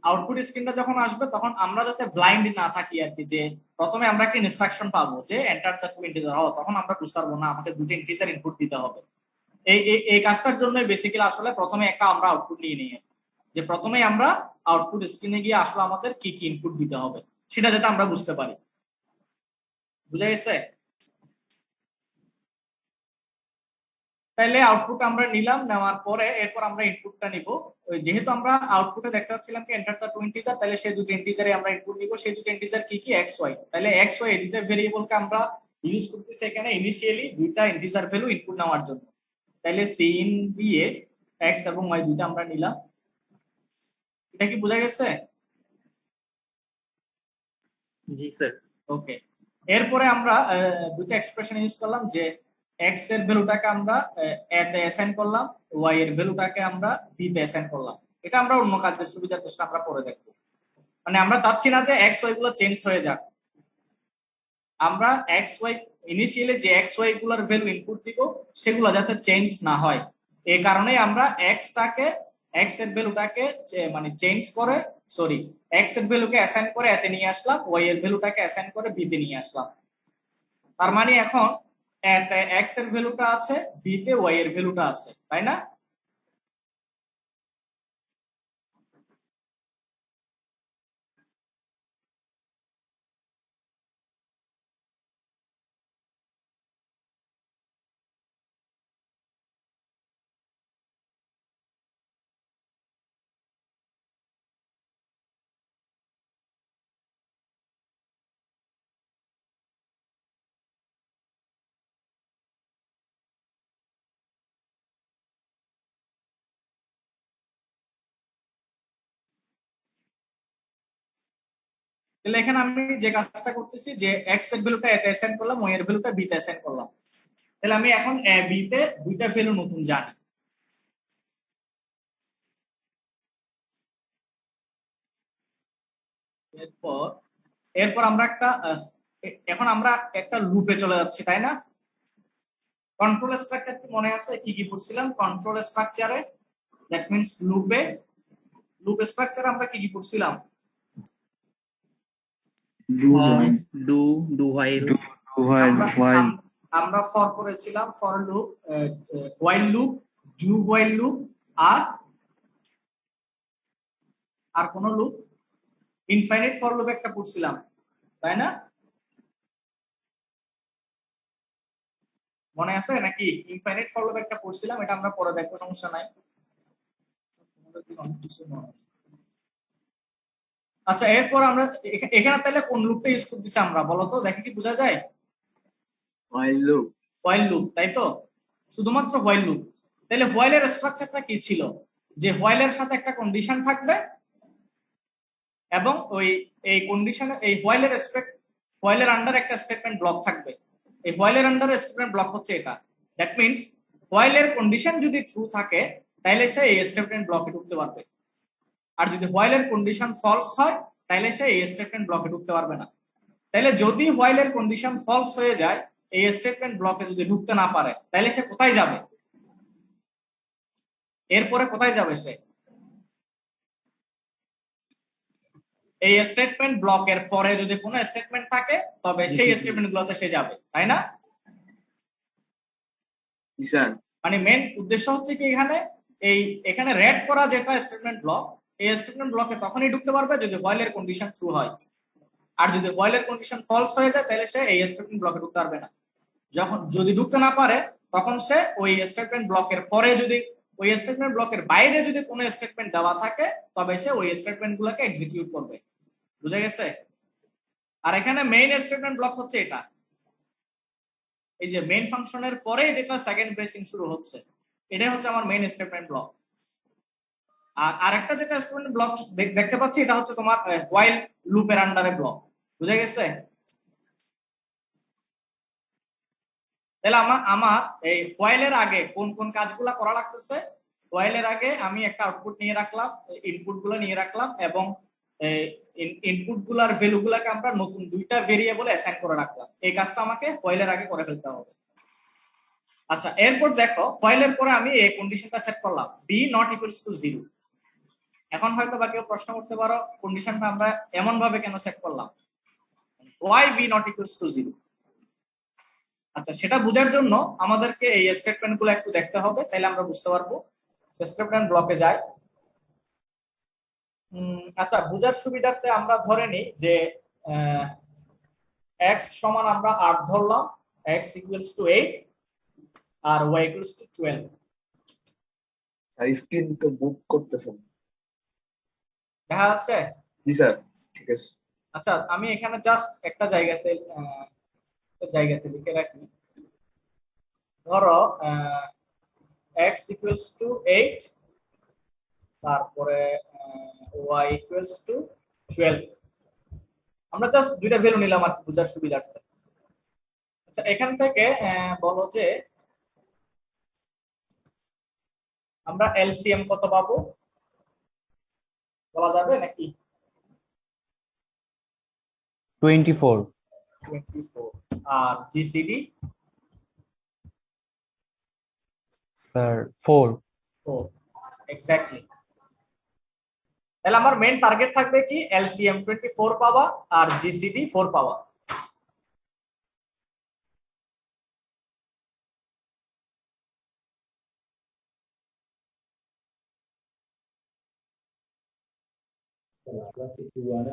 আউটপুট স্ক্রিনটা যখন আসবে তখন আমরা যাতে ব্লাইন্ড না থাকি আর কি, যে প্রথমে আমরা একটা ইনস্ট্রাকশন পাবো যে এন্টার দ্য টু ইন্টিজার, তখন আমরা বুঝতে পারবো না আমাকে দুটো ইন্টিজার ইনপুট দিতে হবে। এই কাজটার জন্য বেসিক্যালি আসলে প্রথমে একটা আমরা আউটপুট নিয়ে নিই, যে প্রথমেই আমরা আউটপুট স্ক্রিনে গিয়ে আসলে আমাদের কি কি ইনপুট দিতে হবে সেটা যাতে আমরা বুঝতে পারি। বুঝা গেছে? তাহলে আউটপুট আমরা নিলাম, নেওয়ার পরে এরপর আমরা ইনপুটটা নিব। ওই যেহেতু আমরা আউটপুটে দেখতে পাচ্ছিলাম কি এন্টার দ্য টু ইন্টিজার, তাহলে সেই দুটো ইন্টিজারে আমরা ইনপুট নিব। সেই দুটো ইন্টিজার কি কি? X y. তাহলে এক্স ওয়াই এই দুটো ভেরিয়েবলকে আমরা ইউজ করতেছি এখানে ইনিশিয়ালি দুইটা ইন্টিজার ভ্যালু ইনপুট নেওয়ার জন্য। তাহলে সিন দিয়ে এক্স এবং ওয়াই দুইটা আমরা নিলাম। এটা কি বোঝা গেছে? জি স্যার। ওকে, এরপরে আমরা দুটো এক্সপ্রেশন ইউজ করলাম, যে এক্স এর ভ্যালুটাকে আমরা এ তে অ্যাসাইন করলাম, ওয়াই এর ভ্যালুটাকে আমরা বি তে অ্যাসাইন করলাম। এটা আমরা অন্য কাজের সুবিধার চেষ্টা আমরা পরে দেখব। মানে আমরা চাচ্ছি না যে এক্স ওয়াই গুলো চেঞ্জ হয়ে যাক, আমরা এক্স ওয়াই ইনিশিয়ালি যে এক্স ওয়াই গুলোর ভ্যালু ইনপুট দিব সেগুলো যাতে চেঞ্জ না হয়, এই কারণে আমরা এক্স এর ভ্যালুটাকে মানে চেঞ্জ করে এক্স এর ভ্যালুকে অ্যাসাইন করে এতে নিয়ে আসলাম, ওয়াই এর ভ্যালুটাকে অ্যাসাইন করে বি তে নিয়ে আসলাম। তার মানে এখন এতে এক্স এর ভ্যালুটা আছে, বি তে ওয়াই এর ভ্যালুটা আছে, তাই না? তাহলে এখানে আমি যে কাজটা করতেছি যে এক্স এর ভ্যালুটা এতে অ্যাসাইন করলাম, ওয়াই এর ভ্যালুটা বি তে অ্যাসাইন করলাম। তাহলে আমি এখন এ বি তে দুইটা ভ্যালু নতুন জানি। এরপর আমরা এখন আমরা একটা লুপে চলে যাচ্ছি, তাই না? কন্ট্রোল স্ট্রাকচার কি মনে আছে কি কি পড়ছিলাম? কন্ট্রোল স্ট্রাকচারে দ্যাট মিন্স লুপ স্ট্রাকচারে আমরা কি কি পড়ছিলাম? Do while. আমরা ফর করেছিলাম, for loop, while loop, do while loop, আর কোন লুপ? ইনফাইনাইট ফর লুপ একটা পড়ছিলাম, তাই না? মনে আছে নাকি? ইনফাইনাইট ফর লুপ একটা পড়ছিলাম, এটা আমরা পরে দেখবো, সমস্যা নাই। আচ্ছা, এরপর আমরা এখানে তাহলে কোন লুপটা ইউজ করতেছি আমরা বলো তো, দেখি কি বোঝা যায়? হোয়াইল লুপ, তাই তো? শুধুমাত্র হোয়াইল লুপ। তাহলে হোয়াইলের স্ট্রাকচারটা কি ছিল? যে হোয়াইলের সাথে একটা কন্ডিশন থাকবে এবং এই কন্ডিশনে এই হোয়াইলের আন্ডার একটা স্টেটমেন্ট ব্লক থাকবে। এই হোয়াইলের আন্ডার স্টেটমেন্ট ব্লক হচ্ছে এটা। দ্যাট মিন্স হোয়াইলের কন্ডিশন যদি ট্রু থাকে তাহলে সে এই স্টেটমেন্ট ব্লকে ঢুকতে পারবে, আর যদি হোয়াইলের কন্ডিশন ফলস হয় তাহলে সে এই স্টেটমেন্ট ব্লকে ঢুকতে পারবে না। তাহলে যদি হোয়াইলের কন্ডিশন ফলস হয়ে যায়, এই স্টেটমেন্ট ব্লকে যদি ঢুকতে না পারে, তাহলে সে কোথায় যাবে? এরপরে কোথায় যাবে সে? এই স্টেটমেন্ট ব্লকের পরে যদি কোনো স্টেটমেন্ট থাকে তবে সেই স্টেটমেন্ট গুলোতে সে যাবে, তাই না? মানে মেন উদ্দেশ্য হচ্ছে কি এখানে রেড করা যেটা স্টেটমেন্ট ব্লক, এই স্টেটমেন্ট ব্লকে তখনই ঢুকতে পারবে যদি হোয়াইলের কন্ডিশন ট্রু হয়, আর যদি হোয়াইলের কন্ডিশন ফলস হয়ে যায় তাহলে সে এই স্টেটমেন্ট ব্লকে ঢুকতে পারবে না। যদি ঢুকতে না পারে তখন সে ওই স্টেটমেন্ট ব্লকের পরে যদি ওই স্টেটমেন্ট ব্লকের বাইরে যদি কোনো স্টেটমেন্ট দেওয়া থাকে তবে সে ওই স্টেটমেন্ট গুলোকে এক্সিকিউট করবে। বুঝা গেছে? আর এখানে মেইন স্টেটমেন্ট ব্লক হচ্ছে এটা, এই যে মেইন ফাংশনের পরে যেটা সেকেন্ড ব্রেসিং শুরু হচ্ছে, এটাই হচ্ছে আমার মেইন স্টেটমেন্ট ব্লক। আর আরেকটা যেটা স্টেটমেন্ট ব্লক দেখতে পাচ্ছি এটা হচ্ছে তোমার হোয়াইল লুপের আন্ডারে ব্লক। বুঝা গেছে? তাহলে আমার এই হোয়াইলের আগে কোন কোন কাজগুলা করা লাগতেছে? হোয়াইলের আগে আমি একটা আউটপুট নিয়ে রাখলাম, ইনপুট গুলো নিয়ে রাখলাম, এবং ইনপুট গুলার ভ্যালু গুলাকে আমরা নতুন দুইটা ভেরিয়েবলে অ্যাসাইন করে রাখলাম। এই কাজটা আমাকে হোয়াইলের আগে করে ফেলতে হবে। আচ্ছা, এরপর দেখো হোয়াইলের পরে আমি এই কন্ডিশনটা সেট করলাম বি নট ইকুয়ালস টু 0। এখন হয়তো বা কেউ প্রশ্ন করতে পারো কন্ডিশনটা আমরা এমন ভাবে কেন সেট করলাম, y b not equals to 0। আচ্ছা, সেটা বোঝার জন্য আমাদেরকে এই স্টেটমেন্ট গুলো একটু দেখতে হবে, তাহলে আমরা বুঝতে পারবো। স্টেটমেন্ট ব্লকে যাই। আচ্ছা, বোঝার সুবিধার্থে আমরা ধরে নিই যে x সমান আমরা 8 ধরলাম, x ইকুয়ালস টু 8 আর y ইকুয়ালস টু 12। আর স্ক্রিন তো বুক করতেছেন। দেখা যাচ্ছে? জি স্যার, ঠিক আছে। আচ্ছা, আমি এখানে জাস্ট একটা জায়গাতে লিখে রাখি। ধরো x ইকুয়ালস টু 8 তারপরে y ইকুয়ালস টু 12। আমরা জাস্ট দুইটা ভ্যালু নিলাম আর বোঝার সুবিধার্থে। আচ্ছা, এখান থেকে বলো যে আমরা এলসিএম কত পাবো, বলা যাবে নাকি? 24 আর জিসিডি স্যার 4। এক্স্যাক্টলি। তাহলে আমার মেইন টার্গেট থাকবে কি এলসিএম 24 পাওয়া আর জিসিডি 4 পাওয়া।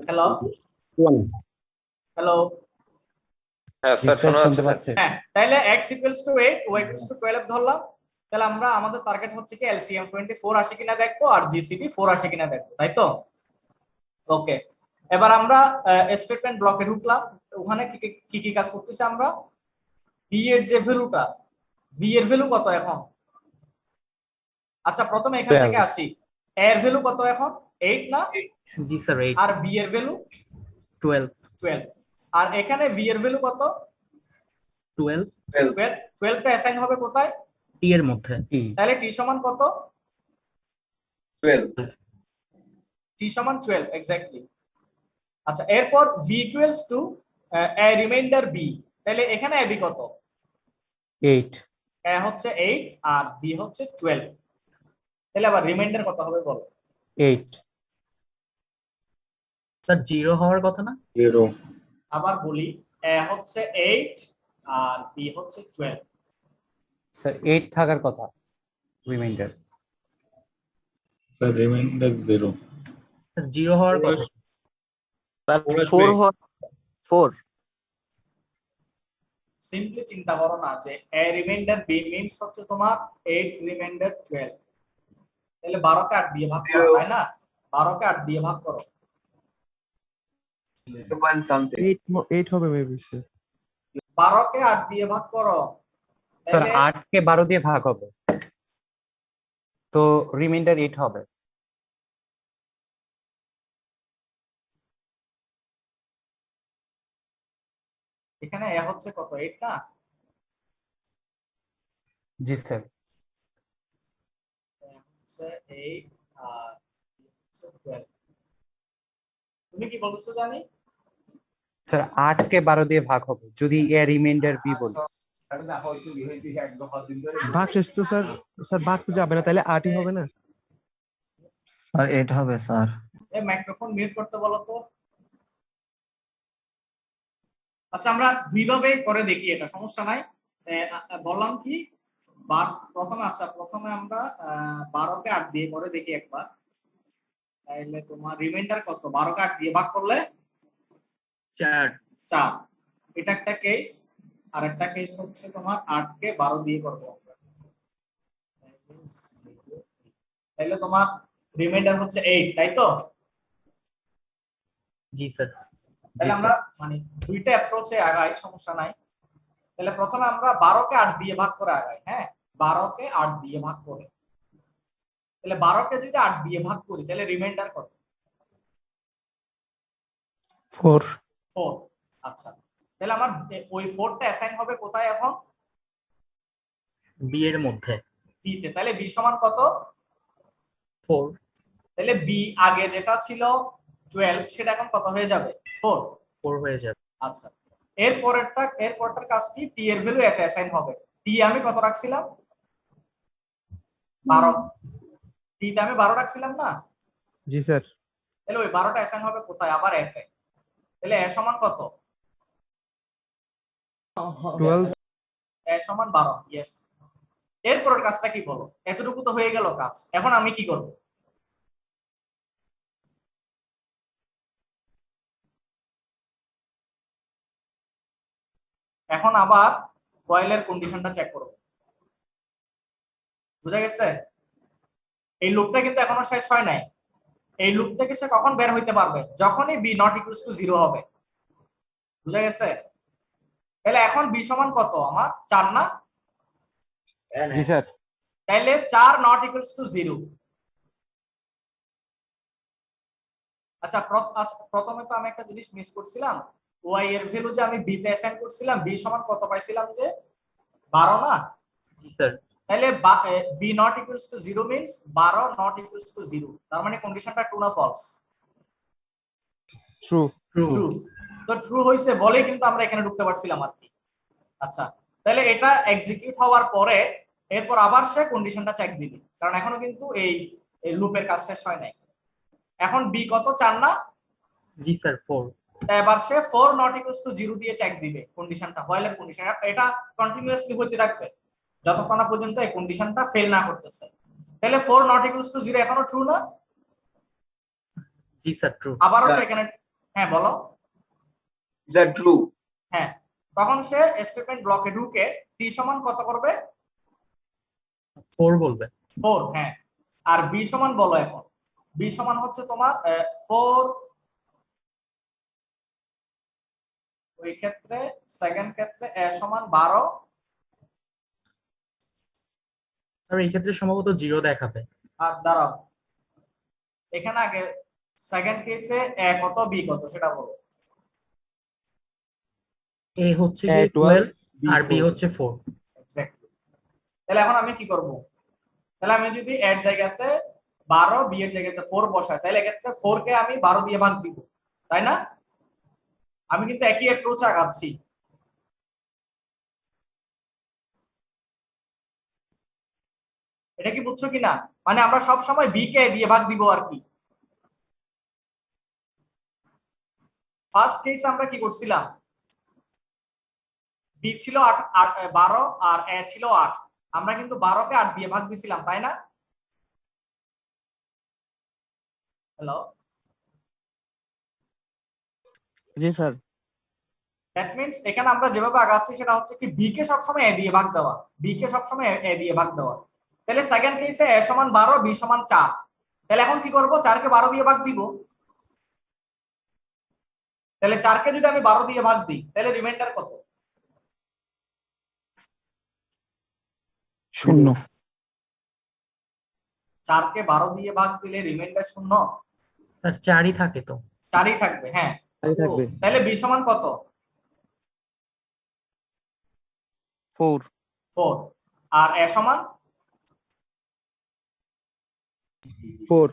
হ্যালো হ্যালো, হ্যাঁ স্যার শোনা যাচ্ছে স্যার। হ্যাঁ, তাহলে x equals to 8 y equals to 12 ধরলাম। তাহলে আমরা আমাদের টার্গেট হচ্ছে কি এলসিএম 24 আসে কিনা দেখবো আর জিসিডি 4 আসে কিনা দেখবো, তাই তো? ওকে, এবার আমরা স্টেটমেন্ট ব্লকে ঢুকলাম। ওখানে কি কি কাজ করতেছি আমরা? বি এর যে ভ্যালুটা, বি এর ভ্যালু কত এখন? আচ্ছা, প্রথমে এখান থেকে আসি। এ এর ভ্যালু কত এখন? 8 না? জি স্যার 8। আর বি এর ভ্যালু 12। আর এখানে ভি এর ভ্যালু কত? 12। 12টা অ্যাসাইন হবে কোথায়? টি এর মধ্যে। তাহলে টি সমান কত? 12। টি সমান 12 এক্স্যাক্টলি। আচ্ছা, এরপর v equals to a remainder b. তাহলে এখানে এ বি কত? 8। এ হচ্ছে 8 আর বি হচ্ছে 12। তাহলে আবার রিমাইন্ডার কত হবে বলো? 8 স্যার 0 হওয়ার কথা না? 0। আবার বলি, এ হচ্ছে 8 আর বি হচ্ছে 12। স্যার 8 থাকার কথা রিমাইন্ডার। Sir reminder 0। স্যার 0 হওয়ার কথা। স্যার 4 সিম্পলি চিন্তা করো না যে এ রিমাইন্ডার বি মিন্স হচ্ছে তোমার 8 রিমাইন্ডার 12। তাহলে 12 কে 8 দিয়ে ভাগ করো, তাই না? 12 কে 8 দিয়ে ভাগ করো। 8 হবে মেবি স্যার। 12 কে 8 দিয়ে ভাগ করো। স্যার 8 কে 12 দিয়ে ভাগ হবে, তো রিমাইন্ডার 8 হবে। এখানে এ হচ্ছে কত? 8 না? জি স্যার। হচ্ছে 8 আর হচ্ছে 12। তুমি কি বলছো জানি? স্যার 8 কে 12 দিয়ে ভাগ হবে যদি এ রিমাইন্ডার বি বলি। ভাগ শেষ তো স্যার। স্যার ভাগ তো যাবে না, তাহলে 8ই হবে না স্যার 8 হবে স্যার। এই মাইক্রোফোন মিউট করতে বলো তো। আচ্ছা, আমরা দুইভাবে করে দেখি, এটা সমস্যা নাই। বললাম কি প্রথমে আমরা 12 কে 8 দিয়ে করে দেখি একবার। তাহলে তোমার রিমাইন্ডার কত? 12 কে 8 দিয়ে ভাগ করলে 4। এটা একটা কেস। আর একটা কেস হচ্ছে তোমার 8 কে 12 দিয়ে করবো আমরা। তাহলে তোমার রিমাইন্ডার হচ্ছে 8, তাই তো? জি স্যার। তাহলে আমরা মানে দুইটা অ্যাপ্রোচে আগাই, সমস্যা নাই। তাহলে প্রথমে আমরা 12 কে 8 দিয়ে ভাগ করে আগাই। হ্যাঁ, 12 কে 8 দিয়ে ভাগ করে। তাহলে 12 কে যদি 8 দিয়ে ভাগ করি তাহলে রিমাইন্ডার কত? 4। আচ্ছা, তাহলে আমার ওই 4টা অ্যাসাইন হবে কোথায় এখন? বি এর মধ্যে। বি তে। তাহলে বি সমান কত? 4। তাহলে বি আগে যেটা ছিল 12 সেটা এখন কত হয়ে যাবে? 4 হয়ে যাবে। আচ্ছা, এরপরটার কাজ কি? টি এর ভ্যালু এটা অ্যাসাইন হবে। টি আমি কত রাখছিলাম 12, টি তে আমি 12 রাখছিলাম না? জি স্যার। তাহলে ওই 12টা অ্যাসাইন হবে কোথায়? আবার এতে। তাহলে এ সমান কত? 12 এ সমান 12। ইয়েস। এরপরের কাজটা কি বলো? এতটুকু তো হয়ে গেল কাজ। এখন আমি কি করব? এখন আবার কয়েলের কন্ডিশনটা চেক করব। বুঝা গেছে? এই লুপটা কিন্তু এখনো শেষ হয় নাই। এই লুপ থেকে সে কখন বের হইতে পারবে? যখনই বি নট ইকুয়ালস টু 0 হবে। বুঝা গেছে? তাহলে এখন বি সমান কত আমার? 4 না? জি স্যার। তাহলে 4 নট ইকুয়ালস টু 0। আচ্ছা প্রথমে তো আমি একটা জিনিস মিস করছিলাম। ওয়াই এর ভ্যালু যে আমি বি তে অ্যাসাইন করছিলাম, বি সমান কত পাইছিলাম যে 12 না? জি স্যার। তাহলে b not equals to 0 means 12 not equals to 0। তার মানে কন্ডিশনটা ট্রু না ফলস? ট্রু। ট্রু। তো ট্রু হইছে বলেই কিন্তু আমরা এখানে ঢুকতে পারছিলাম আর কি। আচ্ছা, তাহলে এটা এক্সিকিউট হওয়ার পরে এরপর আবার সে কন্ডিশনটা চেক দিবে, কারণ এখনো কিন্তু এই লুপের কাজ শেষ হয় নাই। এখন বি কত? 4 না? জি স্যার 4। এবার সে 4 নট ইকুয়ালস টু 0 দিয়ে চেক দিবে কন্ডিশনটা, হোয়াইলের কন্ডিশন। এটা কন্টিনিউয়াসলি হতে থাকবে যতক্ষণ না পর্যন্ত এই কন্ডিশনটা ফেল না করতেছে। তাহলে 4 নট ইকুয়ালস টু 0 এখনো ট্রু না? জি স্যার ট্রু। আবারও সে এখানে হ্যাঁ বলো। Is that true? হ্যাঁ, তখন সে স্টেটমেন্ট ব্লকে ঢুকে টি সমান কত করবে? 4 বলবে। 4। হ্যাঁ, আর বি সমান বলো এখন। বি সমান হচ্ছে তোমার 4, ওই ক্ষেত্রে সেকেন্ড ক্ষেত্রে এ সমান 12। আর এই ক্ষেত্রে সম্ভবত 0 দেখাবে। আর দাঁড়াও, এখানে আগে সেকেন্ড কেসে এ কত বি কত সেটা বলো। এ হচ্ছে কি 12 আর বি হচ্ছে 4। এক্স্যাক্টলি। তাহলে এখন আমি কি করব? তাহলে আমি যদি এর জায়গাতে 12 বি এর জায়গাতে 4 বসাই, তাহলে এক্ষেত্রে 4 কে আমি 12 দিয়ে ভাগ দিব, তাই না? আমি কিন্তু একই অ্যাপ্রোচ আগাচ্ছি। এটা কি বুঝছো কিনা? মানে আমরা সব সময় বি কে দিয়ে ভাগ দিব আর কি। ফার্স্ট কেস আমরা কি করছিলাম? বি ছিল 12 আর এ ছিল 8। আমরা কিন্তু 12 কে 8 দিয়ে ভাগ দিছিলাম, তাই না? Hello, G sir. That means এখানে আমরা যেভাবে আগাচ্ছি সেটা হচ্ছে কি বি কে সবসময় এ দিয়ে ভাগ দেওয়া, বি কে সবসময় এ দিয়ে ভাগ দেওয়া। তাহলে সেকেন্ড কেসে এ সমান 12 বি সমান 4। তাহলে এখন কি করব? 4 কে 12 দিয়ে ভাগ দিব। তাহলে 4 কে যদি আমি 12 দিয়ে ভাগ দিই তাহলে রিমাইন্ডার কত? 0। 4 কে 12 দিয়ে ভাগ দিলে রিমাইন্ডার 0। স্যার 4ই থাকে তো। 4ই থাকবে। হ্যাঁ, থাকবে। তাহলে বি সমান কত? 4। 4। আর এ সমান 4।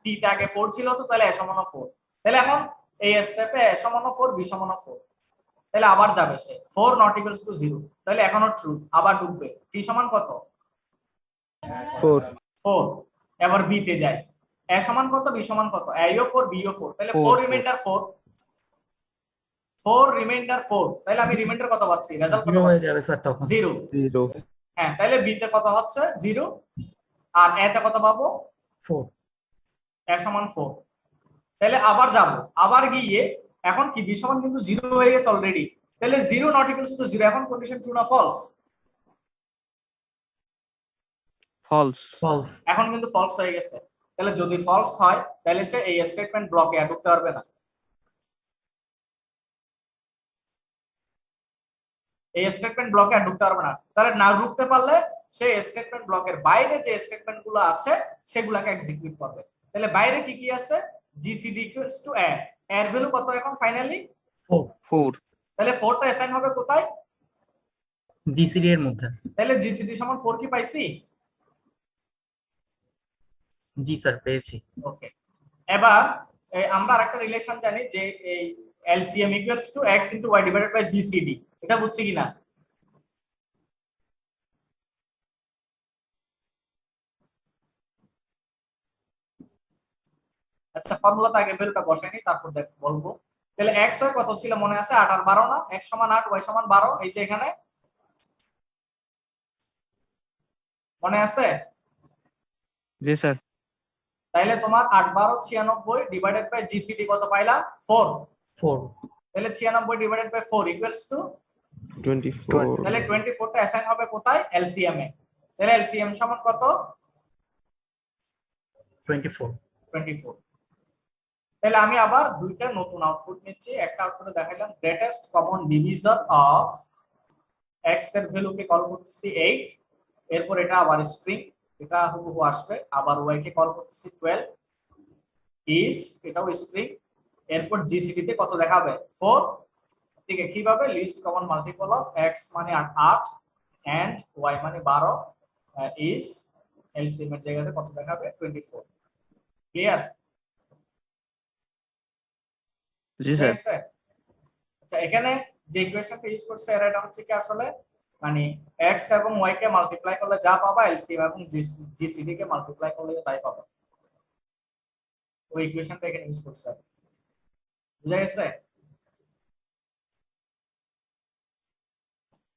টি তে আগে 4 ছিল তো, তাহলে এ সমান 4। তাহলে এখন এই স্টেপে এ সমান 4 বি সমান 4। তাহলে আবার যাবে সে 4 নট ইকুয়ালস টু 0। তাহলে এখনো ট্রু, আবার ঢুকবে। টি সমান কত? 4। 4। এবার বি তে যাই। এ সমান কত বি সমান কত? এ ও 4 বি ও 4। তাহলে 4 রিমাইন্ডার 4। 4 রিমাইন্ডার 4। তাহলে আমি রিমাইন্ডার কত পাচ্ছি? রেজাল্ট কত 0 হয়ে পাচ্ছি? যাবে স্যার তখন। 0। 0। হ্যাঁ, তাহলে বি তে কত হচ্ছে? 0। আর এ তে কত পাবো? 4। এ সমান 4। তাহলে আবার যাব, আবার গিয়ে এখন কি বি সমান কিন্তু 0 হয়ে গেছে অলরেডি। তাহলে 0 নট ইকুয়ালস টু 0। এখন কন্ডিশন ট্রু না ফলস? ফলস। ফলস। এখন কিন্তু ফলস হয়ে গেছে। তাহলে যদি ফলস হয় তাহলে সে এই স্টেটমেন্ট ব্লকে ঢুকতে পারবে না। এই স্টেটমেন্ট ব্লকে ঢুকতে পারবে না। তাহলে না ঢুকতে পারলে সে স্টেটমেন্ট ব্লকের বাইরে যে স্টেটমেন্ট গুলো আছে সেগুলোকে এক্সিকিউট করবে। তাহলে বাইরে কি কি আছে? জিসিডি ইকুয়ালস টু এ। এর ভ্যালু কত এখন ফাইনালি? 4। তাহলে 4 টা অ্যাসাইন হবে কোথায়? জিসিডি এর মধ্যে। তাহলে জিসিডি সমান 4 কি পাইছি? জি স্যার পেয়েছি। ওকে, এবার আমরা আরেকটা রিলেশন জানি যে এই LCM equals to x into y divided by GCD. এটা বুঝছি কিনা? আচ্ছা ফর্মুলাতে আগে ভ্যালুটা বসাইনি, তারপর বলবো। তাহলে x এর কত ছিল মনে আছে? 8 আর 12 না? x সমান 8, y সমান 12, এই যে এখানে মনে আছে? জি স্যার। তাইলে তোমার 8 12 96 ডিভাইডেড বাই জিসিডি কত পাইলা? 4। 4। তাহলে 96 ডিভাইডেড বাই 4 ইকুয়ালস টু 24। তাহলে 24 টা অ্যাসাইন হবে কোথায়? এলসিএম এ। তাহলে এলসিএম সমান কত? 24। তাহলে আমি আবার দুইটা নতুন আউটপুট নিচ্ছি। একটা আউটপুটে দেখাইলাম greatest common divisor of x এর ভ্যালুকে কল করতেছি 8, এরপর এটা আবার স্ট্রিং, এটা হুবহু আসবে। আবার y কে কল করতেছি 12 ইজ, এটাও স্ট্রিং। এরপর জিসিডি তে কত দেখাবে? 4। ঠিক আছে, কিভাবে? List common multiple of x মানে 8 এন্ড y মানে 12 ইজ এলসিএম এর জায়গাতে কত দেখাবে? 24। ক্লিয়ার? জি স্যার। আচ্ছা এখানে যে ইকুয়েশনটা ইউজ করছে এটা হচ্ছে কি আসলে মানে x এবং y কে মাল্টিপ্লাই করলে যা পাবা এলসিএম এবং জিসিডি কে মাল্টিপ্লাই করলে তাই পাবা। ওই ইকুয়েশনটা এখানে ইউজ করছে। বুঝা গেছে?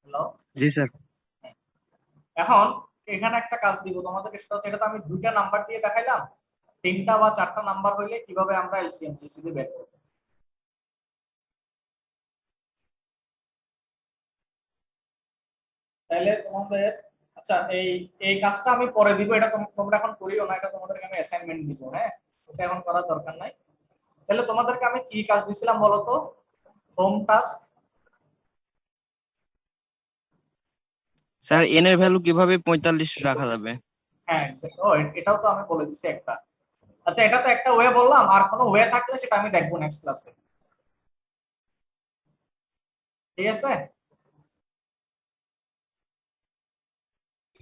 হ্যালো? জি স্যার। এখন এখানে একটা কাজ দিব তোমাদেরকে, সেটা হচ্ছে এটা তো আমি দুইটা নাম্বার দিয়ে দেখাইলাম, তিনটা বা চারটা নাম্বার হইলে কিভাবে আমরা এলসিএম জিসিডি বের করব। তাহলে তোমাদের আচ্ছা এই কাজটা আমি পরে দিব, এটা তোমরা এখন করিও না, এটা তোমাদেরকে আমি অ্যাসাইনমেন্ট দিব। হ্যাঁ, এটা এখন করার দরকার নাই। তাহলে তোমাদেরকে আমি কি কাজ দিছিলাম বলো তো? Home task. স্যার এন এর ভ্যালু কিভাবে 45 রাখা যাবে? হ্যাঁ এক্স্যাক্টলি, এটাও তো আমি বলে দিছি একটা। আচ্ছা এটা তো একটা ওয়ে বললাম, আর কোনো ওয়ে থাকলে সেটা আমি দেখবো নেক্সট ক্লাসে। ঠিক আছে,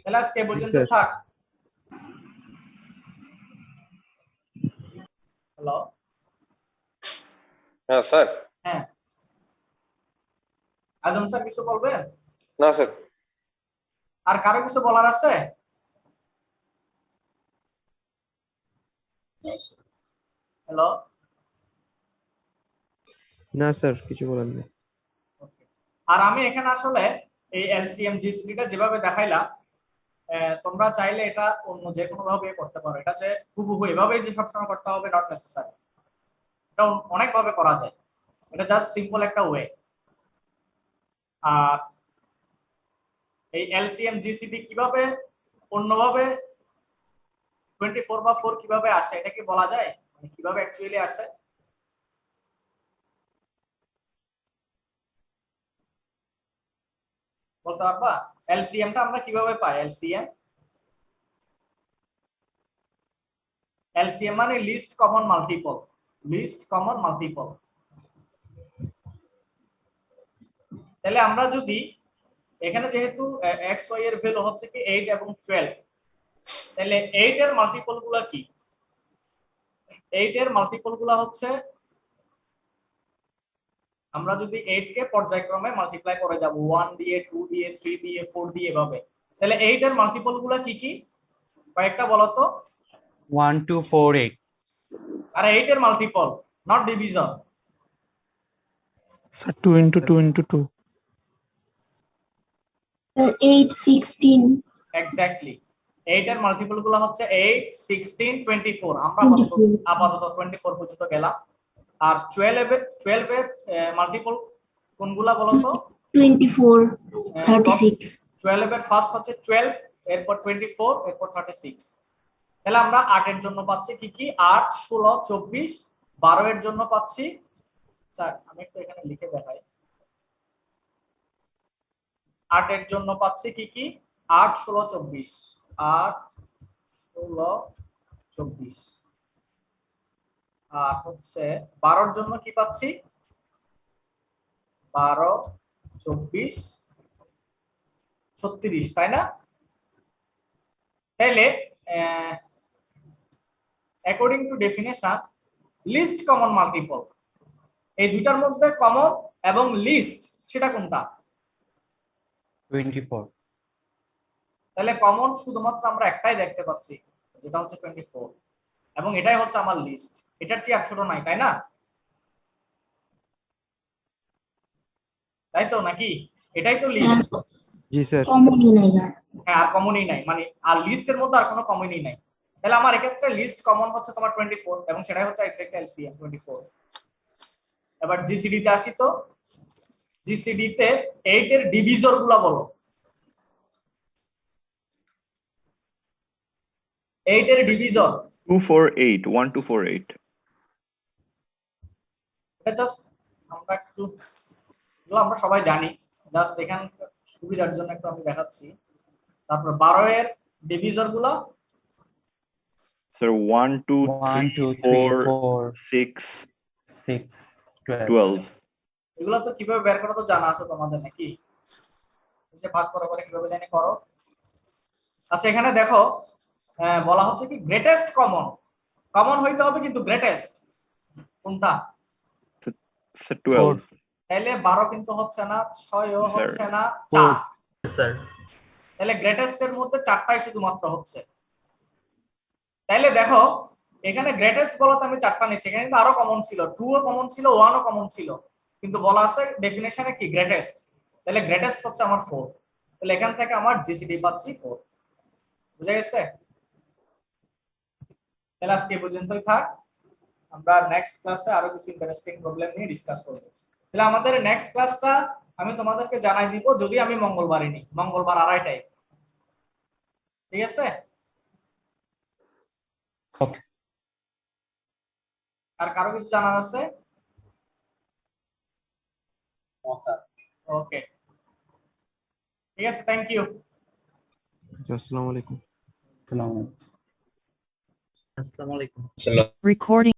তাহলে আজকে পর্যন্ত থাক। হ্যালো? হ্যাঁ স্যার। হ্যাঁ আজম স্যার কিছু বলবেন? না স্যার। আর কারো কিছু বলার আছে? হ্যালো? না স্যার, কিছু বলার নেই। আর আমি এখানে আসলে এই এলসিএম জিসিডিটা যেভাবে দেখাইলাম, তোমরা চাইলে এটা অন্য যে কোনো ভাবে করতে পারো। এটা যে হুবহু এভাবেই যে সবসময় করতে হবে নট নেসেসারি, এটা অনেক ভাবে করা যায়। এটা জাস্ট সিম্পল একটা ওয়ে। আর এই এলসিএম জিসিডি কিভাবে অন্যভাবে 24 বা 4 কিভাবে আসে এটা কি বলা যায়? মানে কিভাবে অ্যাকচুয়ালি আসে? বলতে পারবা? এলসিএমটা আমরা কিভাবে পাই? এলসিএম মানে list common multiple. List common multiple. তাহলে আমরা যদি এখানে যেহেতু x y এর ভ্যালু হচ্ছে কি 8 এবং 12, তাহলে 8 এর মাল্টিপল গুলো কি? 8 এর মাল্টিপল গুলো হচ্ছে, আমরা যদি 8 কে পর্যায়ক্রমে মাল্টিপ্লাই করে যাব 1 দিয়ে 2 দিয়ে 3 দিয়ে 4 দিয়ে এভাবে, তাহলে 8 এর মাল্টিপল গুলো কি কি কয়েকটা বলো তো? 1 2 4 8। আরে 8 এর multiple, not division. Sir 2 into 2 into 2। 8 16। Exactly, 8 এর মাল্টিপল গুলো হচ্ছে 8 16 24। আমরা আপাতত 24 পর্যন্ত গেলাম। আর 12 এর মাল্টিপল কোনগুলা বলো তো? 24 36। 12 এর ফার্স্ট হচ্ছে 12, এরপর 24, এরপর 36। তাহলে আমরা 8 এর জন্য পাচ্ছি কি কি? 8 16 24। 12 এর জন্য পাচ্ছি, আচ্ছা আমি একটু এখানে লিখে দেখাই। 8 এর জন্য পাচ্ছি কি কি? 8 16 24। 8 16 24। আর হচ্ছে 12 এর জন্য কি পাচ্ছি? 12 24 36, তাই না? তাহলে according to definition list common multiple, এই দুইটার মধ্যে কমন এবং লিস্ট সেটা কোনটা? 24। তাহলে কমন শুধুমাত্র আমরা একটাই দেখতে পাচ্ছি, যেটা হচ্ছে 24। এবং এটাই হচ্ছে আমার লিস্ট, এটার চেয়ে আর ছোট নাই, তাই না? তাই তো নাকি? এটাই তো লিস্ট। জি স্যার। কমনই নাই আর। হ্যাঁ, আর কমনই নাই, মানে আর লিস্টের মধ্যে আর কোনো কমনই নাই। তাহলে আমার এক্ষেত্রে লিস্ট কমন হচ্ছে তোমার 24 এবং সেটাই হচ্ছে এক্সাক্ট এলসিএম 24। এবার জিসিডি তে আসি তো। জিসিডি তে 8 এর ডিভিজর গুলা বলো। 8 এর ডিভিজর 248 1248 এটা জাস্ট আমরা একটু, এগুলো আমরা সবাই জানি, জাস্ট এখান সুবিধার জন্য একটু আমি দেখাচ্ছি। তারপর 12 এর ডিভিজর গুলো স্যার 1 2 1 2 3 4 4 6 6 12 12 এগুলো তো কিভাবে বের করা তো জানা আছে তোমাদের নাকি? এই যে ভাগ করে কিভাবে জানি করো। আচ্ছা এখানে দেখো বলা হচ্ছে কি গ্রেটেস্ট কমন, কমন হইতে হবে কিন্তু গ্রেটেস্ট কোনটা? স্যার 12 তাহলে 12 কিন্তু হচ্ছে না, 6 ও হচ্ছে না, 4 স্যার। তাহলে গ্রেটেস্ট এর মধ্যে 4টাই শুধুমাত্র হচ্ছে। তাহলে দেখো এখানে গ্রেটেস্ট বলতে আমি 4টা নিচ্ছি, এখানে কিন্তু আরো কমন ছিল, 2 ও কমন ছিল, 1 ও কমন ছিল, কিন্তু বলা আছে ডেফিনেশনে কি গ্রেটেস্ট। তাহলে গ্রেটেস্ট হচ্ছে আমার 4, তাহলে এখান থেকে আমার জিসিডি পাচ্ছি 4। বুঝা গেছে? তাহলে আজকে এই পর্যন্তই থাক, আমরা নেক্সট ক্লাসে আরো কিছু ইন্টারেস্টিং প্রবলেম নিয়ে ডিসকাস করব। তাহলে আমাদের নেক্সট ক্লাসটা আমি তোমাদেরকে জানাই দিব, যদি আমি মঙ্গলবারই নিই, মঙ্গলবার 2:30টায়। ঠিক আছে? আর কারো কিছু জানার আছে? ওকে, ঠিক আছে, থ্যাংক ইউ। আসসালামু আলাইকুম। আসসালামু আলাইকুম। Recording